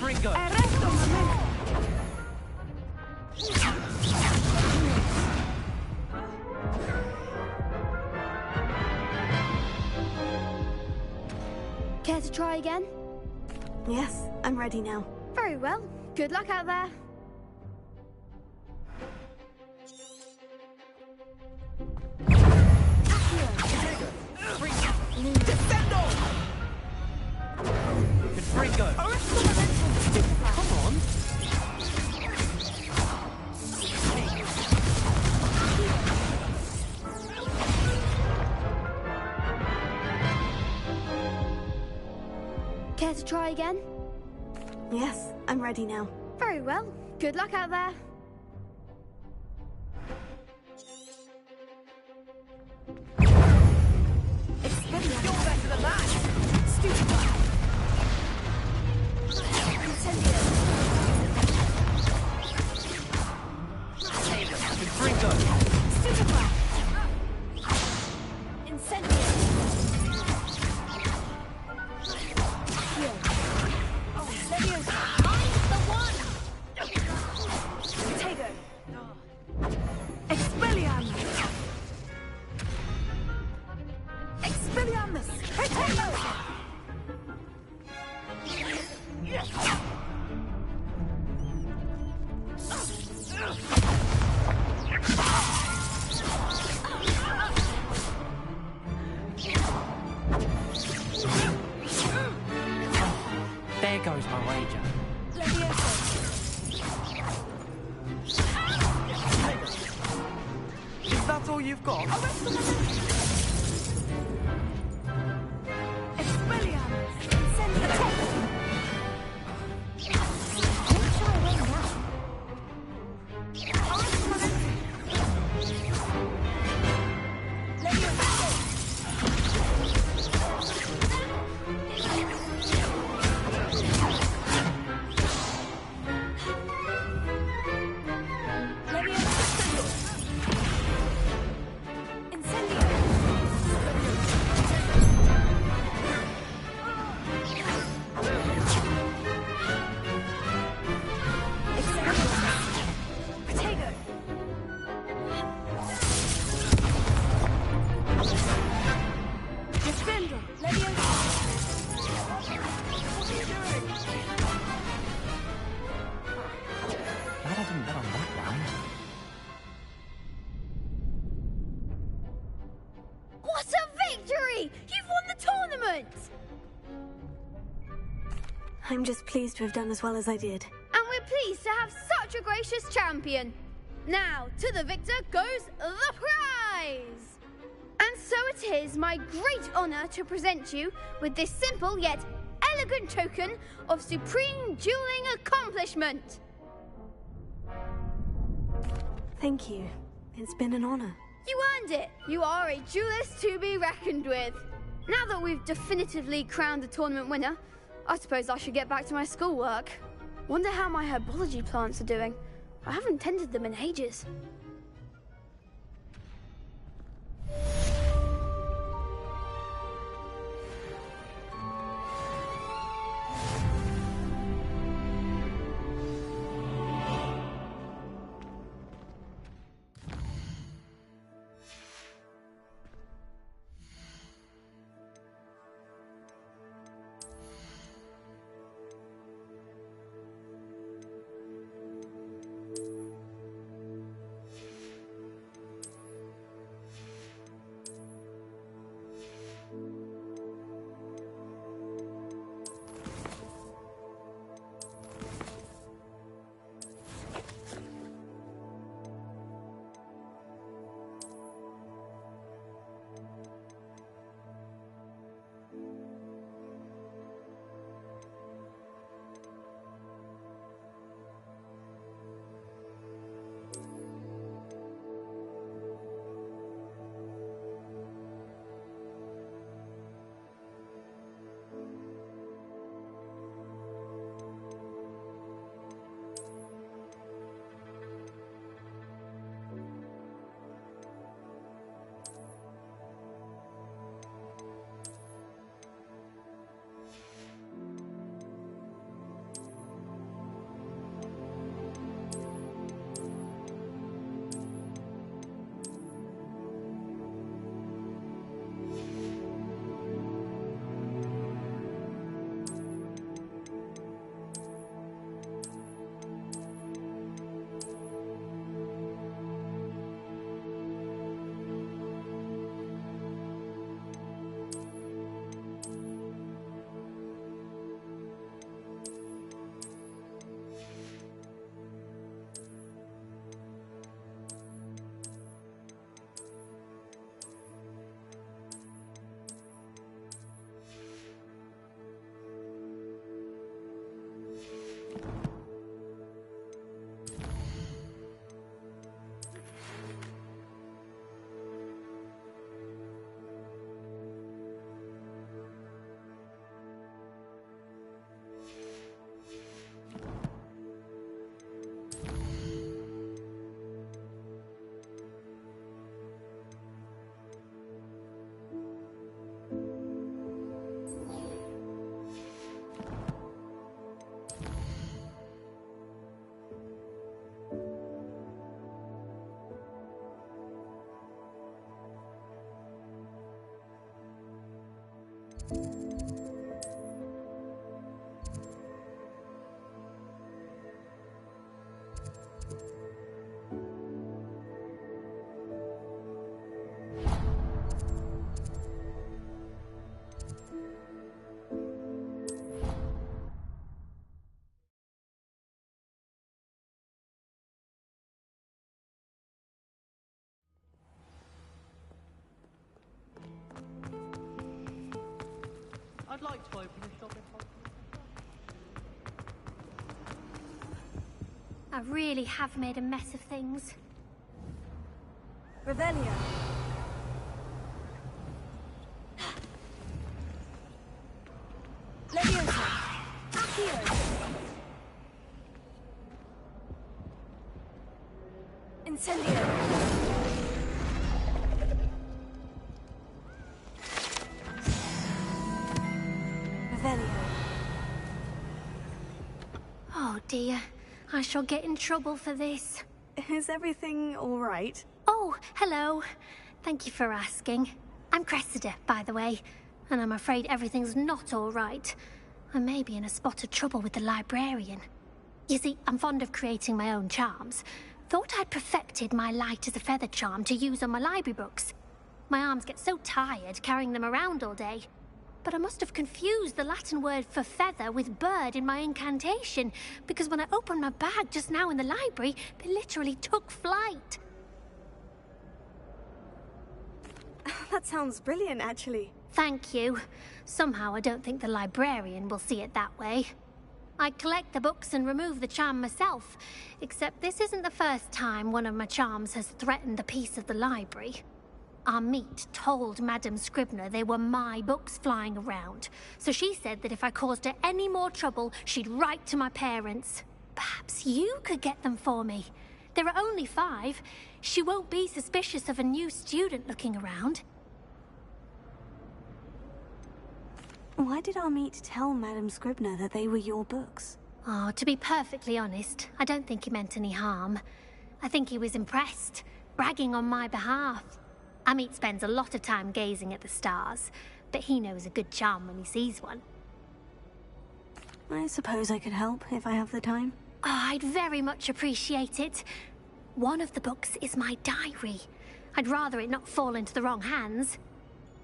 Ringo. Arresto momento. Care to try again? Yes, I'm ready now. Very well. Good luck out there. Defendo! Ringo. Come on. Care to try again? Yes, I'm ready now. Very well. Good luck out there. You're better than that! Stupid! Incendio! Leviosa! I'm the one! Tego! Expelliarmus! Expelliarmus! Protego! There goes my wager. Is that all you've got? What a victory! You've won the tournament! I'm just pleased to have done as well as I did. And we're pleased to have such a gracious champion. Now, to the victor goes the prize! And so it is my great honour to present you with this simple yet elegant token of supreme dueling accomplishment. Thank you. It's been an honour. You earned it. You are a duelist to be reckoned with. Now that we've definitively crowned the tournament winner, I suppose I should get back to my schoolwork. Wonder how my herbology plants are doing. I haven't tended them in ages. I really have made a mess of things. Revelio. Leviosa. Accio. Incendio. Revelio. Oh dear, I shall get in trouble for this. Is everything all right? Oh, hello. Thank you for asking. I'm Cressida, by the way, and I'm afraid everything's not all right. I may be in a spot of trouble with the librarian. You see, I'm fond of creating my own charms. Thought I'd perfected my light as a feather charm to use on my library books. My arms get so tired carrying them around all day. But I must have confused the Latin word for feather with bird in my incantation, because when I opened my bag just now in the library, they literally took flight. That sounds brilliant, actually. Thank you. Somehow I don't think the librarian will see it that way. I collect the books and remove the charm myself, except this isn't the first time one of my charms has threatened the peace of the library. Our meet told Madame Scribner they were my books flying around, so she said that if I caused her any more trouble, she'd write to my parents. Perhaps you could get them for me. There are only 5. She won't be suspicious of a new student looking around. Why did our meet tell Madame Scribner that they were your books? Oh, to be perfectly honest, I don't think he meant any harm. I think he was impressed, bragging on my behalf. Amit spends a lot of time gazing at the stars, but he knows a good charm when he sees one. I suppose I could help if I have the time. Oh, I'd very much appreciate it. One of the books is my diary. I'd rather it not fall into the wrong hands.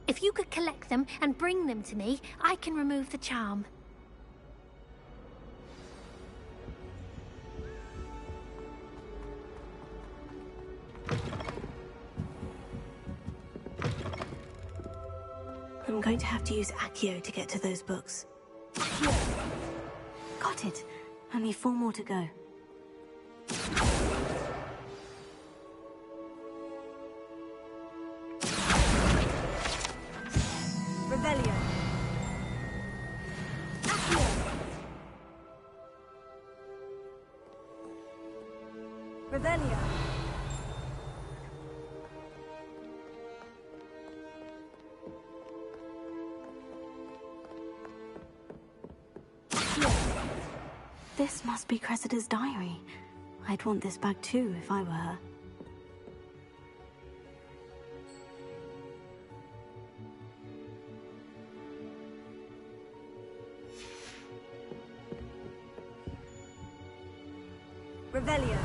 If you could collect them and bring them to me, I can remove the charm. I'm going to have to use Accio to get to those books. Accio! Got it. Only 4 more to go. Revelio. Accio. Revelio. This must be Cressida's diary. I'd want this bag too if I were her. Revelio.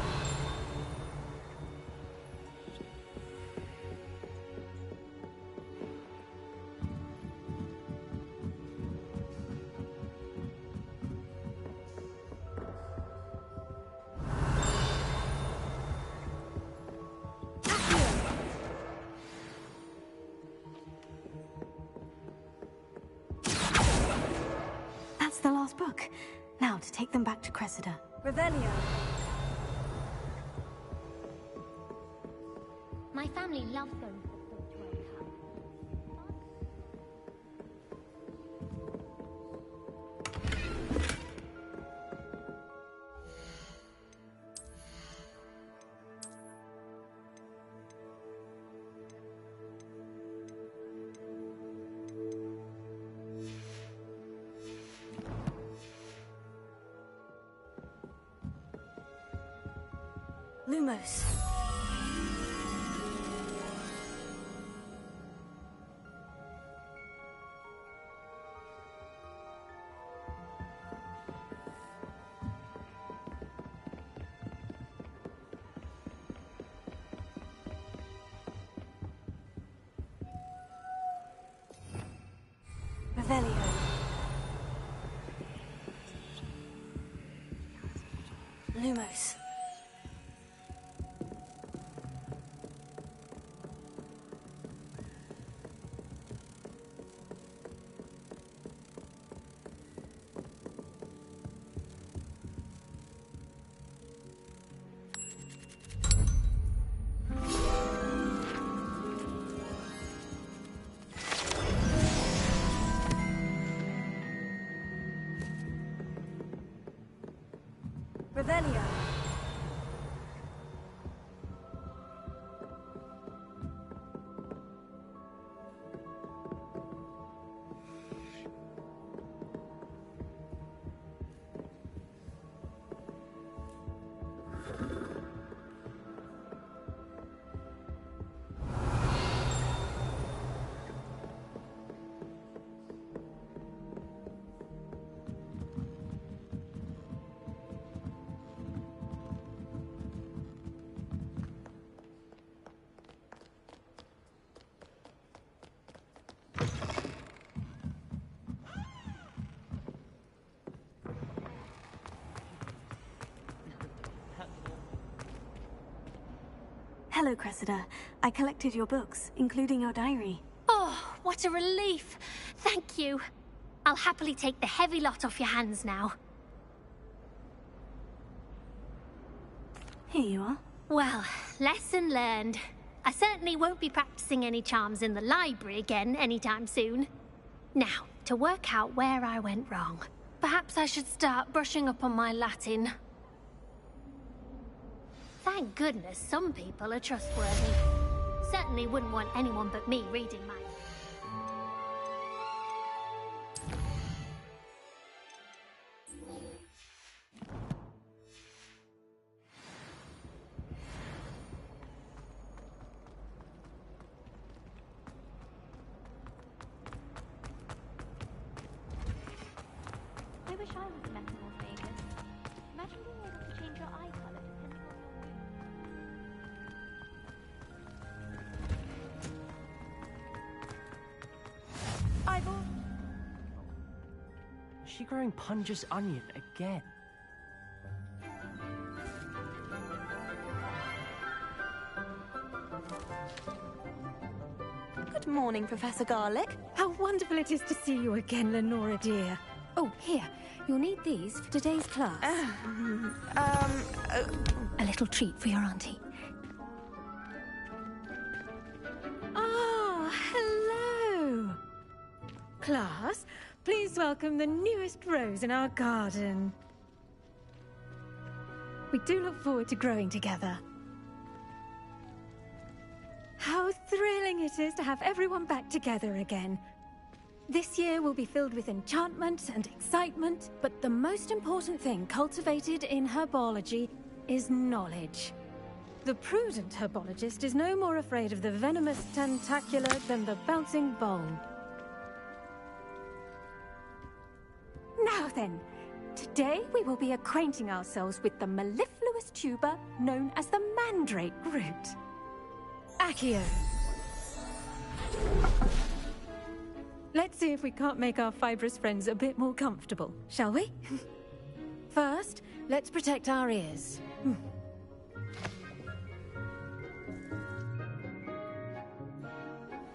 That's the last book. Now to take them back to Cressida. Revelio. My family loves going to the sanctuary house. Lumos. Revelio. Lumos. Revelio. Hello, Cressida. I collected your books, including your diary. Oh, what a relief. Thank you. I'll happily take the heavy lot off your hands now. Here you are. Well, lesson learned. I certainly won't be practicing any charms in the library again anytime soon. Now, to work out where I went wrong. Perhaps I should start brushing up on my Latin. Thank goodness some people are trustworthy. Certainly wouldn't want anyone but me reading mine. I wish I was better more famous. Imagine being able to change your eye color depending on your mood. Ivor. Is she growing Punja's onion again? Good morning, Professor Garlick. How wonderful it is to see you again, Lenora dear. Oh, here. You'll need these for today's class. A little treat for your auntie. Ah, hello. Class, please welcome the newest rose in our garden. We do look forward to growing together. How thrilling it is to have everyone back together again. This year will be filled with enchantment and excitement, but the most important thing cultivated in herbology is knowledge. The prudent herbologist is no more afraid of the venomous tentacula than the bouncing bowl. Now then, today we will be acquainting ourselves with the mellifluous tuber known as the mandrake root. Accio. Let's see if we can't make our fibrous friends a bit more comfortable, shall we? First, let's protect our ears.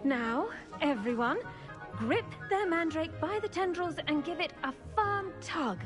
Now, everyone, grip their mandrake by the tendrils and give it a firm tug.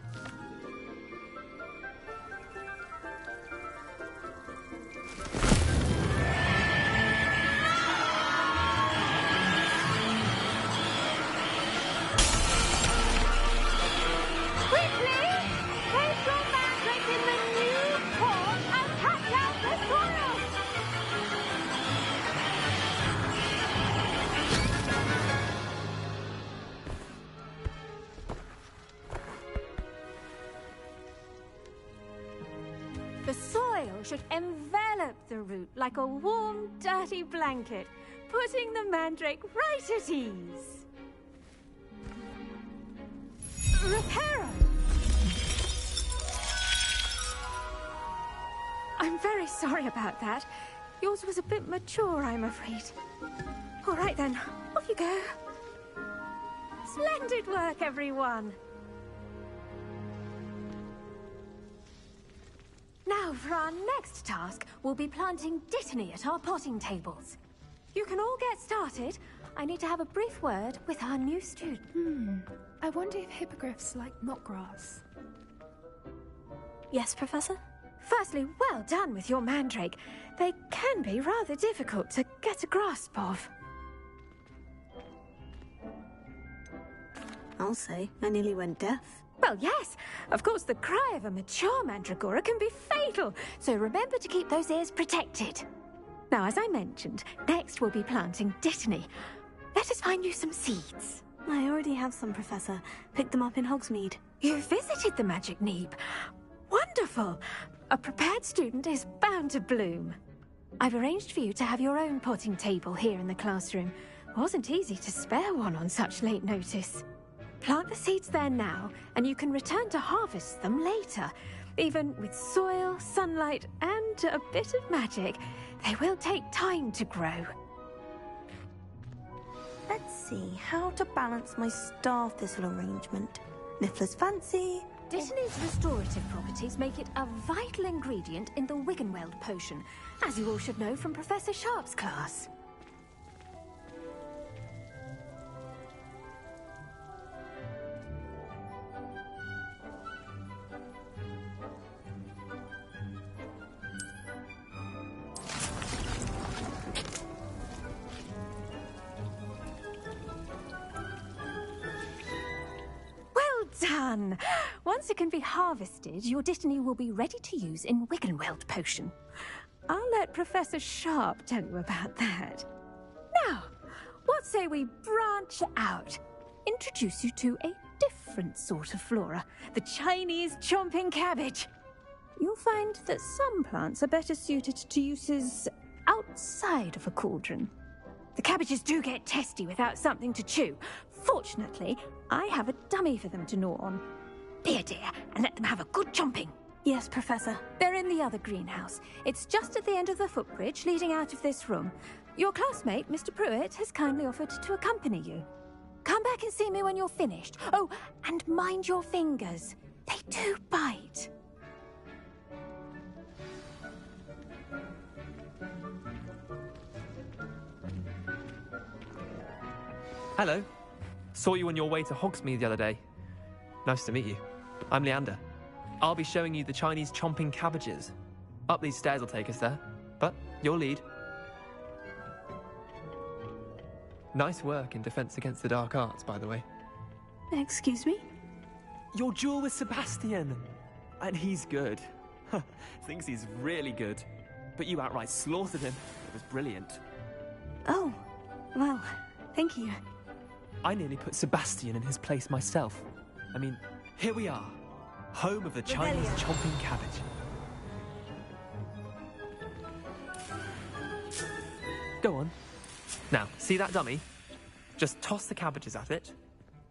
The soil should envelop the root like a warm, dirty blanket, putting the mandrake right at ease. Reparo! I'm very sorry about that. Yours was a bit mature, I'm afraid. All right then, off you go. Splendid work, everyone! Now, for our next task, we'll be planting dittany at our potting tables. You can all get started. I need to have a brief word with our new student. I wonder if hippogriffs like knotgrass. Yes, Professor? Firstly, well done with your mandrake. They can be rather difficult to get a grasp of. I'll say, I nearly went deaf. Well, yes. Of course, the cry of a mature mandragora can be fatal, so remember to keep those ears protected. Now, as I mentioned, next we'll be planting Dittany. Let us find you some seeds. I already have some, Professor. Picked them up in Hogsmeade. You visited the Magic Neeb. Wonderful! A prepared student is bound to bloom. I've arranged for you to have your own potting table here in the classroom. Wasn't easy to spare one on such late notice. Plant the seeds there now, and you can return to harvest them later. Even with soil, sunlight, and a bit of magic, they will take time to grow. Let's see how to balance my star thistle arrangement. Niffler's fancy. Dittany's restorative properties make it a vital ingredient in the Wiggenweld potion, as you all should know from Professor Sharp's class. Done! Once it can be harvested, your Dittany will be ready to use in Wiggenweld potion. I'll let Professor Sharp tell you about that. Now, what say we branch out? Introduce you to a different sort of flora, the Chinese chomping cabbage. You'll find that some plants are better suited to uses outside of a cauldron. The cabbages do get testy without something to chew. Fortunately, I have a dummy for them to gnaw on. Be a dear, and let them have a good chomping. Yes, Professor. They're in the other greenhouse. It's just at the end of the footbridge leading out of this room. Your classmate, Mr. Pruitt, has kindly offered to accompany you. Come back and see me when you're finished. Oh, and mind your fingers. They do bite. Hello. Saw you on your way to Hogsmeade the other day. Nice to meet you. I'm Leander. I'll be showing you the Chinese chomping cabbages. Up these stairs will take us there, but you'll lead. Nice work in Defense Against the Dark Arts, by the way. Excuse me? Your duel with Sebastian! And he's good. Thinks he's really good. But you outright slaughtered him. It was brilliant. Oh, well, thank you. I nearly put Sebastian in his place myself. I mean, here we are. Home of the Chinese chomping cabbage. Go on. Now, see that dummy? Just toss the cabbages at it,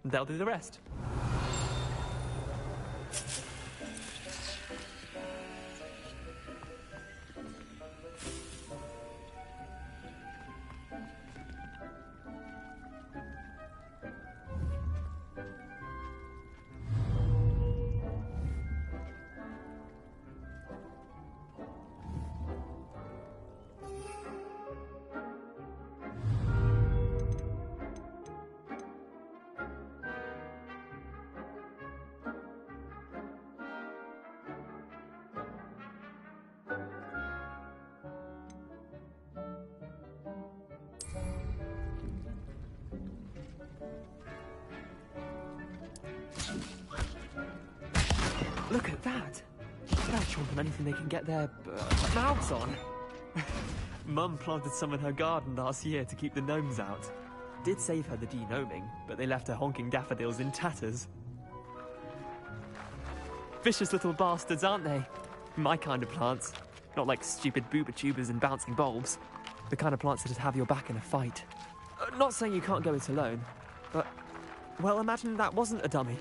and they'll do the rest. Look at that! They're chomping anything they can get their mouths on. Mum planted some in her garden last year to keep the gnomes out. Did save her the de-gnoming, but they left her honking daffodils in tatters. Vicious little bastards, aren't they? My kind of plants. Not like stupid booba tubers and bouncing bulbs. The kind of plants that'd have your back in a fight. Not saying you can't go it alone, but... well, imagine that wasn't a dummy.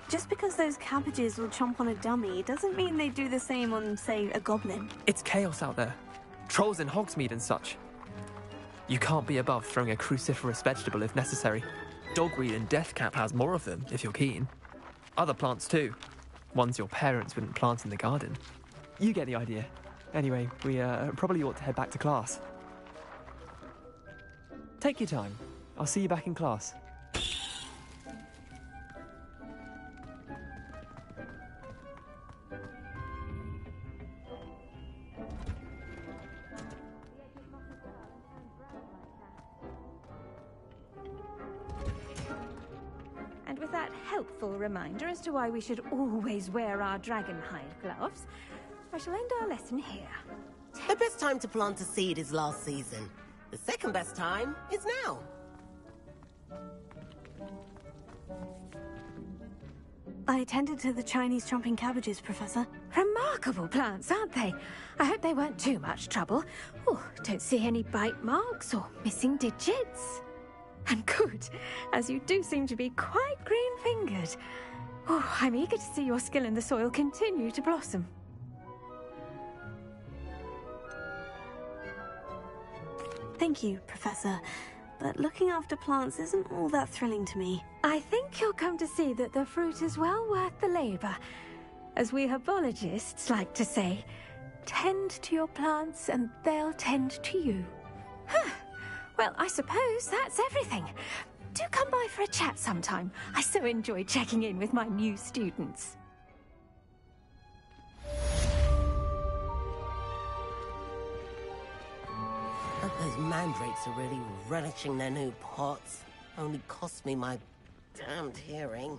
Just because those cabbages will chomp on a dummy doesn't mean they do the same on, say, a goblin. It's chaos out there. Trolls in Hogsmeade and such. You can't be above throwing a cruciferous vegetable if necessary. Dogweed and deathcap has more of them, if you're keen. Other plants too. Ones your parents wouldn't plant in the garden. You get the idea. Anyway, we probably ought to head back to class. Take your time. I'll see you back in class. And with that helpful reminder as to why we should always wear our dragonhide gloves, I shall end our lesson here. The best time to plant a seed is last season. The second best time is now. I attended to the Chinese chomping cabbages, Professor. Remarkable plants, aren't they? I hope they weren't too much trouble. Oh, don't see any bite marks or missing digits. And good, as you do seem to be quite green-fingered. Oh, I'm eager to see your skill in the soil continue to blossom. Thank you, Professor. But looking after plants isn't all that thrilling to me. I think you'll come to see that the fruit is well worth the labor. As we herbologists like to say, tend to your plants and they'll tend to you. Huh. Well, I suppose that's everything. Do come by for a chat sometime. I so enjoy checking in with my new students. Those mandrakes are really relishing their new pots. Only cost me my damned hearing.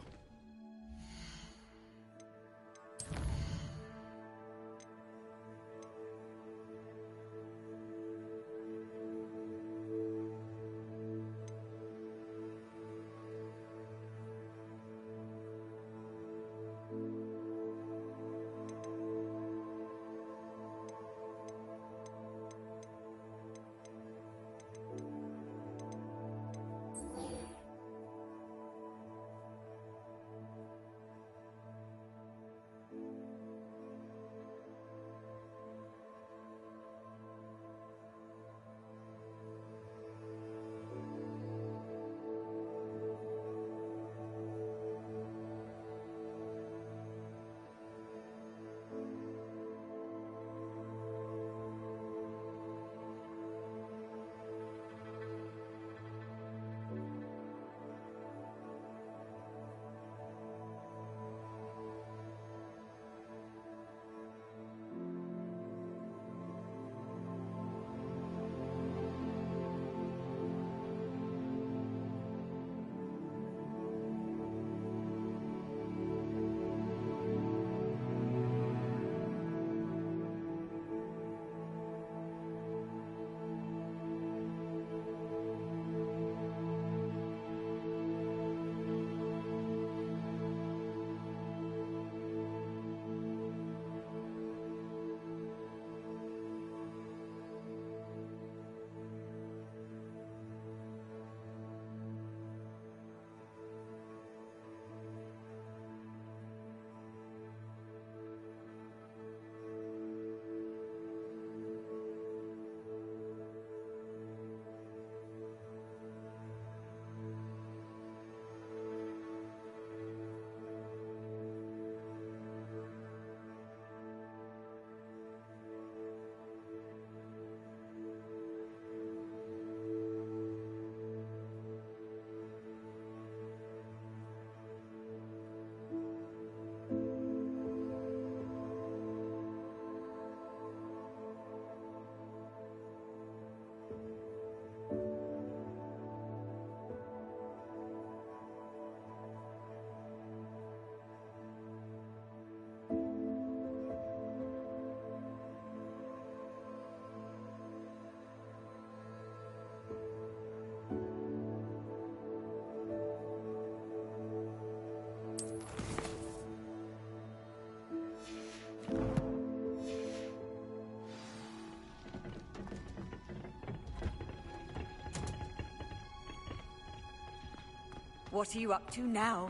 What are you up to now?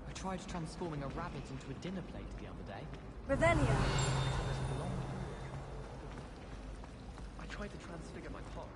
I tried transforming a rabbit into a dinner plate the other day. Revelia. I tried to transfigure my pot.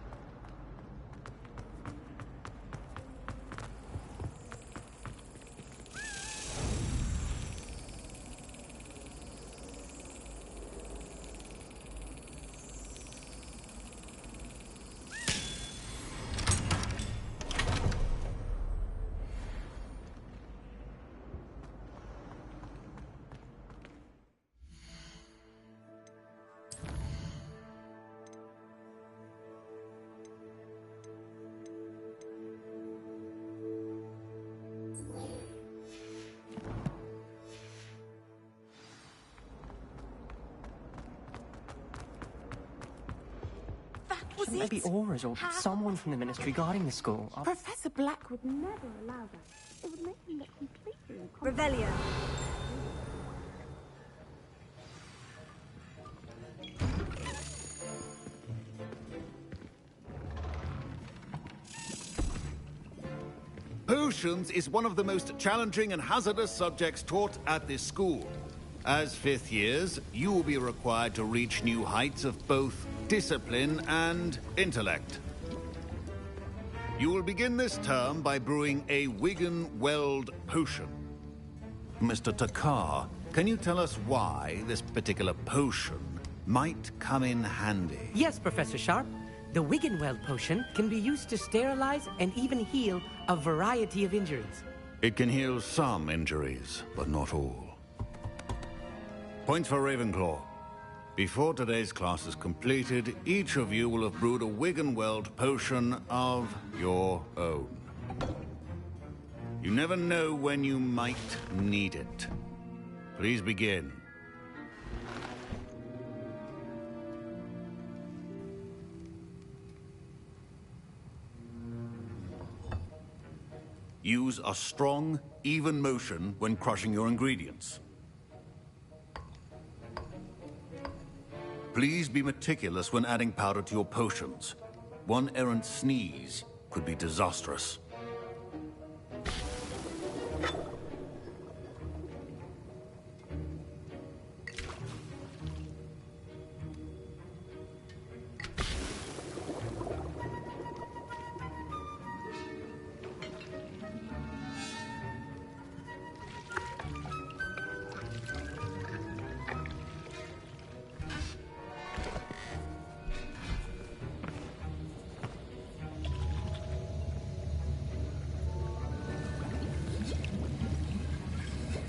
think maybe Auras or someone from the Ministry guarding the school. Professor Black would never allow that. It would make me look completely incompetent. Revelio. Potions is one of the most challenging and hazardous subjects taught at this school. As fifth years, you will be required to reach new heights of both discipline and intellect. You will begin this term by brewing a Wigan-Weld potion. Mr. Takar, can you tell us why this particular potion might come in handy? Yes, Professor Sharp. The Wigan-Weld potion can be used to sterilize and even heal a variety of injuries. It can heal some injuries, but not all. Points for Ravenclaw. Before today's class is completed, each of you will have brewed a Wigan-Weld potion of your own. You never know when you might need it. Please begin. Use a strong, even motion when crushing your ingredients. Please be meticulous when adding powder to your potions. One errant sneeze could be disastrous.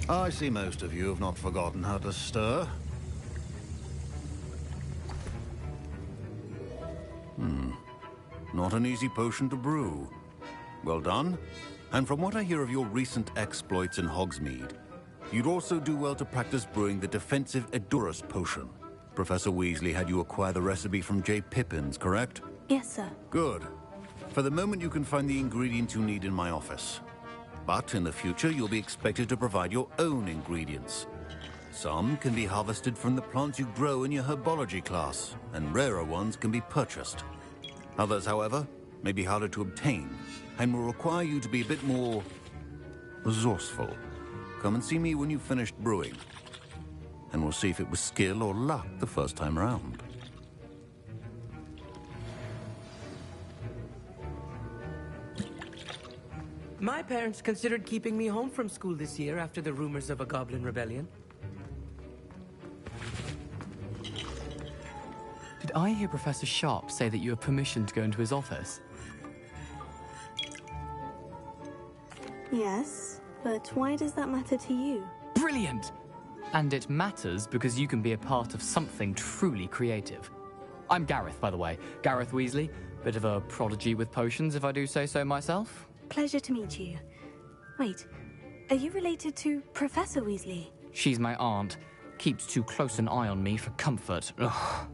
I see most of you have not forgotten how to stir. Not an easy potion to brew. Well done. And from what I hear of your recent exploits in Hogsmeade, you'd also do well to practice brewing the defensive Edurus potion. Professor Weasley had you acquire the recipe from J. Pippins, correct? Yes, sir. Good. For the moment, you can find the ingredients you need in my office. But in the future, you'll be expected to provide your own ingredients. Some can be harvested from the plants you grow in your herbology class, and rarer ones can be purchased. Others, however, may be harder to obtain, and will require you to be a bit more resourceful. Come and see me when you've finished brewing, and we'll see if it was skill or luck the first time around. My parents considered keeping me home from school this year after the rumors of a goblin rebellion. Did I hear Professor Sharp say that you have permission to go into his office? Yes, but why does that matter to you? Brilliant! And it matters because you can be a part of something truly creative. I'm Gareth, by the way. Gareth Weasley. Bit of a prodigy with potions, if I do say so myself. Pleasure to meet you. Wait, are you related to Professor Weasley? She's my aunt. Keeps too close an eye on me for comfort. Ugh.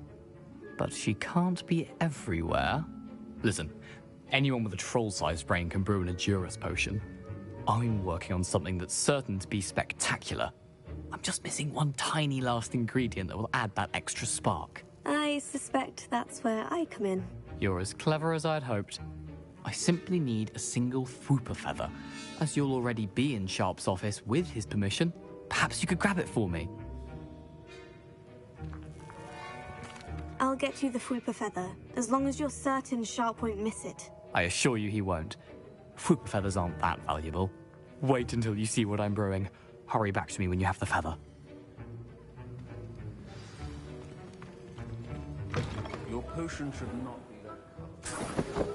But she can't be everywhere. Listen, anyone with a troll-sized brain can brew an Edurus potion. I'm working on something that's certain to be spectacular. I'm just missing one tiny last ingredient that will add that extra spark. I suspect that's where I come in. You're as clever as I'd hoped. I simply need a single Fwooper feather. As you'll already be in Sharp's office with his permission, perhaps you could grab it for me. I'll get you the Fwooper feather, as long as you're certain Sharp won't miss it. I assure you he won't. Fwooper feathers aren't that valuable. Wait until you see what I'm brewing. Hurry back to me when you have the feather. Your potion should not be that.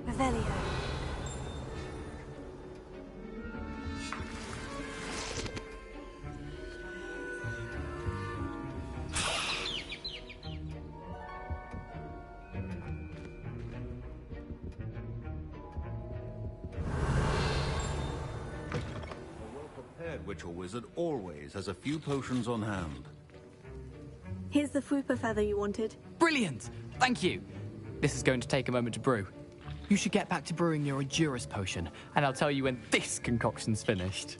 Revelio. witch or wizard always has a few potions on hand. Here's the Fupa feather you wanted. Brilliant! Thank you. This is going to take a moment to brew. You should get back to brewing your Endurus potion, and I'll tell you when this concoction's finished.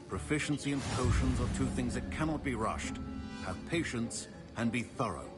Proficiency and potions are two things that cannot be rushed. Have patience and be thorough.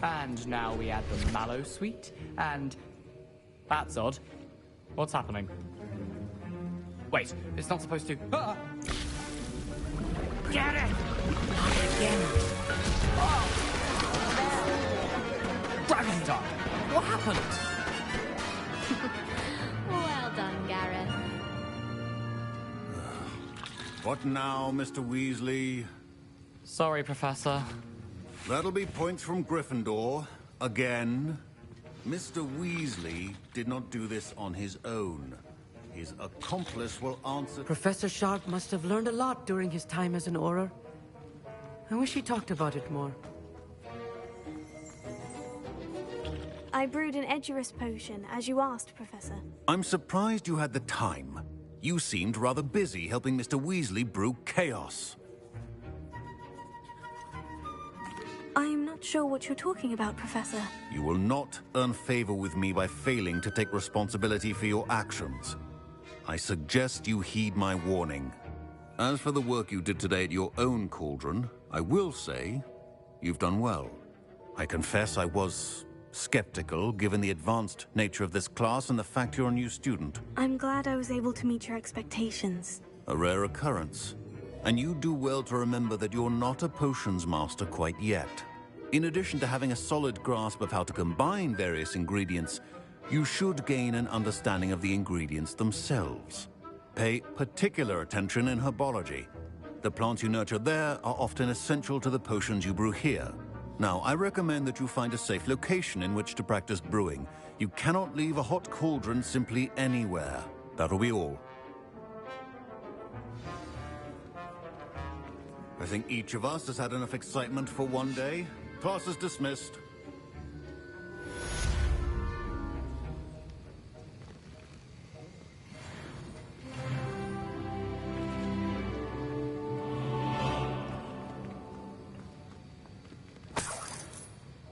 And now we add the mallow sweet, and... That's odd. What's happening? Wait, it's not supposed to... Ah! Get it! Again! Oh! Dragon Dog! What happened? Well done, Gareth. What now, Mr. Weasley? Sorry, Professor. That'll be points from Gryffindor. Again. Mr. Weasley did not do this on his own. His accomplice will answer... Professor Sharp must have learned a lot during his time as an Auror. I wish he talked about it more. I brewed an Edurus potion, as you asked, Professor. I'm surprised you had the time. You seemed rather busy helping Mr. Weasley brew chaos. I'm not sure what you're talking about, Professor. You will not earn favor with me by failing to take responsibility for your actions. I suggest you heed my warning. As for the work you did today at your own cauldron, I will say you've done well. I confess I was skeptical, given the advanced nature of this class and the fact you're a new student. I'm glad I was able to meet your expectations. A rare occurrence. And you do well to remember that you're not a potions master quite yet. In addition to having a solid grasp of how to combine various ingredients, you should gain an understanding of the ingredients themselves. Pay particular attention in herbology. The plants you nurture there are often essential to the potions you brew here. Now, I recommend that you find a safe location in which to practice brewing. You cannot leave a hot cauldron simply anywhere. That'll be all. I think each of us has had enough excitement for one day. Class is dismissed.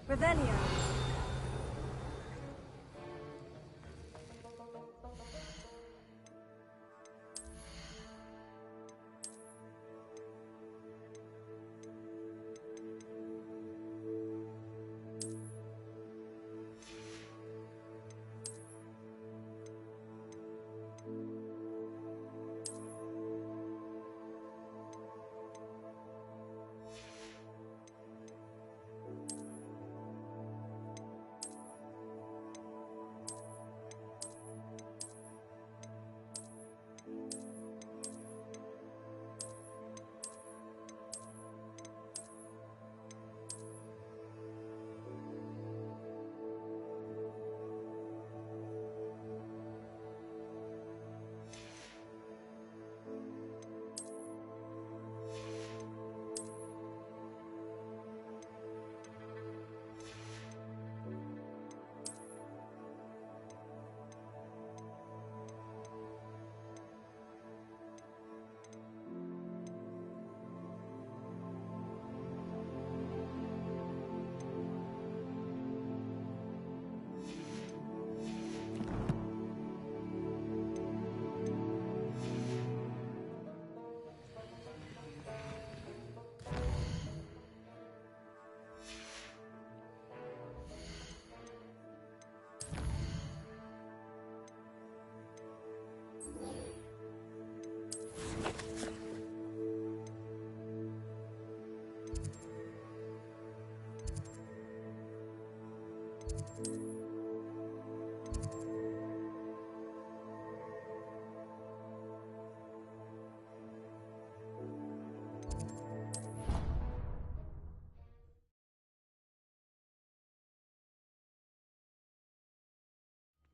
Revelio.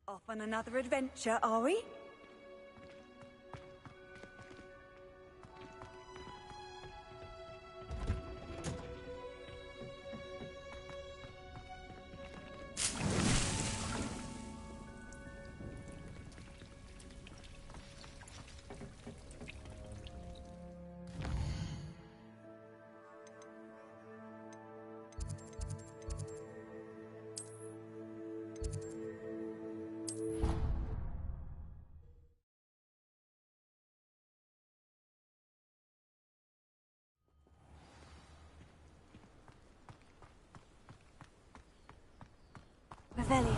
Off on another adventure, are we? Revelio.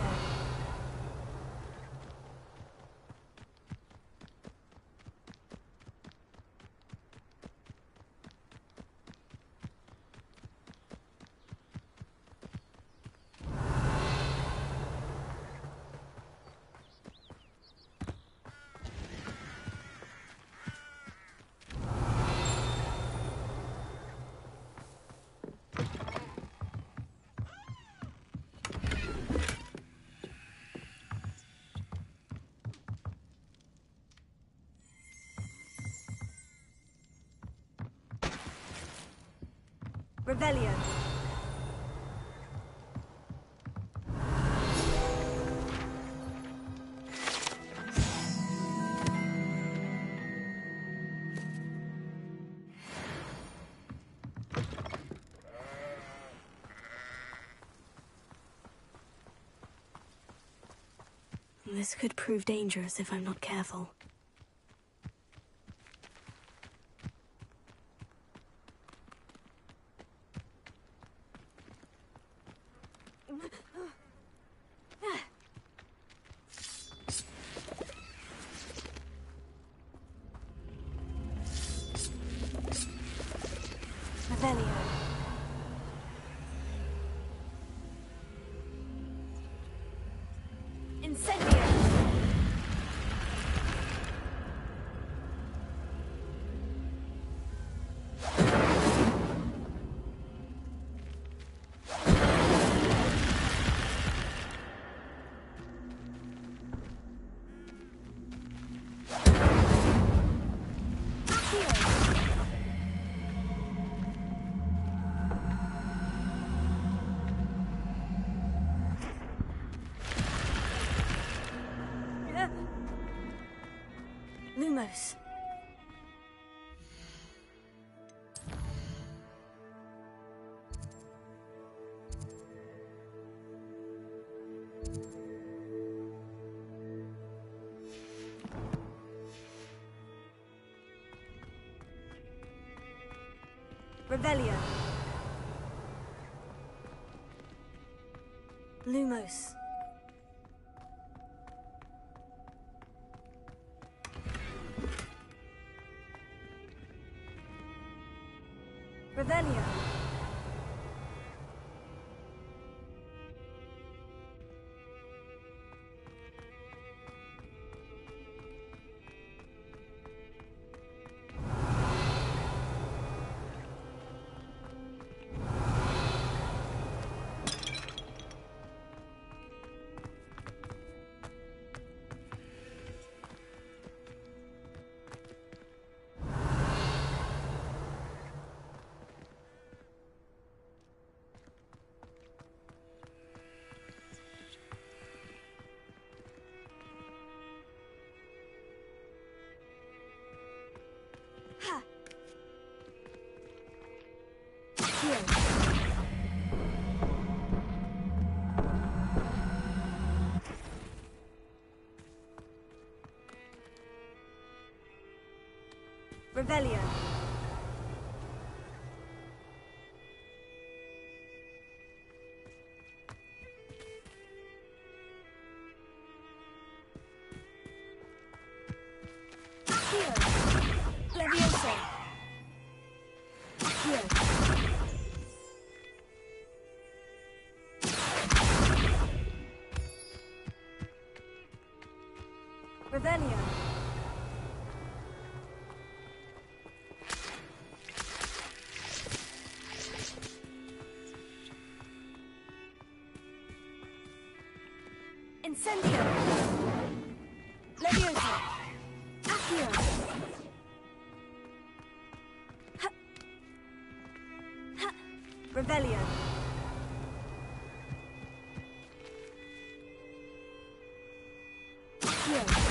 Revelio. This could prove dangerous if I'm not careful. Revelio. Incendio. Lumos. Revelio. Lumos. Revelio. Ha. Here. Revelio. Here. Leviosa. Here. Revelio. Incendio! Leviosa! Accio! Ha! Ha! Revelio! Accio!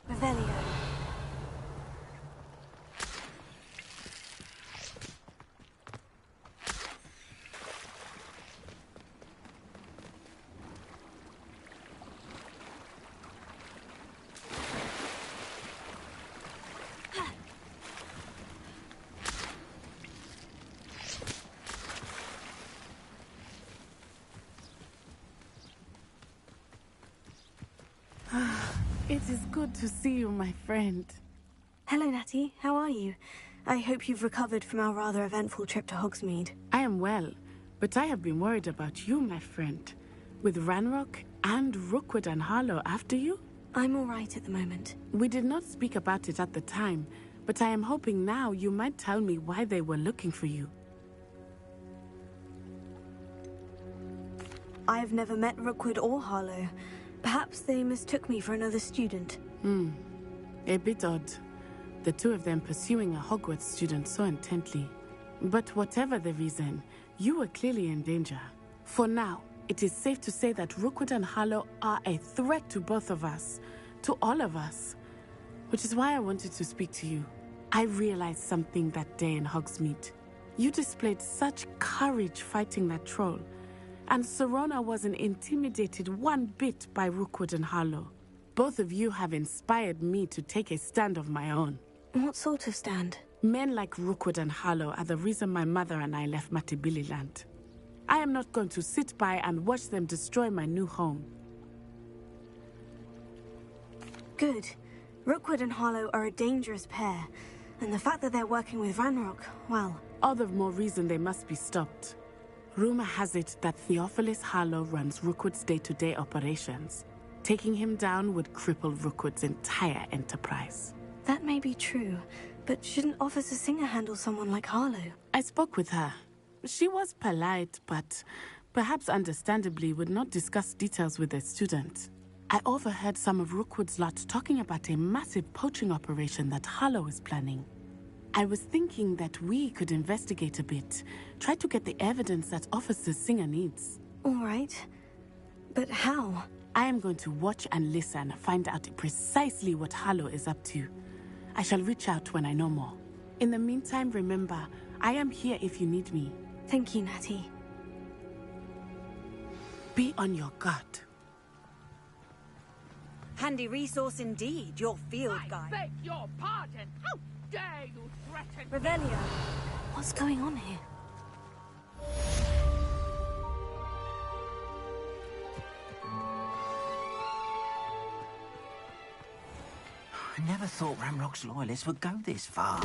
Revelio. It is good to see you, my friend. Hello, Natty. How are you? I hope you've recovered from our rather eventful trip to Hogsmeade. I am well, but I have been worried about you, my friend. With Ranrock and Rookwood and Harlow after you? I'm all right at the moment. We did not speak about it at the time, but I am hoping now you might tell me why they were looking for you. I have never met Rookwood or Harlow. Perhaps they mistook me for another student. A bit odd. The two of them pursuing a Hogwarts student so intently. But whatever the reason, you were clearly in danger. For now, it is safe to say that Rookwood and Harlow are a threat to both of us. To all of us. Which is why I wanted to speak to you. I realized something that day in Hogsmeade. You displayed such courage fighting that troll. And Serona wasn't intimidated one bit by Rookwood and Harlow. Both of you have inspired me to take a stand of my own. What sort of stand? Men like Rookwood and Harlow are the reason my mother and I left Matibili-land. I am not going to sit by and watch them destroy my new home. Good. Rookwood and Harlow are a dangerous pair. And the fact that they're working with Ranrock, well... All the more reason they must be stopped. Rumor has it that Theophilus Harlow runs Rookwood's day-to-day operations. Taking him down would cripple Rookwood's entire enterprise. That may be true, but shouldn't Officer Singer handle someone like Harlow? I spoke with her. She was polite, but perhaps understandably would not discuss details with a student. I overheard some of Rookwood's lot talking about a massive poaching operation that Harlow is planning. I was thinking that we could investigate a bit, try to get the evidence that Officer Singer needs. All right. But how? I am going to watch and listen, find out precisely what Harlow is up to. I shall reach out when I know more. In the meantime, remember, I am here if you need me. Thank you, Natty. Be on your guard. Handy resource indeed, your field guide. Beg your pardon. How dare you threaten Revelio. What's going on here? I never thought Ramrock's loyalists would go this far.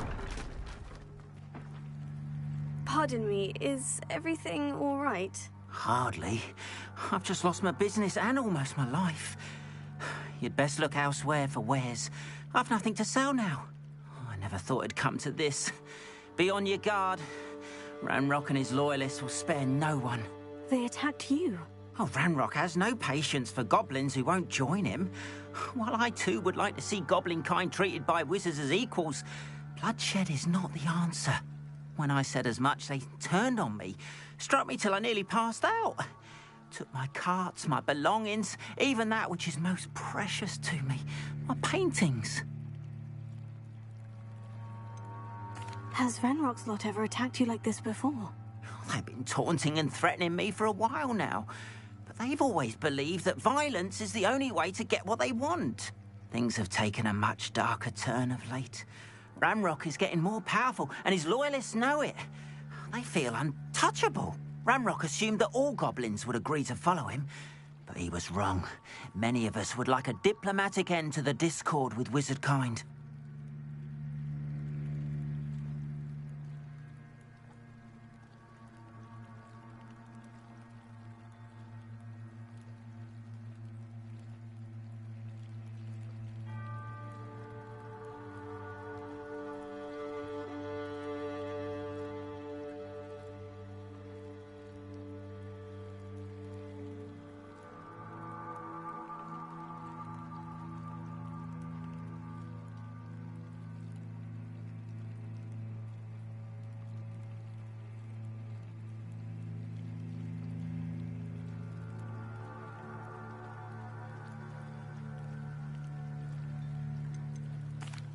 Pardon me, is everything all right? Hardly. I've just lost my business and almost my life. You'd best look elsewhere for wares. I've nothing to sell now. I never thought it'd come to this. Be on your guard. Ranrock and his loyalists will spare no one. They attacked you. Oh, Ranrock has no patience for goblins who won't join him. While I too would like to see goblin kind treated by wizards as equals, bloodshed is not the answer. When I said as much, they turned on me, struck me till I nearly passed out. Took my carts, my belongings, even that which is most precious to me, my paintings. Has Ranrock's lot ever attacked you like this before? They've been taunting and threatening me for a while now, but they've always believed that violence is the only way to get what they want. Things have taken a much darker turn of late. Ranrock is getting more powerful, and his loyalists know it. They feel untouchable. Ranrock assumed that all goblins would agree to follow him, but he was wrong. Many of us would like a diplomatic end to the discord with wizard kind.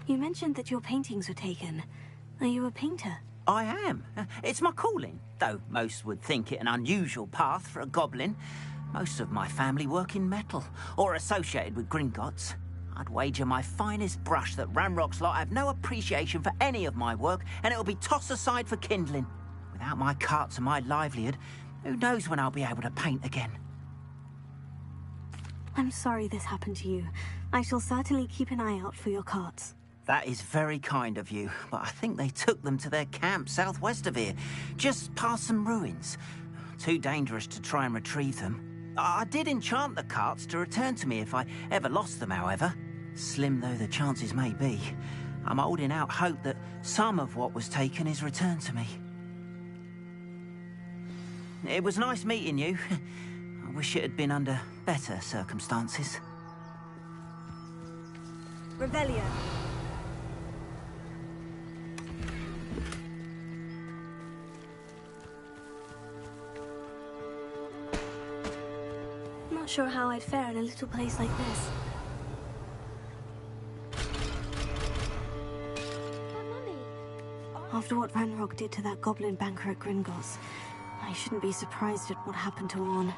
You mentioned that your paintings were taken. Are you a painter? I am. It's my calling, though most would think it an unusual path for a goblin. Most of my family work in metal, or associated with Gringotts. I'd wager my finest brush that Ranrock's lot have no appreciation for any of my work, and it'll be tossed aside for kindling. Without my carts and my livelihood, who knows when I'll be able to paint again. I'm sorry this happened to you. I shall certainly keep an eye out for your carts. That is very kind of you, but I think they took them to their camp southwest of here, just past some ruins. Too dangerous to try and retrieve them. I did enchant the carts to return to me if I ever lost them, however. Slim though the chances may be, I'm holding out hope that some of what was taken is returned to me. It was nice meeting you. I wish it had been under better circumstances. Revelio. Not sure how I'd fare in a little place like this. After what Ranrock did to that goblin banker at Gringotts, I shouldn't be surprised at what happened to Orn.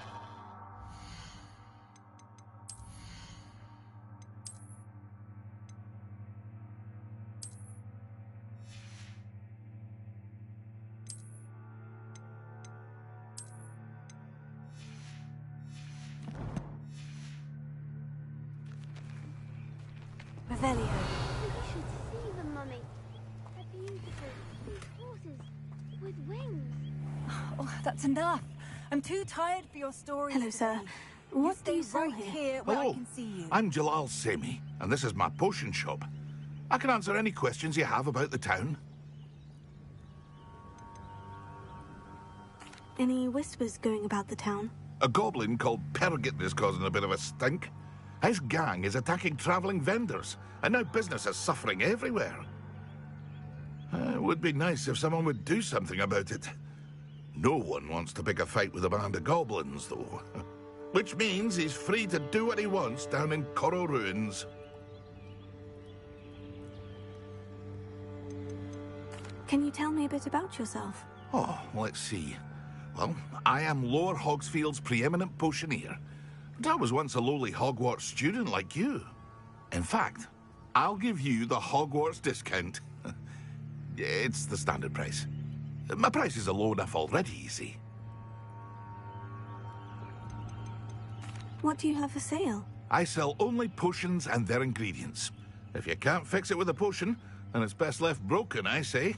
Revelio. You should see them, Mummy. They're beautiful. These horses with wings. Oh, that's enough. I'm too tired for your stories. Hello, sir. What do you sell right here where I Hello, can see you. I'm Jalal Semi, and this is my potion shop. I can answer any questions you have about the town. Any whispers going about the town? A goblin called Pergit is causing a bit of a stink. His gang is attacking travelling vendors, and now business is suffering everywhere. It would be nice if someone would do something about it. No one wants to pick a fight with a band of goblins, though. Which means he's free to do what he wants down in Corro Ruins. Can you tell me a bit about yourself? Oh, let's see. Well, I am Lower Hogsfield's preeminent potioneer. But I was once a lowly Hogwarts student like you. In fact, I'll give you the Hogwarts discount. It's the standard price. My prices are low enough already, you see. What do you have for sale? I sell only potions and their ingredients. If you can't fix it with a potion, then it's best left broken, I say.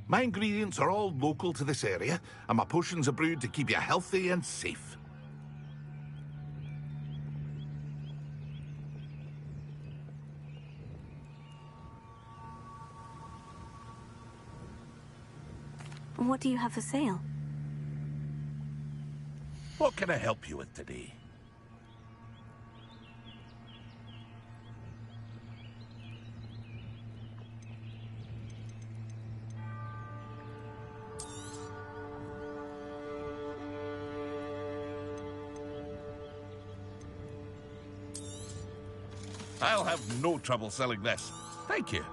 My ingredients are all local to this area, and my potions are brewed to keep you healthy and safe. And what do you have for sale? What can I help you with today? I'll have no trouble selling this. Thank you.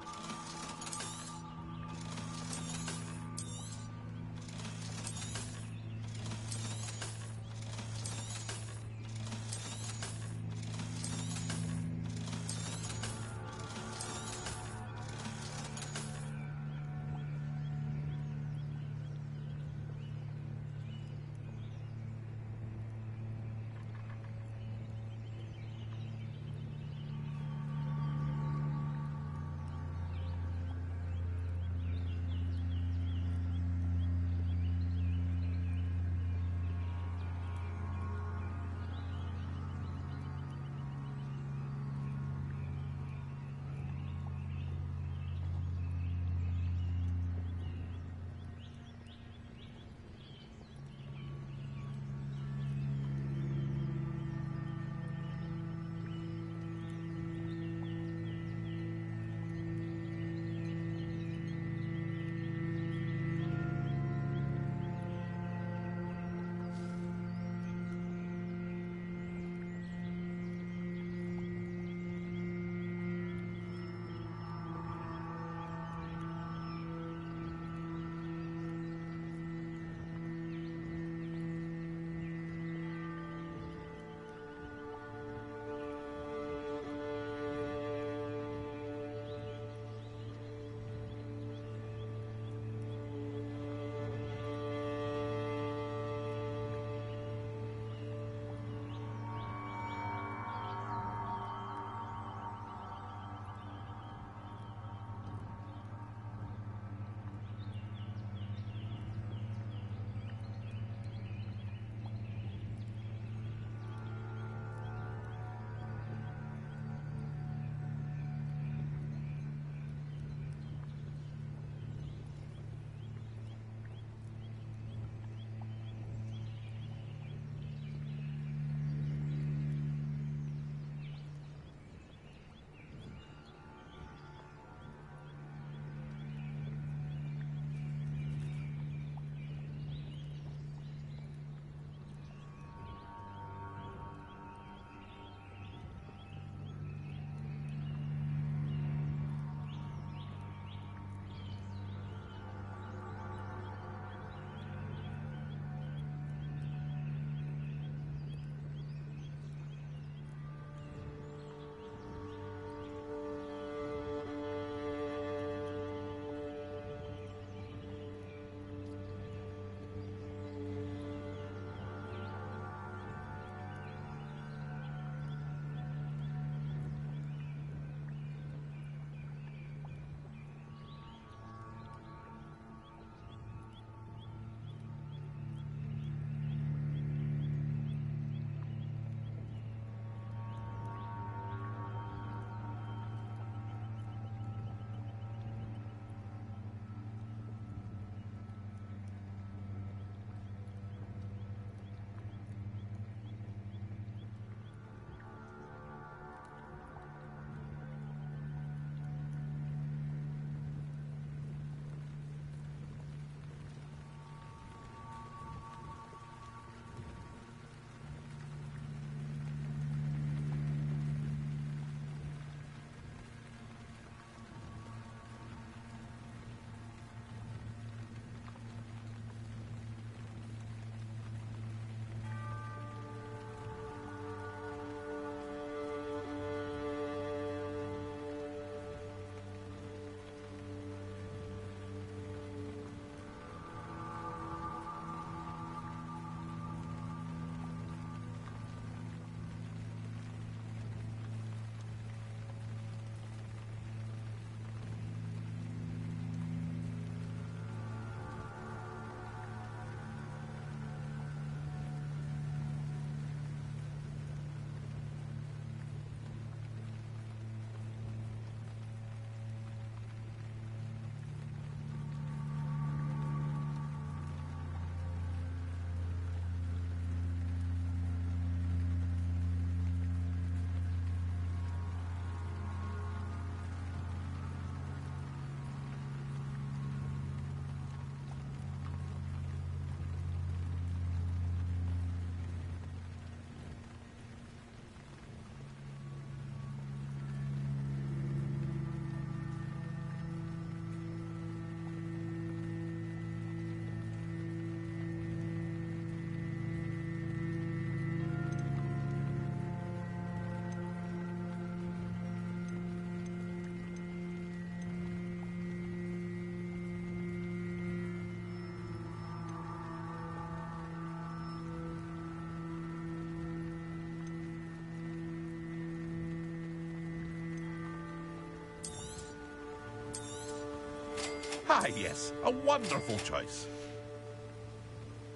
Ah, yes, a wonderful choice.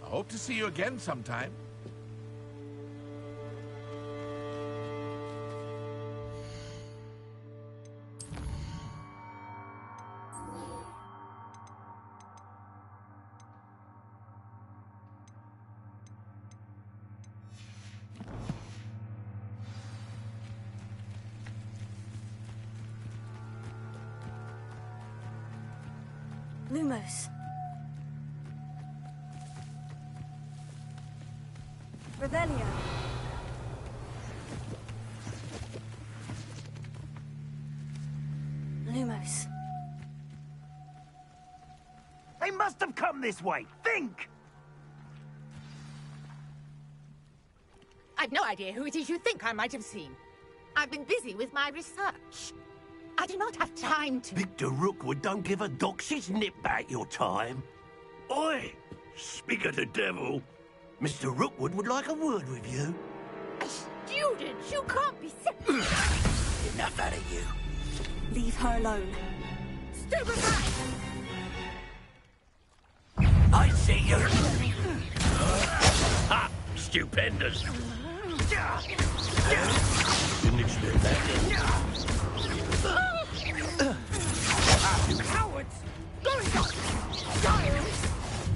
I hope to see you again sometime. Lumos. Revelio. Lumos. They must have come this way. Think! I've no idea who it is you think I might have seen. I've been busy with my research. I do not have time to... Victor Rookwood don't give a doxy's nip back your time. Oi! Speak of the devil. Mr. Rookwood would like a word with you. A student? You can't be serious. Enough out of you. Leave her alone. Stupid rat! I see you. Ha! Stupendous. Didn't expect that. Cowards!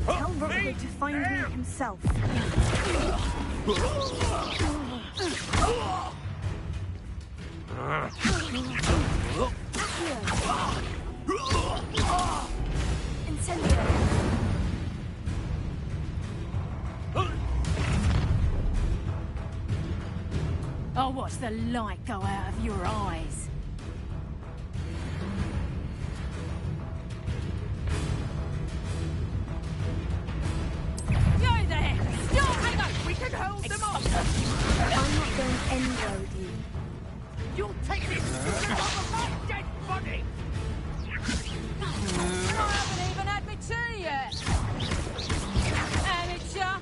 Tell Rookwood to find me himself. Incendio. I'll watch the light go out of your eyes. Yo there! Stop! Hang on! We can hold them off! I'm not going anywhere with you. You'll take this off of my dead body! I haven't even had my tea yet! Amateur!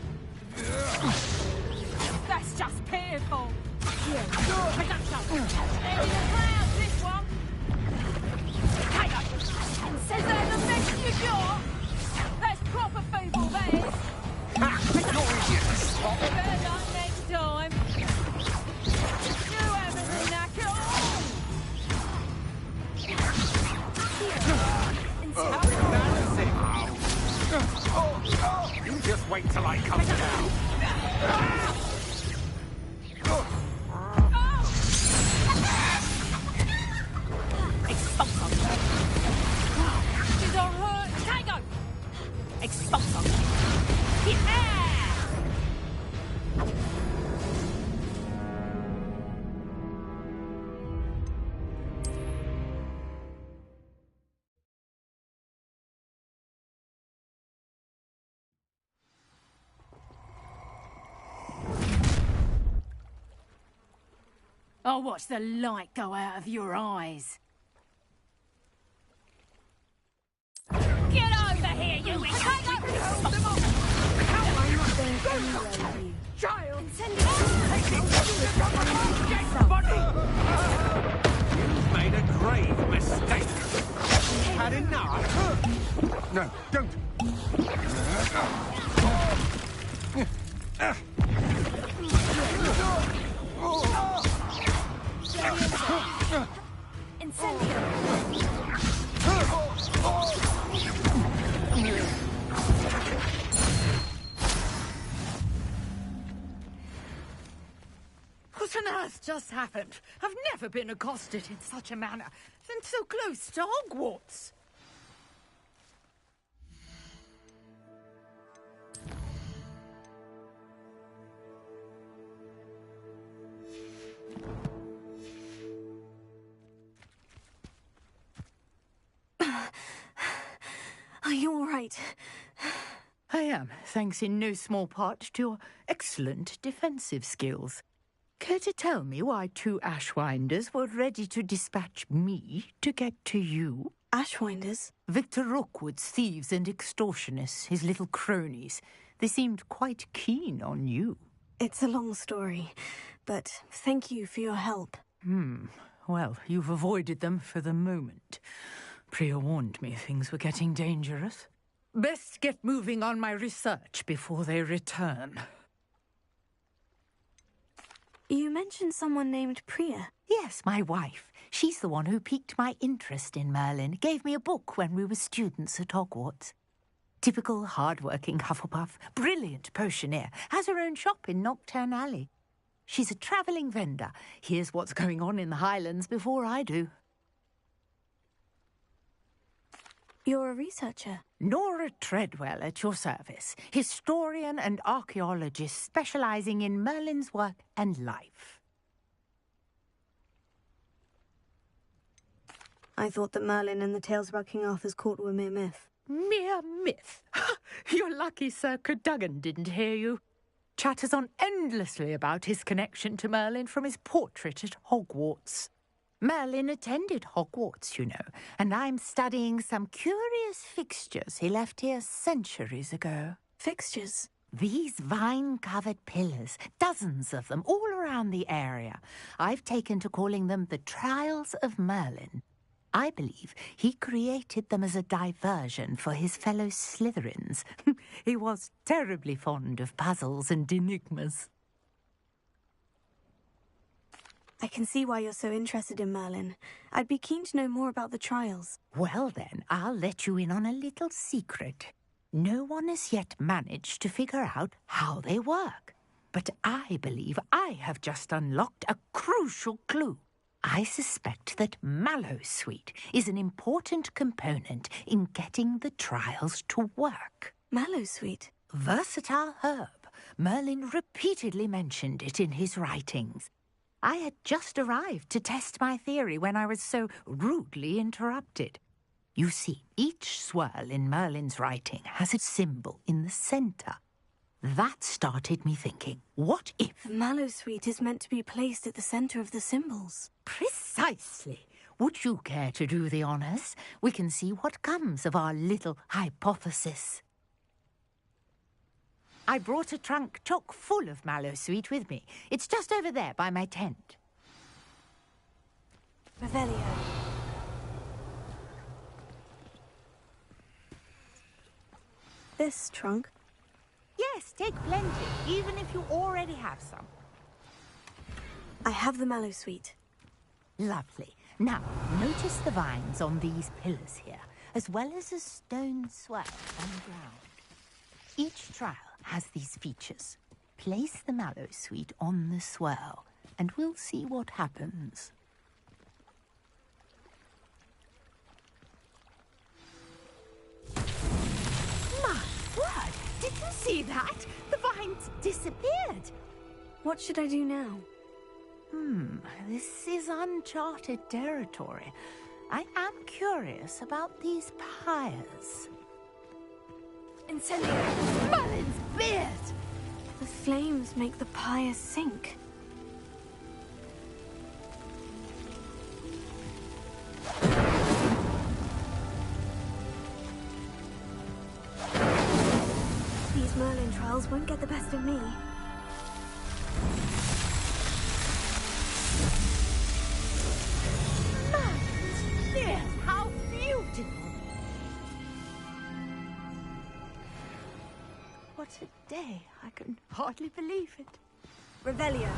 That's just pitiful! Here, pick up some! There in the clouds, this one! Hang on! Is that the best you got? That's proper feeble, that is! Ha! You're idiots! Better luck next time! You haven't a knack at all! You just wait till I come down. Expulso! She's all hurt! Tango! Expulso! Yeah! I'll watch the light go out of your eyes. Get over here, you idiot! Hold them off! I'm not going anywhere with you. Child! You've made a grave mistake. Had enough? No, don't. Incendio. What on earth just happened? I've never been accosted in such a manner, and so close to Hogwarts. Are you all right? I am, thanks in no small part to your excellent defensive skills. Care to tell me why two Ashwinders were ready to dispatch me to get to you? Ashwinders? Victor Rookwood's thieves and extortionists, his little cronies. They seemed quite keen on you. It's a long story, but thank you for your help. Well, you've avoided them for the moment. Priya warned me things were getting dangerous. Best get moving on my research before they return. You mentioned someone named Priya. Yes, my wife. She's the one who piqued my interest in Merlin. Gave me a book when we were students at Hogwarts. Typical hard-working Hufflepuff. Brilliant potioneer. Has her own shop in Knockturn Alley. She's a travelling vendor. Hears what's going on in the Highlands before I do. You're a researcher? Nora Treadwell at your service. Historian and archaeologist specialising in Merlin's work and life. I thought that Merlin and the tales about King Arthur's court were mere myth. Mere myth? You're lucky Sir Cadogan didn't hear you. Chatters on endlessly about his connection to Merlin from his portrait at Hogwarts. Merlin attended Hogwarts, you know, and I'm studying some curious fixtures he left here centuries ago. Fixtures? These vine-covered pillars, dozens of them, all around the area. I've taken to calling them the Trials of Merlin. I believe he created them as a diversion for his fellow Slytherins. He was terribly fond of puzzles and enigmas. I can see why you're so interested in Merlin. I'd be keen to know more about the trials. Well then, I'll let you in on a little secret. No one has yet managed to figure out how they work. But I believe I have just unlocked a crucial clue. I suspect that Mallowsweet is an important component in getting the trials to work. Mallowsweet? Versatile herb. Merlin repeatedly mentioned it in his writings. I had just arrived to test my theory when I was so rudely interrupted. You see, each swirl in Merlin's writing has a symbol in the centre. That started me thinking, what if... The Mallowsweet is meant to be placed at the centre of the symbols. Precisely. Would you care to do the honours? We can see what comes of our little hypothesis. I brought a trunk chock full of Mallowsweet with me. It's just over there by my tent. Revelio. This trunk? Yes, take plenty, even if you already have some. I have the Mallowsweet. Lovely. Now, notice the vines on these pillars here, as well as a stone swirl on the ground. Each trial has these features. Place the Mallowsweet on the swirl, and we'll see what happens. My word! Did you see that? The vines disappeared. What should I do now? This is uncharted territory. I am curious about these pyres. Incendio! Merlin's beard! The flames make the pyres sink. These Merlin trials won't get the best of me. Merlin's beard! How beautiful! What a day. I can hardly believe it. Revelio.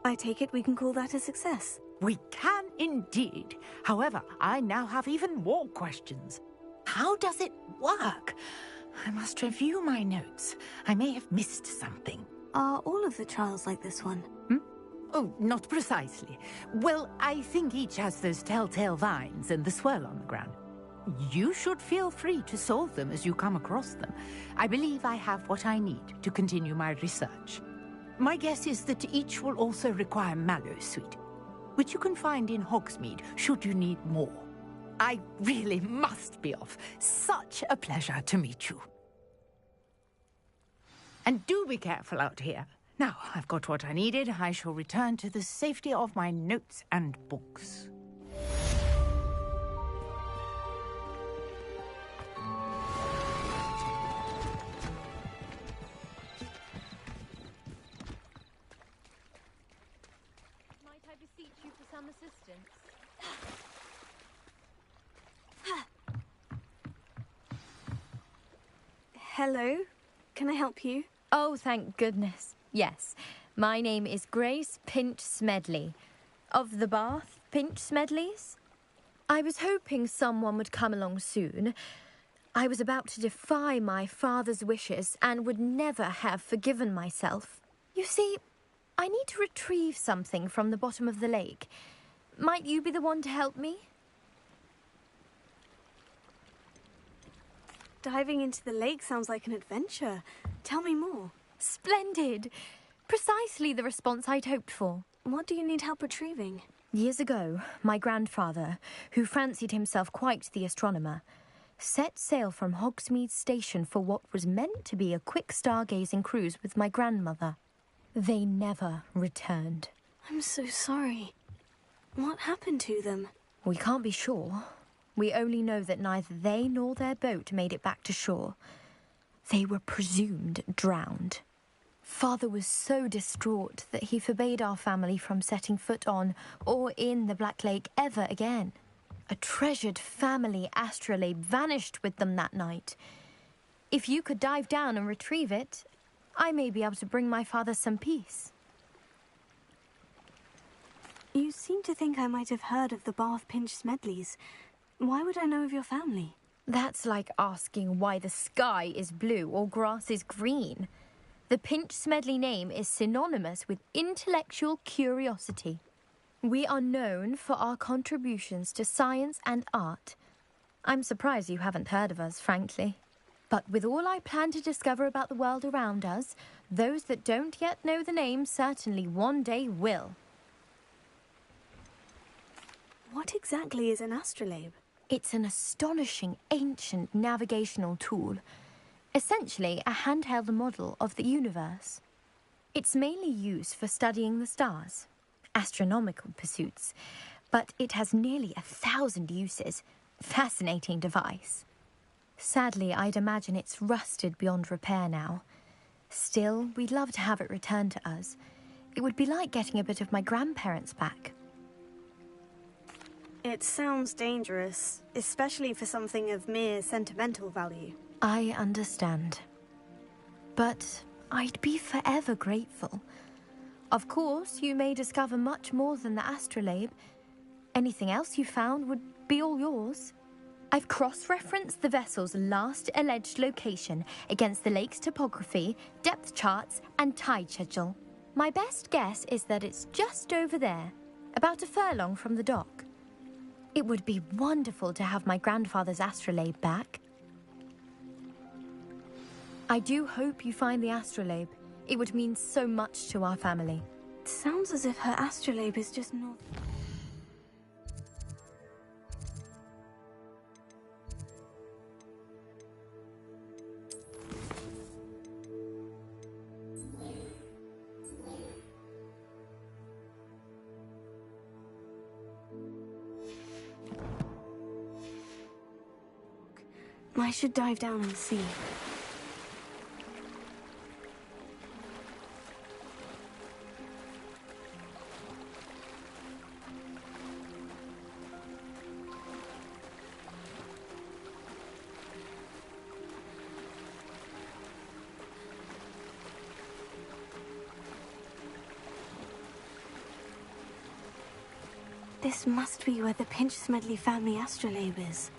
I take it we can call that a success. We can indeed. However, I now have even more questions. How does it work? I must review my notes. I may have missed something. Are all of the trials like this one? Oh, not precisely. Well, I think each has those telltale vines and the swirl on the ground. You should feel free to solve them as you come across them. I believe I have what I need to continue my research. My guess is that each will also require Mallowsweet, which you can find in Hogsmeade should you need more. I really must be off. Such a pleasure to meet you. And do be careful out here. Now, I've got what I needed. I shall return to the safety of my notes and books. distance. Hello? Can I help you? Oh, thank goodness. Yes. My name is Grace Pinch Smedley. Of the Bath Pinch Smedleys? I was hoping someone would come along soon. I was about to defy my father's wishes and would never have forgiven myself. You see, I need to retrieve something from the bottom of the lake. Might you be the one to help me? Diving into the lake sounds like an adventure. Tell me more. Splendid! Precisely the response I'd hoped for. What do you need help retrieving? Years ago, my grandfather, who fancied himself quite the astronomer, set sail from Hogsmeade Station for what was meant to be a quick stargazing cruise with my grandmother. They never returned. I'm so sorry. What happened to them? We can't be sure. We only know that neither they nor their boat made it back to shore. They were presumed drowned. Father was so distraught that he forbade our family from setting foot on or in the Black Lake ever again. A treasured family astrolabe vanished with them that night. If you could dive down and retrieve it, I may be able to bring my father some peace. You seem to think I might have heard of the Bath Pinch Smedleys. Why would I know of your family? That's like asking why the sky is blue or grass is green. The Pinch Smedley name is synonymous with intellectual curiosity. We are known for our contributions to science and art. I'm surprised you haven't heard of us, frankly. But with all I plan to discover about the world around us, those that don't yet know the name certainly one day will. What exactly is an astrolabe? It's an astonishing ancient navigational tool. Essentially a handheld model of the universe. It's mainly used for studying the stars, astronomical pursuits, but it has nearly 1,000 uses. Fascinating device. Sadly, I'd imagine it's rusted beyond repair now. Still, we'd love to have it returned to us. It would be like getting a bit of my grandparents back. It sounds dangerous, especially for something of mere sentimental value. I understand. But I'd be forever grateful. Of course, you may discover much more than the astrolabe. Anything else you found would be all yours. I've cross-referenced the vessel's last alleged location against the lake's topography, depth charts, and tide schedule. My best guess is that it's just over there, about a furlong from the dock. It would be wonderful to have my grandfather's astrolabe back. I do hope you find the astrolabe. It would mean so much to our family. It sounds as if her astrolabe is just north. I should dive down and see. This must be where the Pinch Smedley family astrolabe is.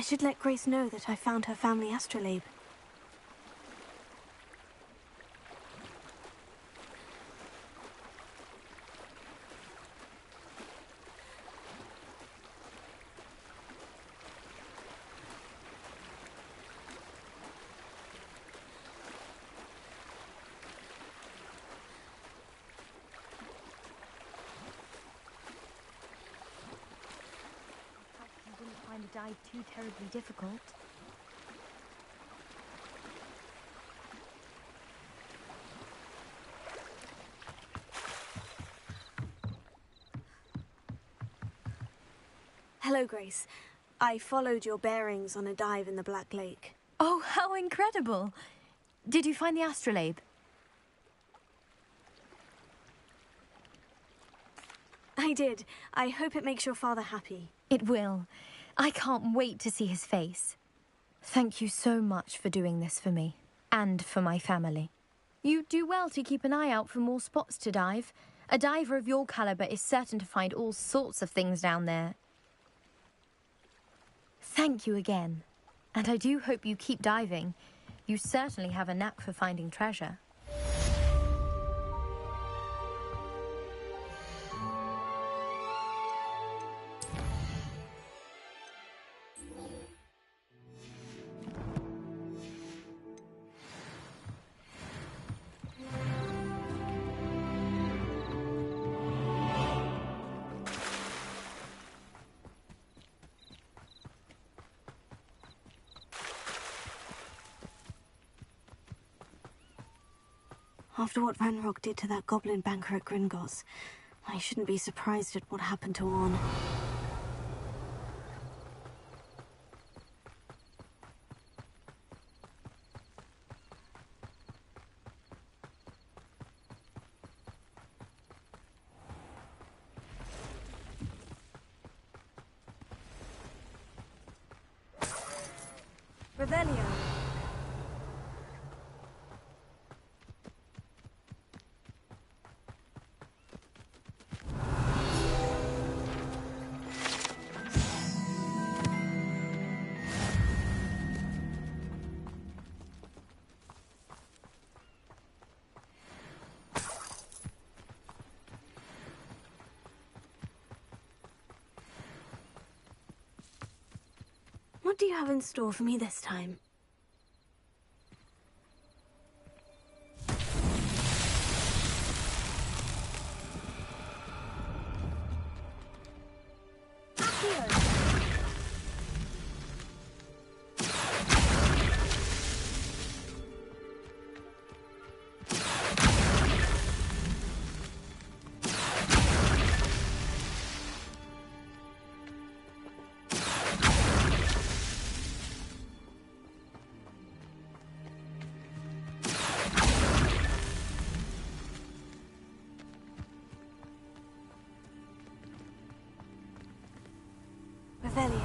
I should let Grace know that I found her family astrolabe. You wouldn't find a dive too terribly difficult. Hello, Grace. I followed your bearings on a dive in the Black Lake. Oh, how incredible! Did you find the astrolabe? I did. I hope it makes your father happy. It will. I can't wait to see his face. Thank you so much for doing this for me, and for my family. You do well to keep an eye out for more spots to dive. A diver of your caliber is certain to find all sorts of things down there. Thank you again. And I do hope you keep diving. You certainly have a knack for finding treasure. After what Ranrock did to that goblin banker at Gringotts, I shouldn't be surprised at what happened to Orn. Revelio. What do you have in store for me this time? Revelio.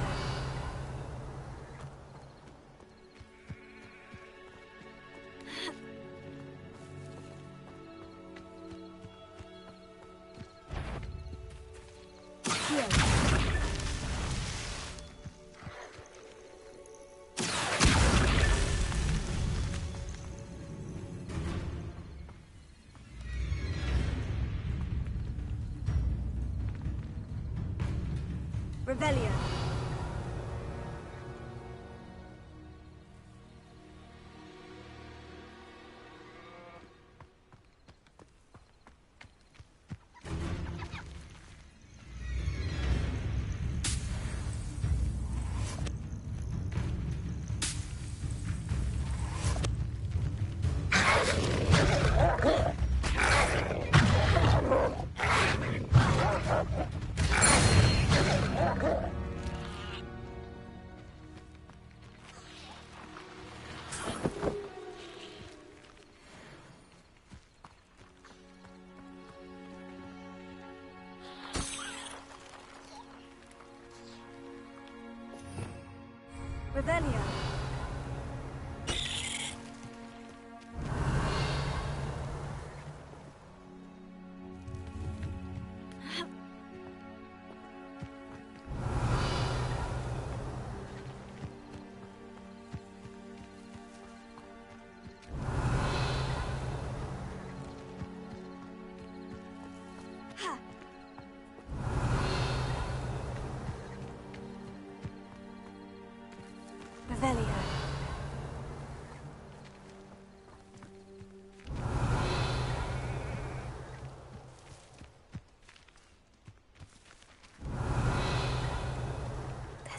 Revelio. Revelio.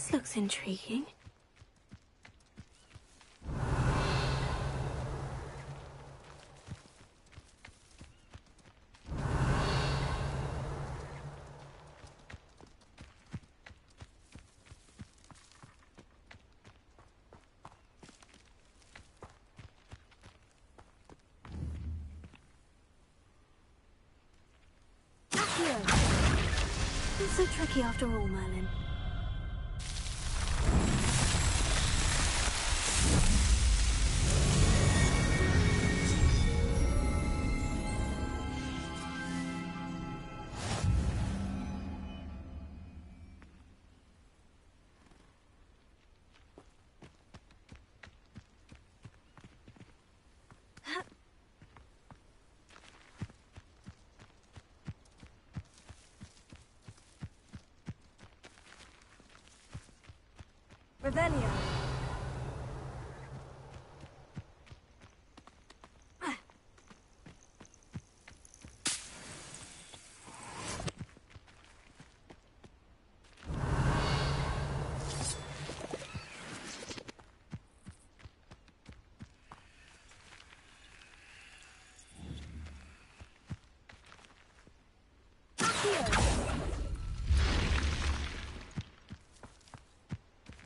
This looks intriguing. Not so tricky after all, Merlin. Revelio.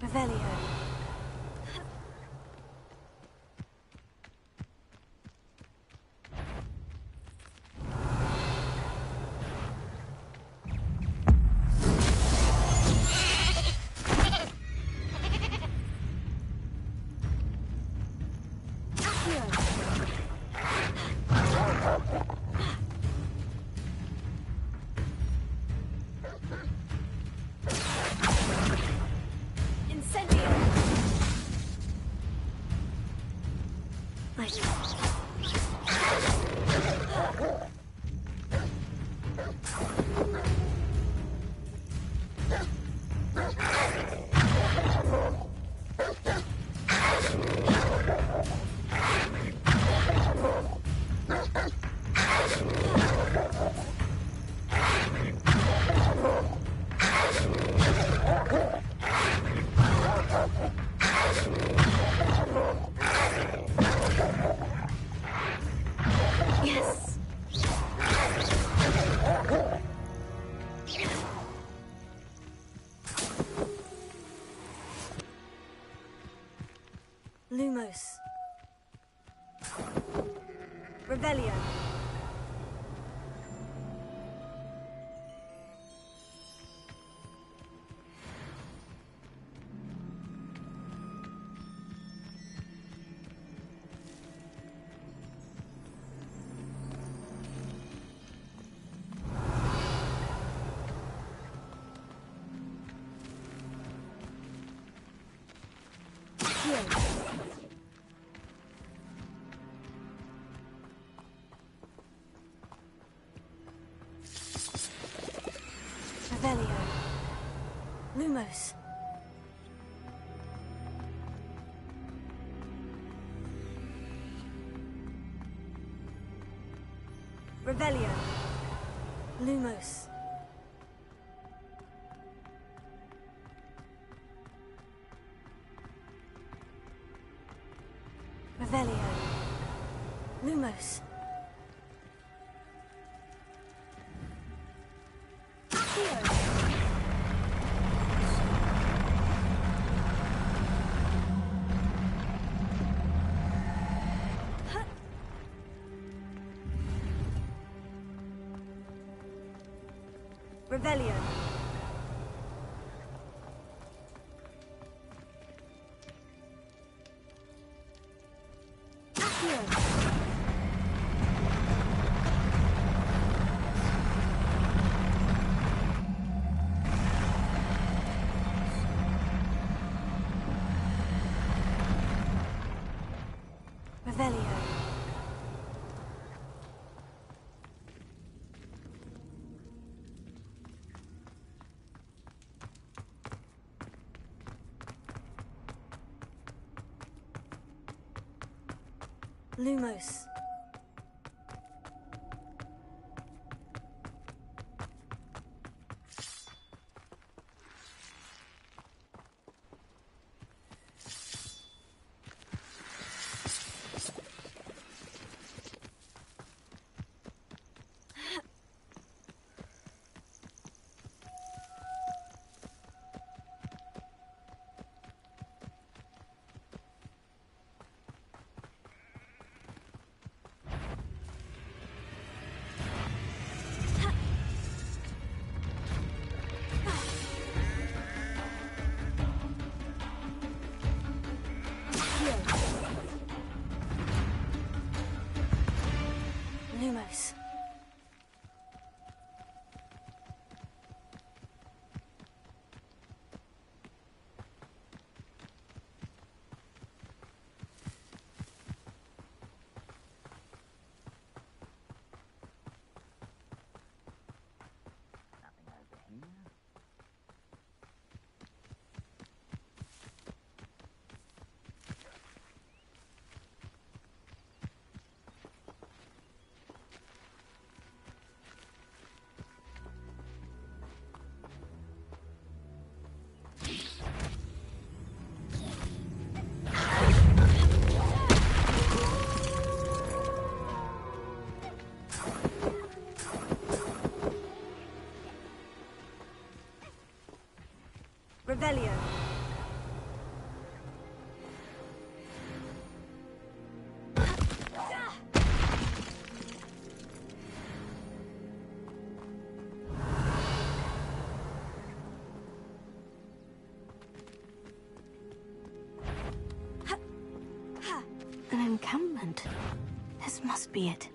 Revelio. Yes. Lumos. Revelio. Revelio. Lumos. Revelio. Lumos. Revelio. Lumos. Revelio. Revelio. Lumos. An encampment. This must be it.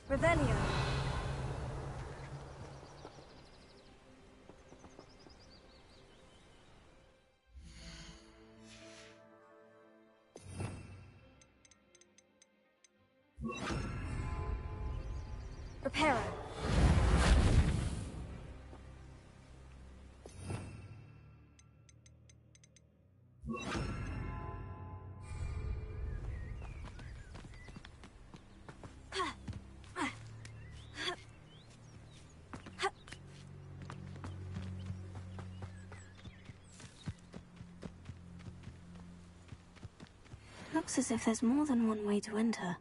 Revelio. Reparo. Looks as if there's more than one way to enter.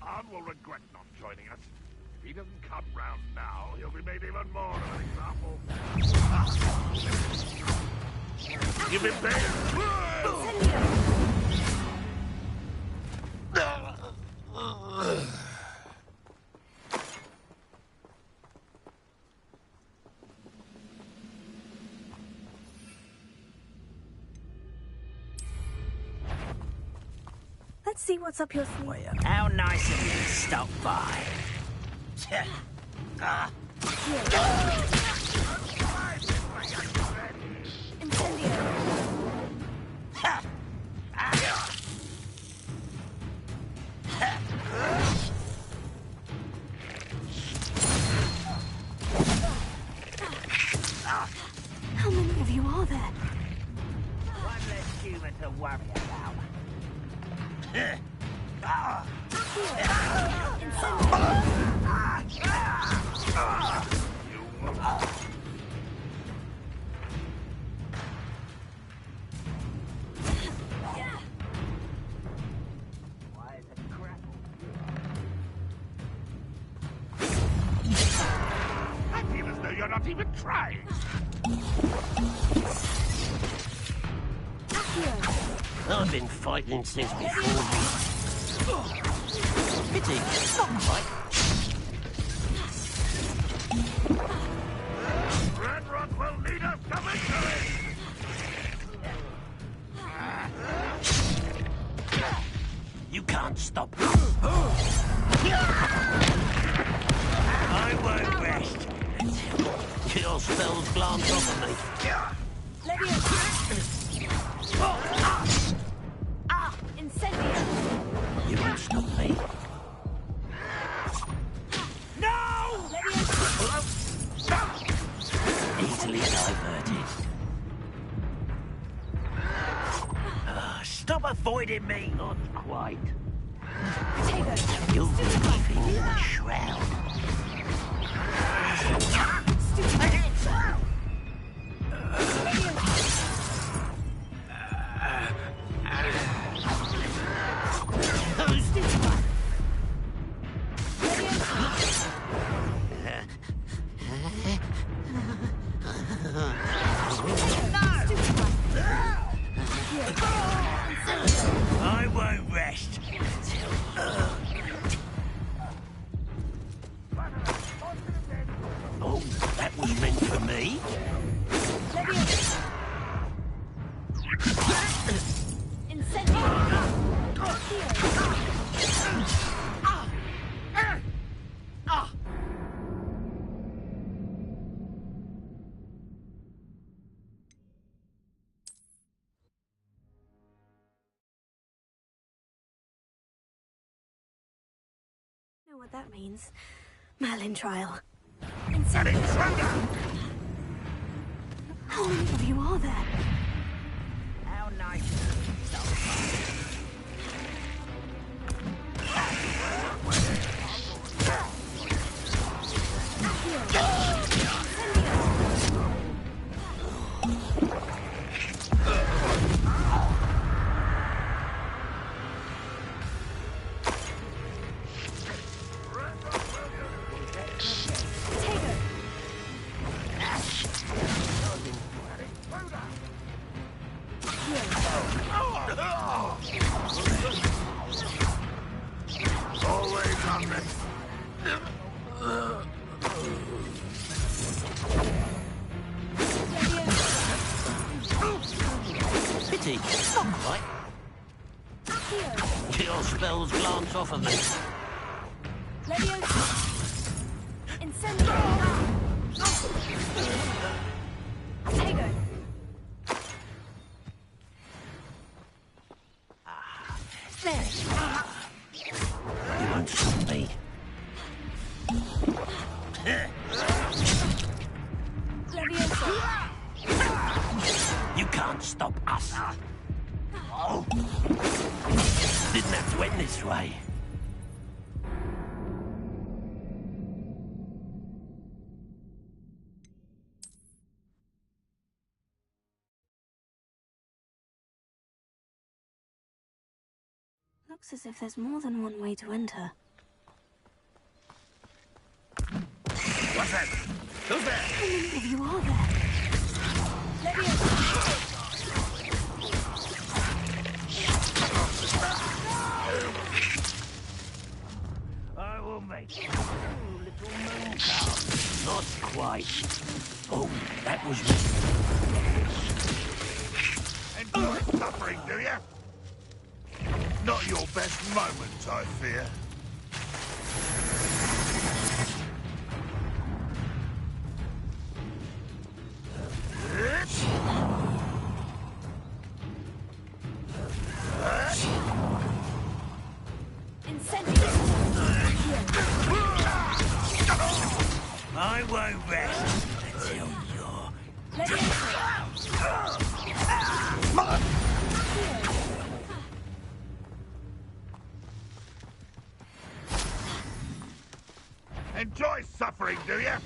Arn will regret not joining us. If he doesn't come round now, he'll be made even more of an example. Give him bail! Let's see what's up your sleeve. Well, how nice of you to stop by. How many of you are there? One less human to worry about. I feel as though you're not even trying. I've been fighting since before. Pity, not quite. Red Rock will lead us to victory! You can't stop me. I won't rest until your spells glance off of me. Incendio! You won't stop me. No! Easily diverted. Stop avoiding me. Not quite. You'll be living in a shroud. I won't rest. Oh, that was meant for me. Know what that means? Merlin trial. How many of you are there? How nice. Always hungry. Pity, not quite. Your spells glance off of me. You won't stop me. You can't stop us. Oh. Didn't have to end this way. Looks as if there's more than one way to enter. What's that? Who's there? How many of you are there? I will make you little moon calf. Not quite. Oh, that was me. Enjoy suffering, do you? Not your best moment, I fear. I won't rest until you're... Enjoy suffering, do you?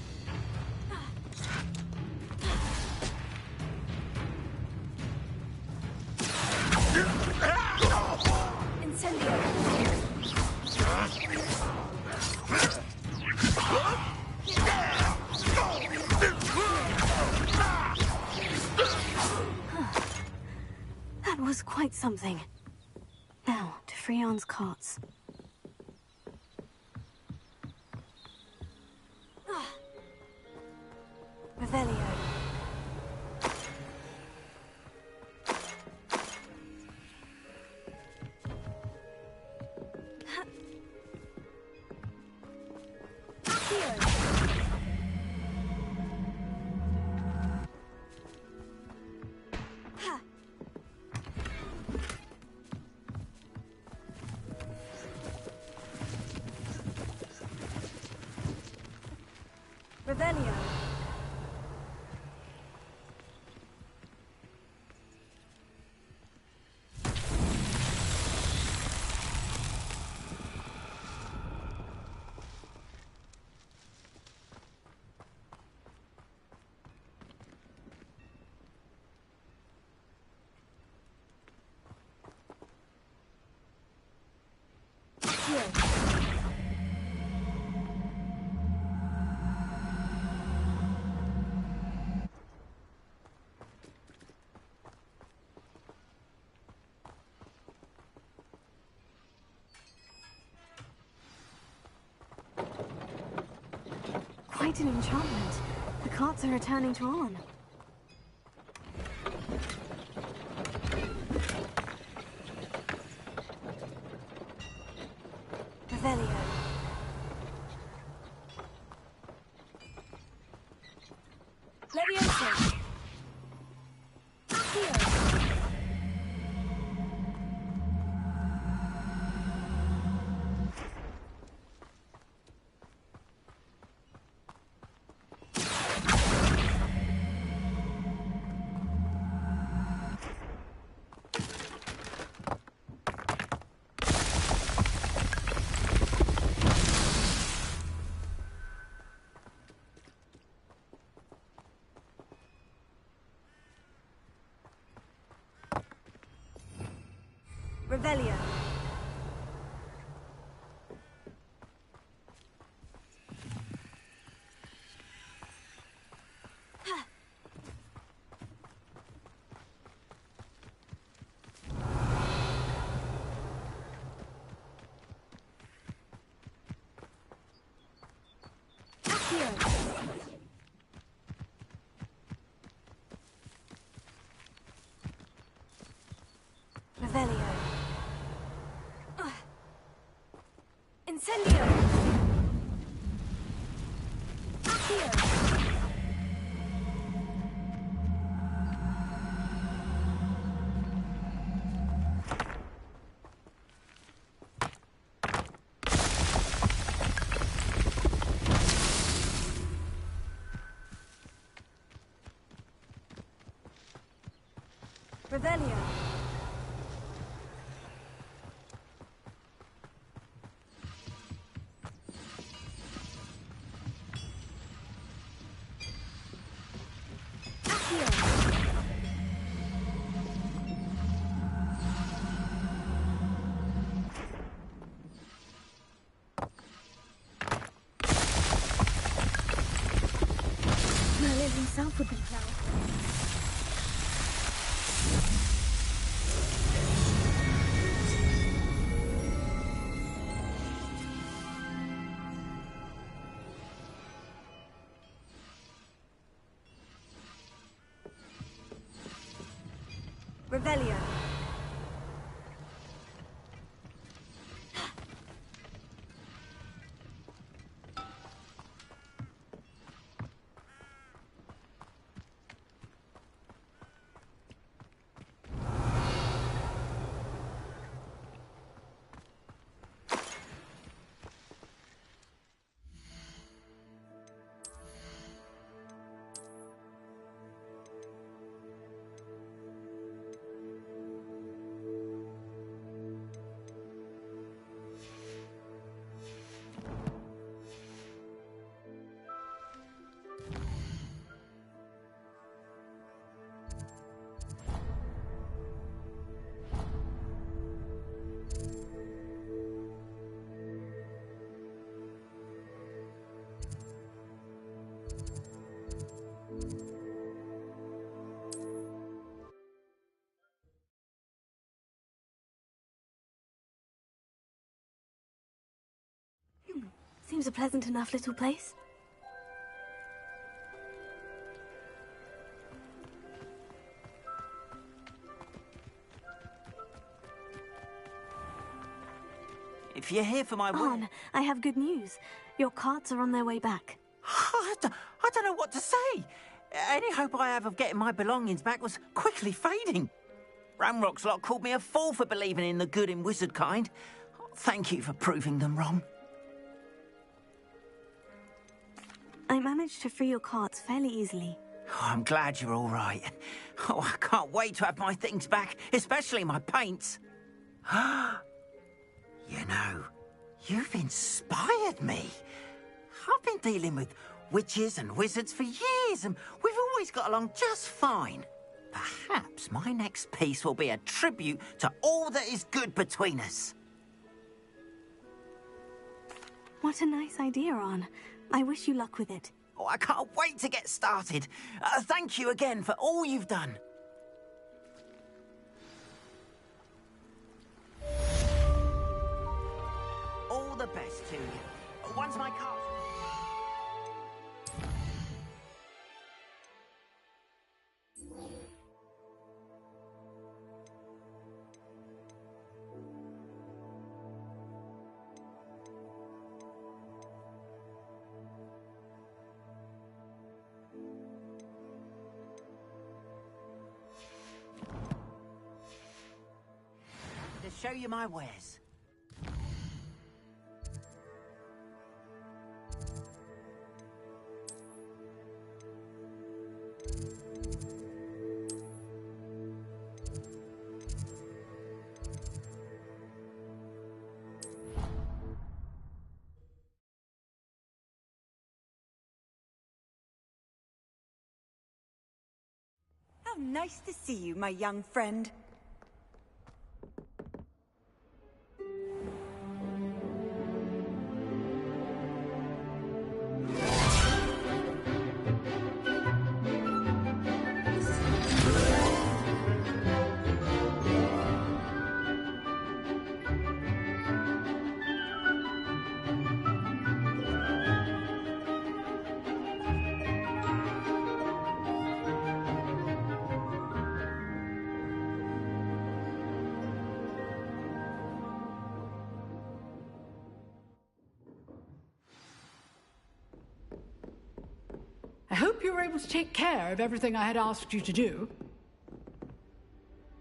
That was quite something. Now, to Freon's carts. Revelio. Revelio. completed enchantment. The carts are returning to Arn. Revelio. Leviosa. Revelio. Revelio. Incendio. Accio. Revelio. Merlin himself would be proud. Revelio. Seems a pleasant enough little place. If you're here for my Arn, I have good news. Your carts are on their way back. I don't know what to say. Any hope I have of getting my belongings back was quickly fading. Ramrock's lot called me a fool for believing in the good in wizard kind. Thank you for proving them wrong. I managed to free your carts fairly easily. Oh, I'm glad you're all right. Oh, I can't wait to have my things back, especially my paints. You know, you've inspired me. I've been dealing with witches and wizards for years, and we've always got along just fine. Perhaps my next piece will be a tribute to all that is good between us. What a nice idea, Arn. I wish you luck with it. Oh, I can't wait to get started. Thank you again for all you've done. All the best to you. Once my car... show you my wares. How nice to see you, my young friend. I hope you were able to take care of everything I had asked you to do.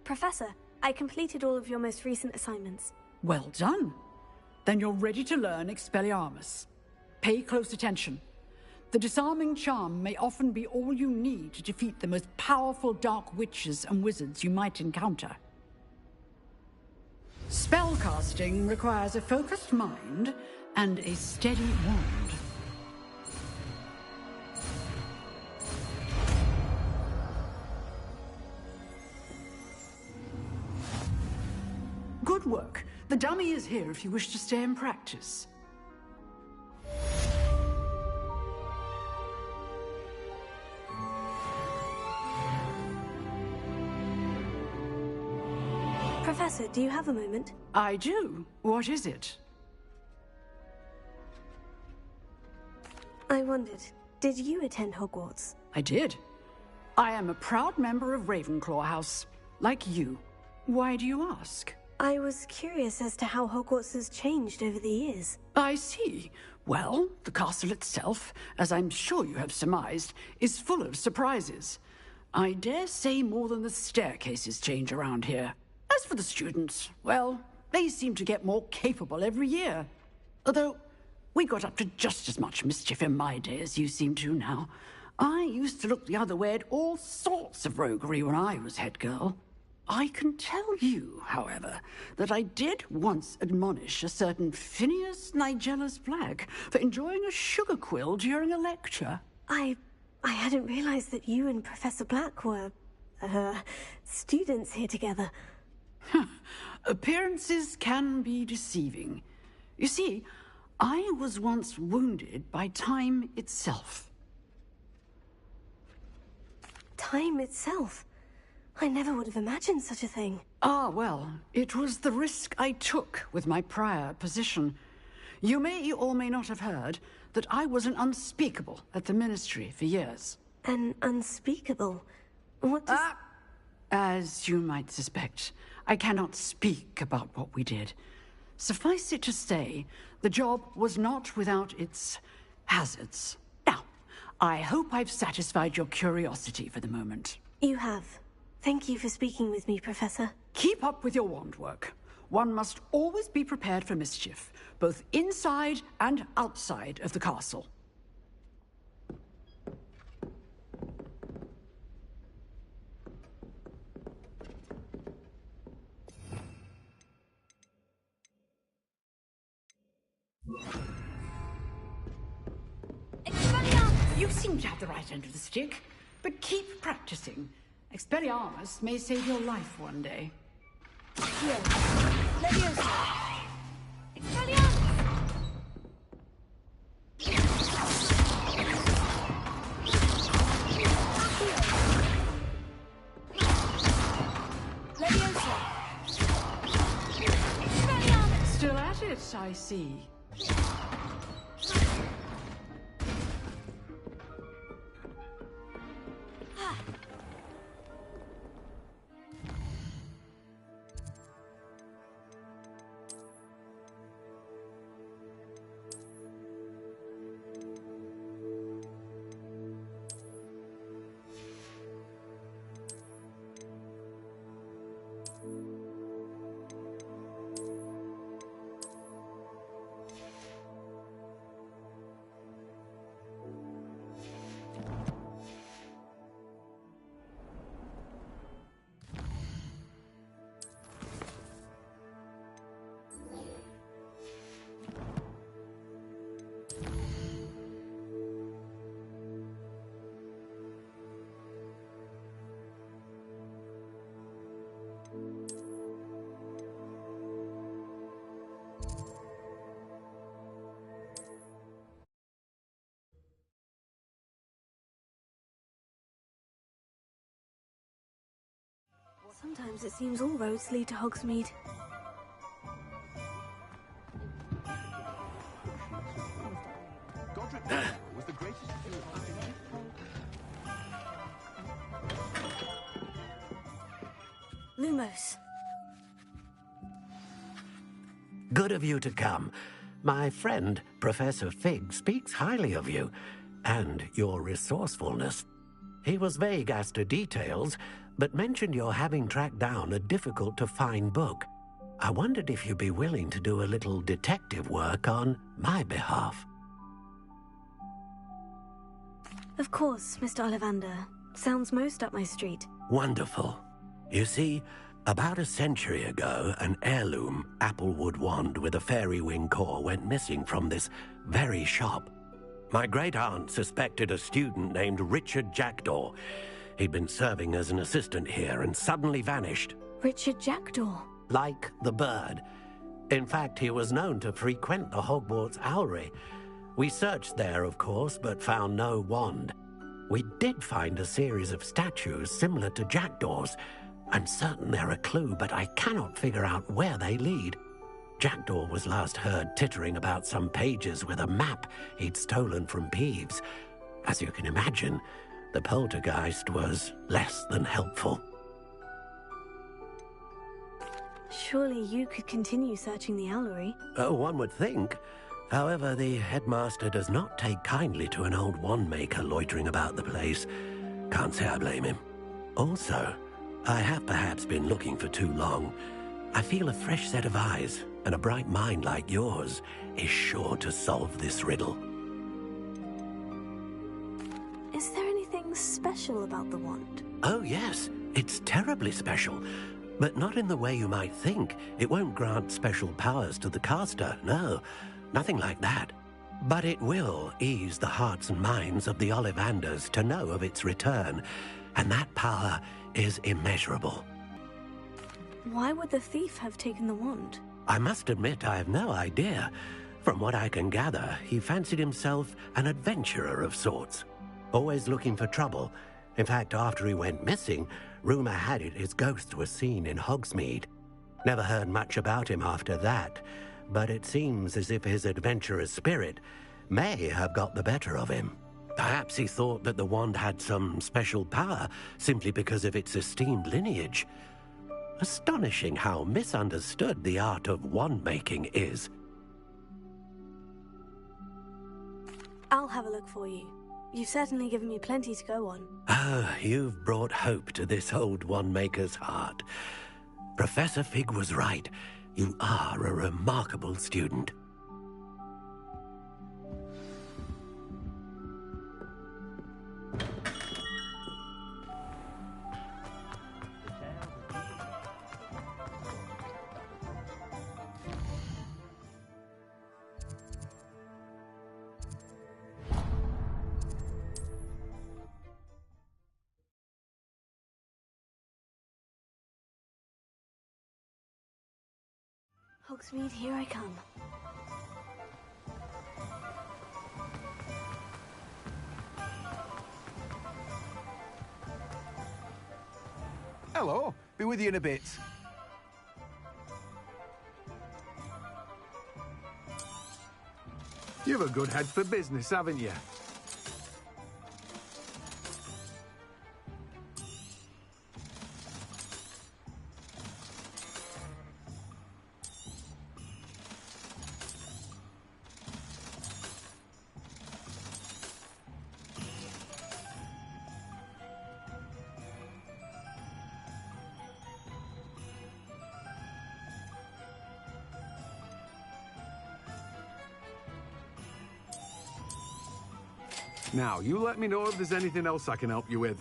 Professor, I completed all of your most recent assignments. Well done. Then you're ready to learn Expelliarmus. Pay close attention. The disarming charm may often be all you need to defeat the most powerful dark witches and wizards you might encounter. Spellcasting requires a focused mind and a steady wand. Good work. The dummy is here if you wish to stay and practice. Professor, do you have a moment? I do. What is it? I wondered, did you attend Hogwarts? I did. I am a proud member of Ravenclaw House, like you. Why do you ask? I was curious as to how Hogwarts has changed over the years. I see. Well, the castle itself, as I'm sure you have surmised, is full of surprises. I dare say more than the staircases change around here. As for the students, well, they seem to get more capable every year. Although, we got up to just as much mischief in my day as you seem to now. I used to look the other way at all sorts of roguery when I was head girl. I can tell you, however, that I did once admonish a certain Phineas Nigellus Black for enjoying a sugar quill during a lecture. I hadn't realized that you and Professor Black were, students here together. Appearances can be deceiving. You see, I was once wounded by time itself. Time itself? I never would have imagined such a thing. Ah, well, it was the risk I took with my prior position. You may or may not have heard that I was an unspeakable at the Ministry for years. An unspeakable? What does... As you might suspect, I cannot speak about what we did. Suffice it to say, the job was not without its hazards. Now, I hope I've satisfied your curiosity for the moment. You have. Thank you for speaking with me, Professor. Keep up with your wand work. One must always be prepared for mischief, both inside and outside of the castle. You seem to have the right end of the stick, but keep practicing. Expelliarmus may save your life one day. Here, Leviosa. Expelliarmus! Leviosa. Expelliarmus! Still at it, I see. Sometimes it seems all roads lead to Hogsmeade. Was the greatest Lumos. Good of you to come. My friend, Professor Fig, speaks highly of you and your resourcefulness. He was vague as to details, but mentioned your having tracked down a difficult-to-find book. I wondered if you'd be willing to do a little detective work on my behalf. Of course, Mr. Ollivander. Sounds most up my street. Wonderful. You see, about a century ago, an heirloom applewood wand with a fairy wing core went missing from this very shop. My great-aunt suspected a student named Richard Jackdaw. He'd been serving as an assistant here and suddenly vanished. Richard Jackdaw? Like the bird. In fact, he was known to frequent the Hogwarts Owlery. We searched there, of course, but found no wand. We did find a series of statues similar to Jackdaw's. I'm certain they're a clue, but I cannot figure out where they lead. Jackdaw was last heard tittering about some pages with a map he'd stolen from Peeves. As you can imagine, the poltergeist was less than helpful. Surely you could continue searching the Owlery. Oh, one would think. However, the headmaster does not take kindly to an old wand-maker loitering about the place. Can't say I blame him. Also, I have perhaps been looking for too long. I feel a fresh set of eyes, and a bright mind like yours is sure to solve this riddle. Is there anything special about the wand? Oh, yes. It's terribly special. But not in the way you might think. It won't grant special powers to the caster, no. Nothing like that. But it will ease the hearts and minds of the Ollivanders to know of its return, and that power is immeasurable. Why would the thief have taken the wand? I must admit I have no idea. From what I can gather, he fancied himself an adventurer of sorts. Always looking for trouble. In fact, after he went missing, rumor had it his ghost was seen in Hogsmeade. Never heard much about him after that, but it seems as if his adventurous spirit may have got the better of him. Perhaps he thought that the wand had some special power simply because of its esteemed lineage. Astonishing how misunderstood the art of wand-making is. I'll have a look for you. You've certainly given me plenty to go on. Oh, you've brought hope to this old wand-maker's heart. Professor Fig was right. You are a remarkable student. Hogsmeade, here I come. Hello, be with you in a bit. You've a good head for business, haven't you? Now, you let me know if there's anything else I can help you with.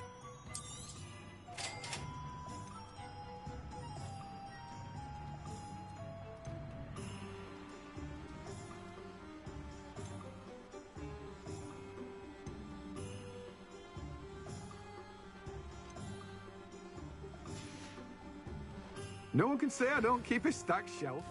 No one can say I don't keep a stacked shelf.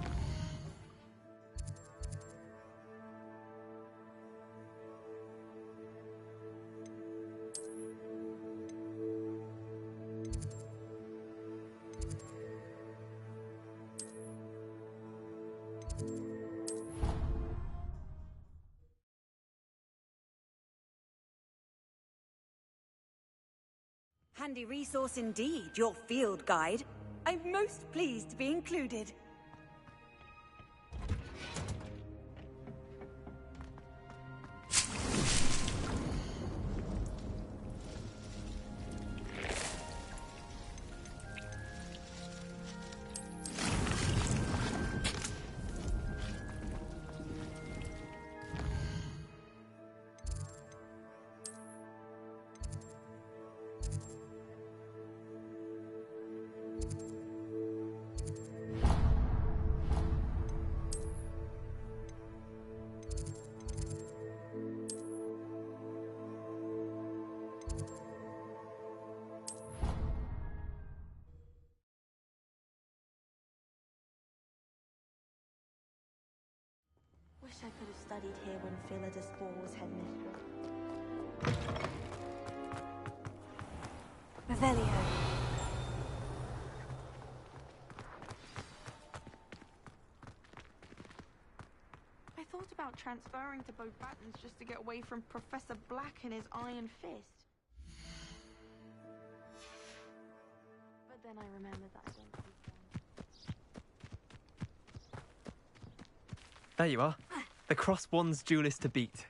Handy resource indeed, your field guide. I'm most pleased to be included. Wish I could have studied here when Philida Spore was headmistress. Revelio. I thought about transferring to Beauxbatons just to get away from Professor Black and his iron fist. But then I remembered that I don't speak one. There you are. The Cross Wands duelist to beat.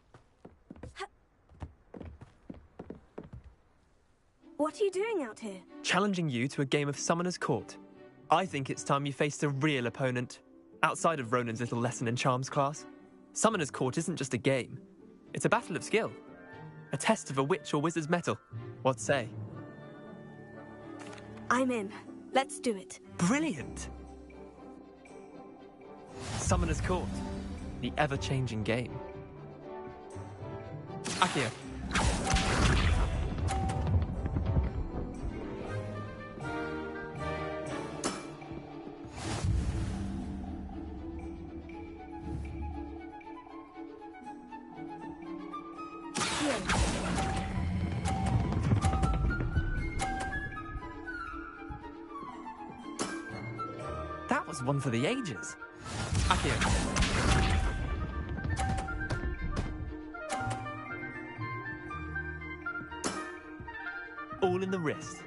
What are you doing out here? Challenging you to a game of Summoner's Court. I think it's time you faced a real opponent, outside of Ronan's little lesson in charms class. Summoner's Court isn't just a game. It's a battle of skill. A test of a witch or wizard's mettle. What say? I'm in. Let's do it. Brilliant! Summoner's Court. The ever-changing game. Accio. That was one for the ages. Accio. All in the wrist.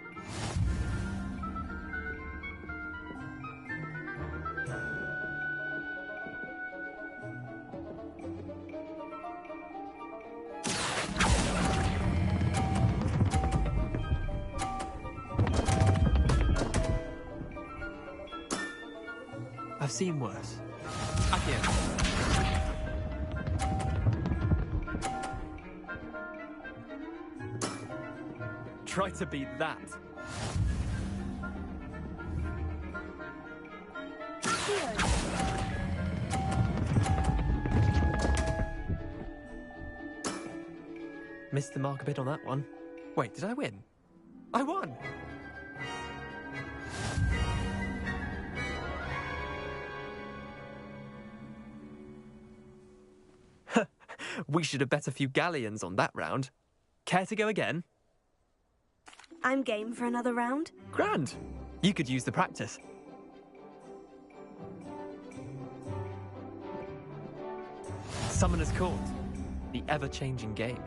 I've seen worse. Accio. Try to beat that. Missed the mark a bit on that one. Wait, did I win? I won! We should have bet a few galleons on that round. Care to go again? I'm game for another round. Grand! You could use the practice. Summoner's Court. The ever-changing game.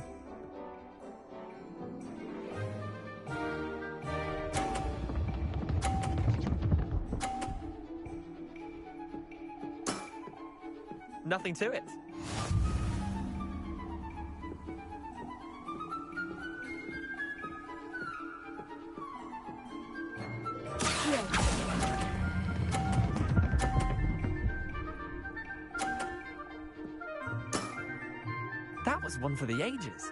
Nothing to it. That was one for the ages.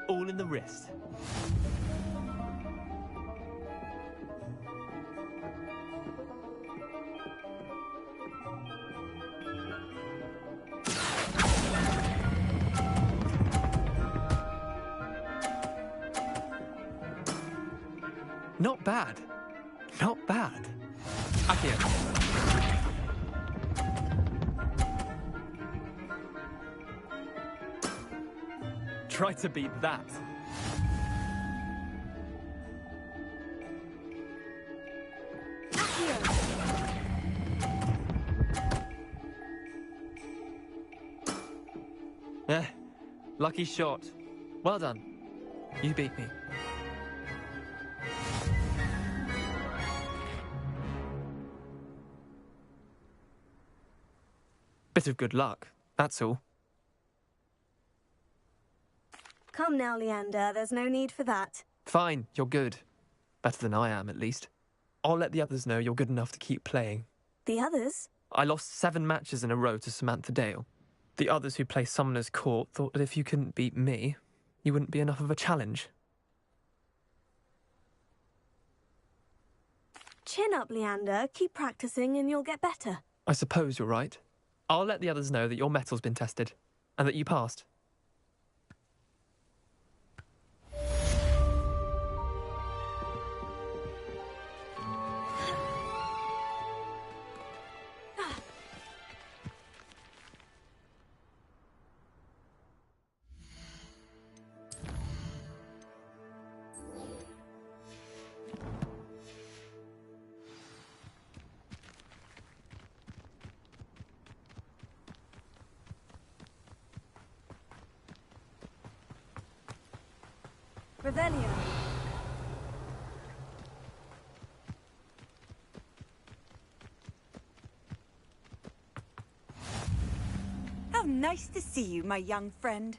All in the wrist. Not bad. Not bad. Accio. Try to beat that. Eh, lucky shot. Well done. You beat me. Bit of good luck, that's all. Come now, Leander, there's no need for that. Fine, you're good. Better than I am, at least. I'll let the others know you're good enough to keep playing. The others? I lost 7 matches in a row to Samantha Dale. The others who play Summoner's Court thought that if you couldn't beat me, you wouldn't be enough of a challenge. Chin up, Leander. Keep practicing and you'll get better. I suppose you're right. I'll let the others know that your metal's been tested, and that you passed. Revelio. How nice to see you, my young friend.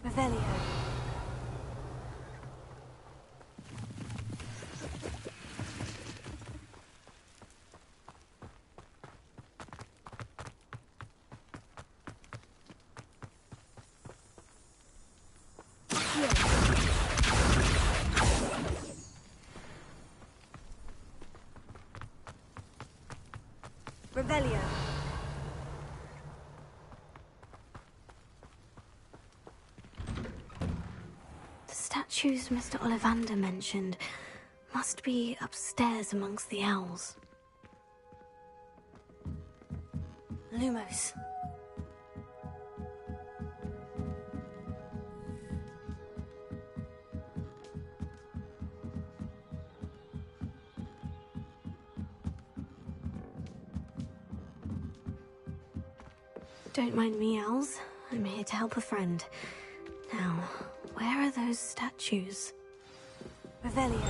Revelio. Revelio. The statues Mr. Ollivander mentioned must be upstairs amongst the owls. Lumos. Don't mind me, owls. I'm here to help a friend. Now, where are those statues? Revelio.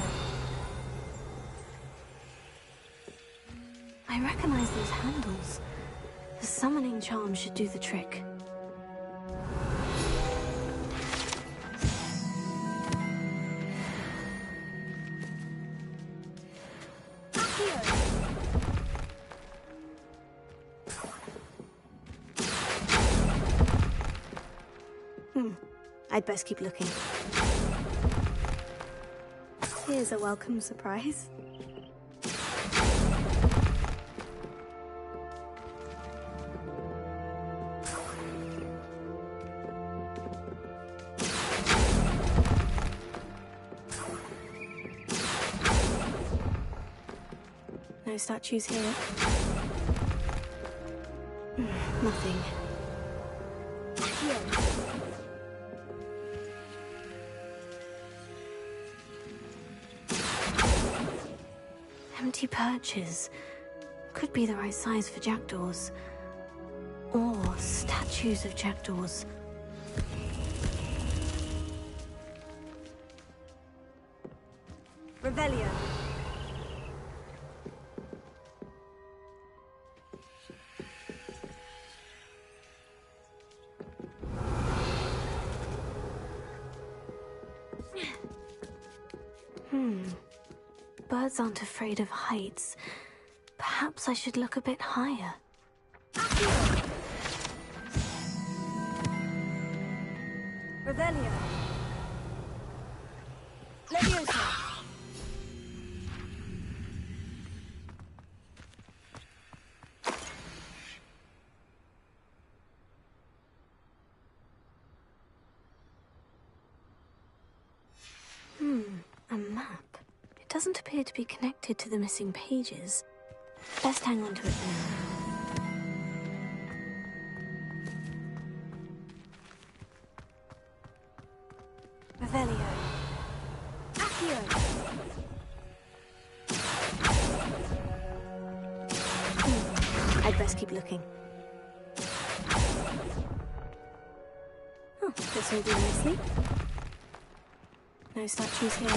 I recognize those handles. The summoning charm should do the trick. I'd best keep looking. Here's a welcome surprise. No statues here. Nothing. Empty perches. Could be the right size for jackdaws. Or statues of jackdaws. Revelio. Birds aren't afraid of heights. Perhaps I should look a bit higher. Revelio. Leviosa. doesn't appear to be connected to the missing pages. Best hang on to it now. Revelio. Accio. I'd best keep looking. Oh, this will do nicely. No statues here.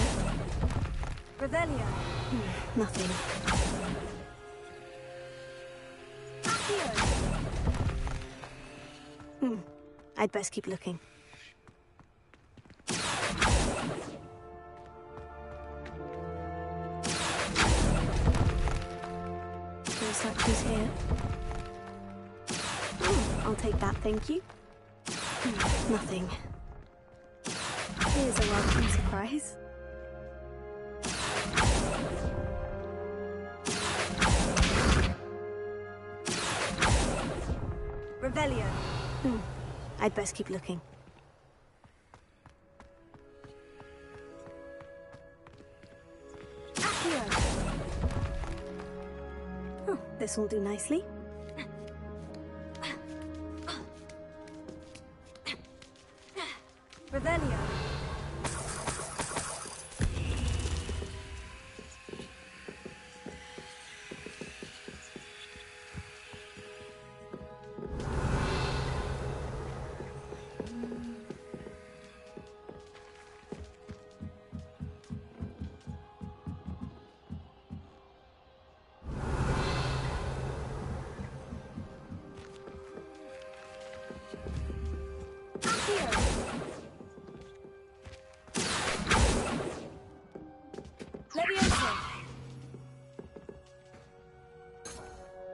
Revelio. Nothing. I'd best keep looking. No statues here. I'll take that, thank you. Nothing. Here's a welcome surprise. Revelio. I'd best keep looking. Accio. Oh, this will do nicely. Revelio.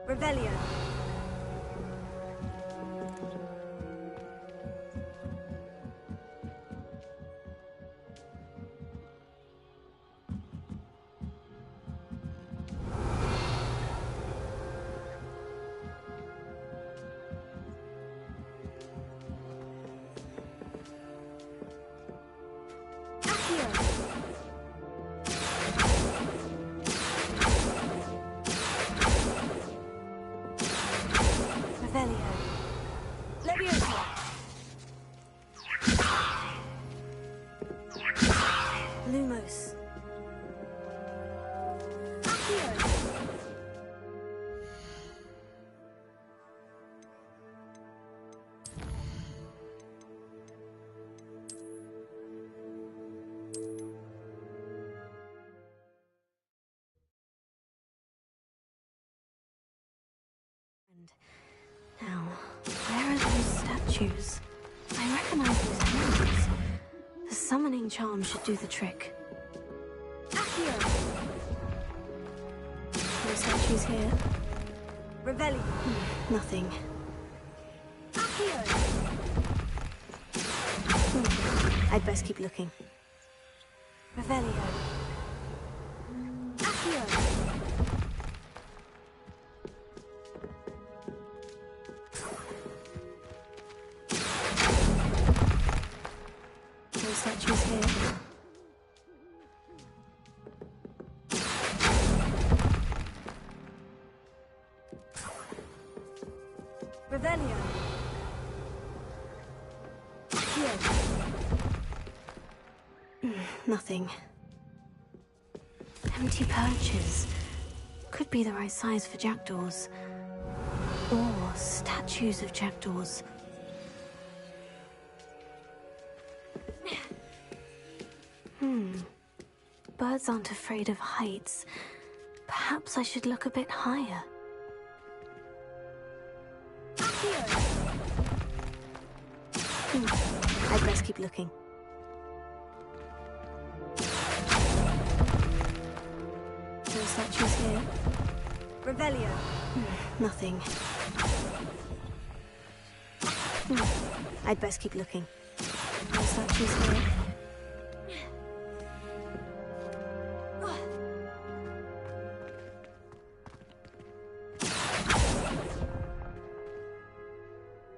Revelio. Lumos. Now, where are those statues? I recognize those hands. The summoning charm should do the trick. No statues here. Revelio. Nothing. I'd best keep looking. Revelio. No statues here. Revelio. Nothing. Empty perches. Could be the right size for jackdaws. Or statues of jackdaws. Birds aren't afraid of heights. Perhaps I should look a bit higher. I'd best keep looking. No statues here. Revelio. Nothing. I'd best keep looking. No statues here.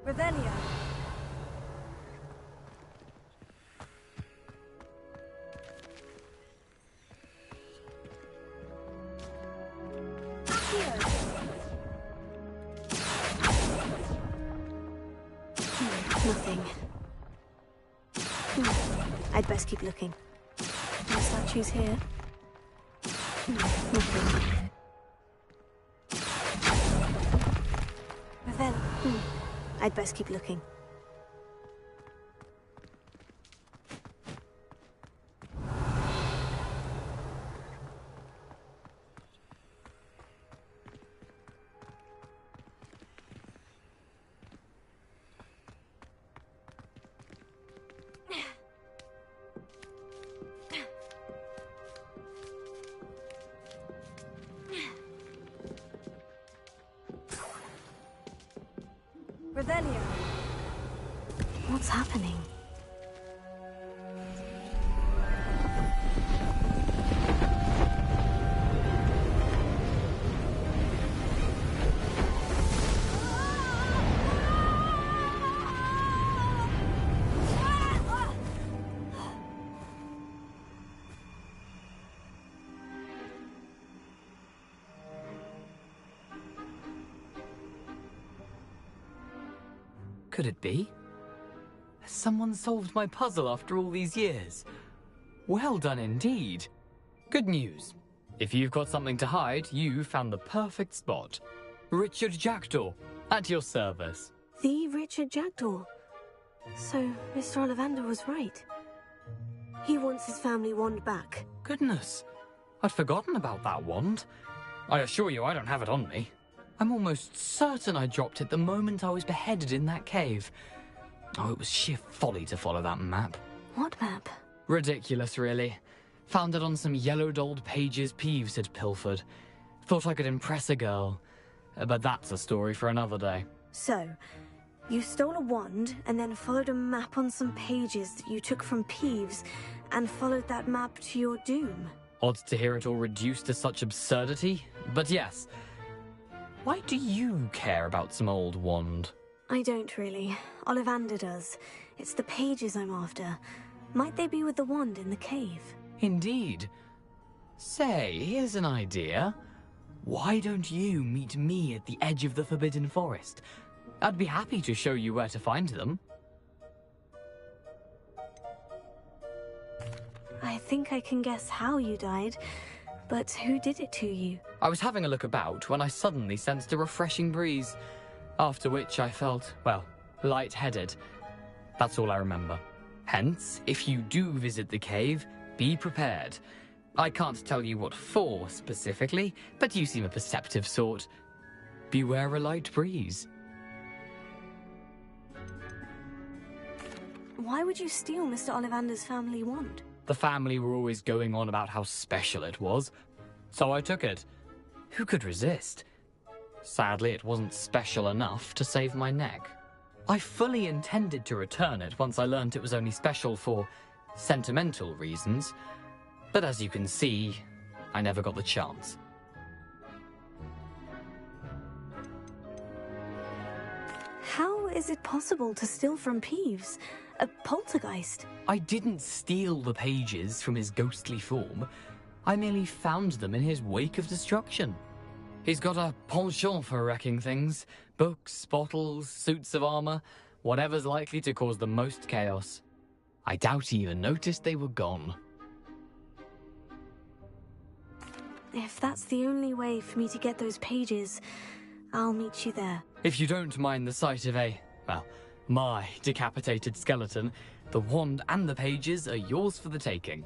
Revelio. Nothing. I'd best keep looking. No statues here. Nothing. Then, I'd best keep looking. Revelio. What's happening? Could it be? Has someone solved my puzzle after all these years? Well done indeed. Good news. If you've got something to hide, you found the perfect spot. Richard Jackdaw, at your service. The Richard Jackdaw. So, Mr. Ollivander was right. He wants his family wand back. Goodness, I'd forgotten about that wand. I assure you I don't have it on me. I'm almost certain I dropped it the moment I was beheaded in that cave. Oh, it was sheer folly to follow that map. What map? Ridiculous, really. Found it on some yellowed old pages Peeves had pilfered. Thought I could impress a girl. But that's a story for another day. So, you stole a wand and then followed a map on some pages that you took from Peeves and followed that map to your doom. Odd to hear it all reduced to such absurdity, but yes. Why do you care about some old wand? I don't really. Ollivander does. It's the pages I'm after. Might they be with the wand in the cave? Indeed. Say, here's an idea. Why don't you meet me at the edge of the Forbidden Forest? I'd be happy to show you where to find them. I think I can guess how you died, but who did it to you? I was having a look about when I suddenly sensed a refreshing breeze, after which I felt, well, lightheaded. That's all I remember. Hence, if you do visit the cave, be prepared. I can't tell you what for specifically, but you seem a perceptive sort. Beware a light breeze. Why would you steal Mr. Ollivander's family wand? The family were always going on about how special it was, so I took it. Who could resist? Sadly, it wasn't special enough to save my neck. I fully intended to return it once I learned it was only special for sentimental reasons, but as you can see, I never got the chance. How is it possible to steal from Peeves? A poltergeist? I didn't steal the pages from his ghostly form. I merely found them in his wake of destruction. He's got a penchant for wrecking things. Books, bottles, suits of armor, whatever's likely to cause the most chaos. I doubt he even noticed they were gone. If that's the only way for me to get those pages, I'll meet you there. If you don't mind the sight of my decapitated skeleton, the wand and the pages are yours for the taking.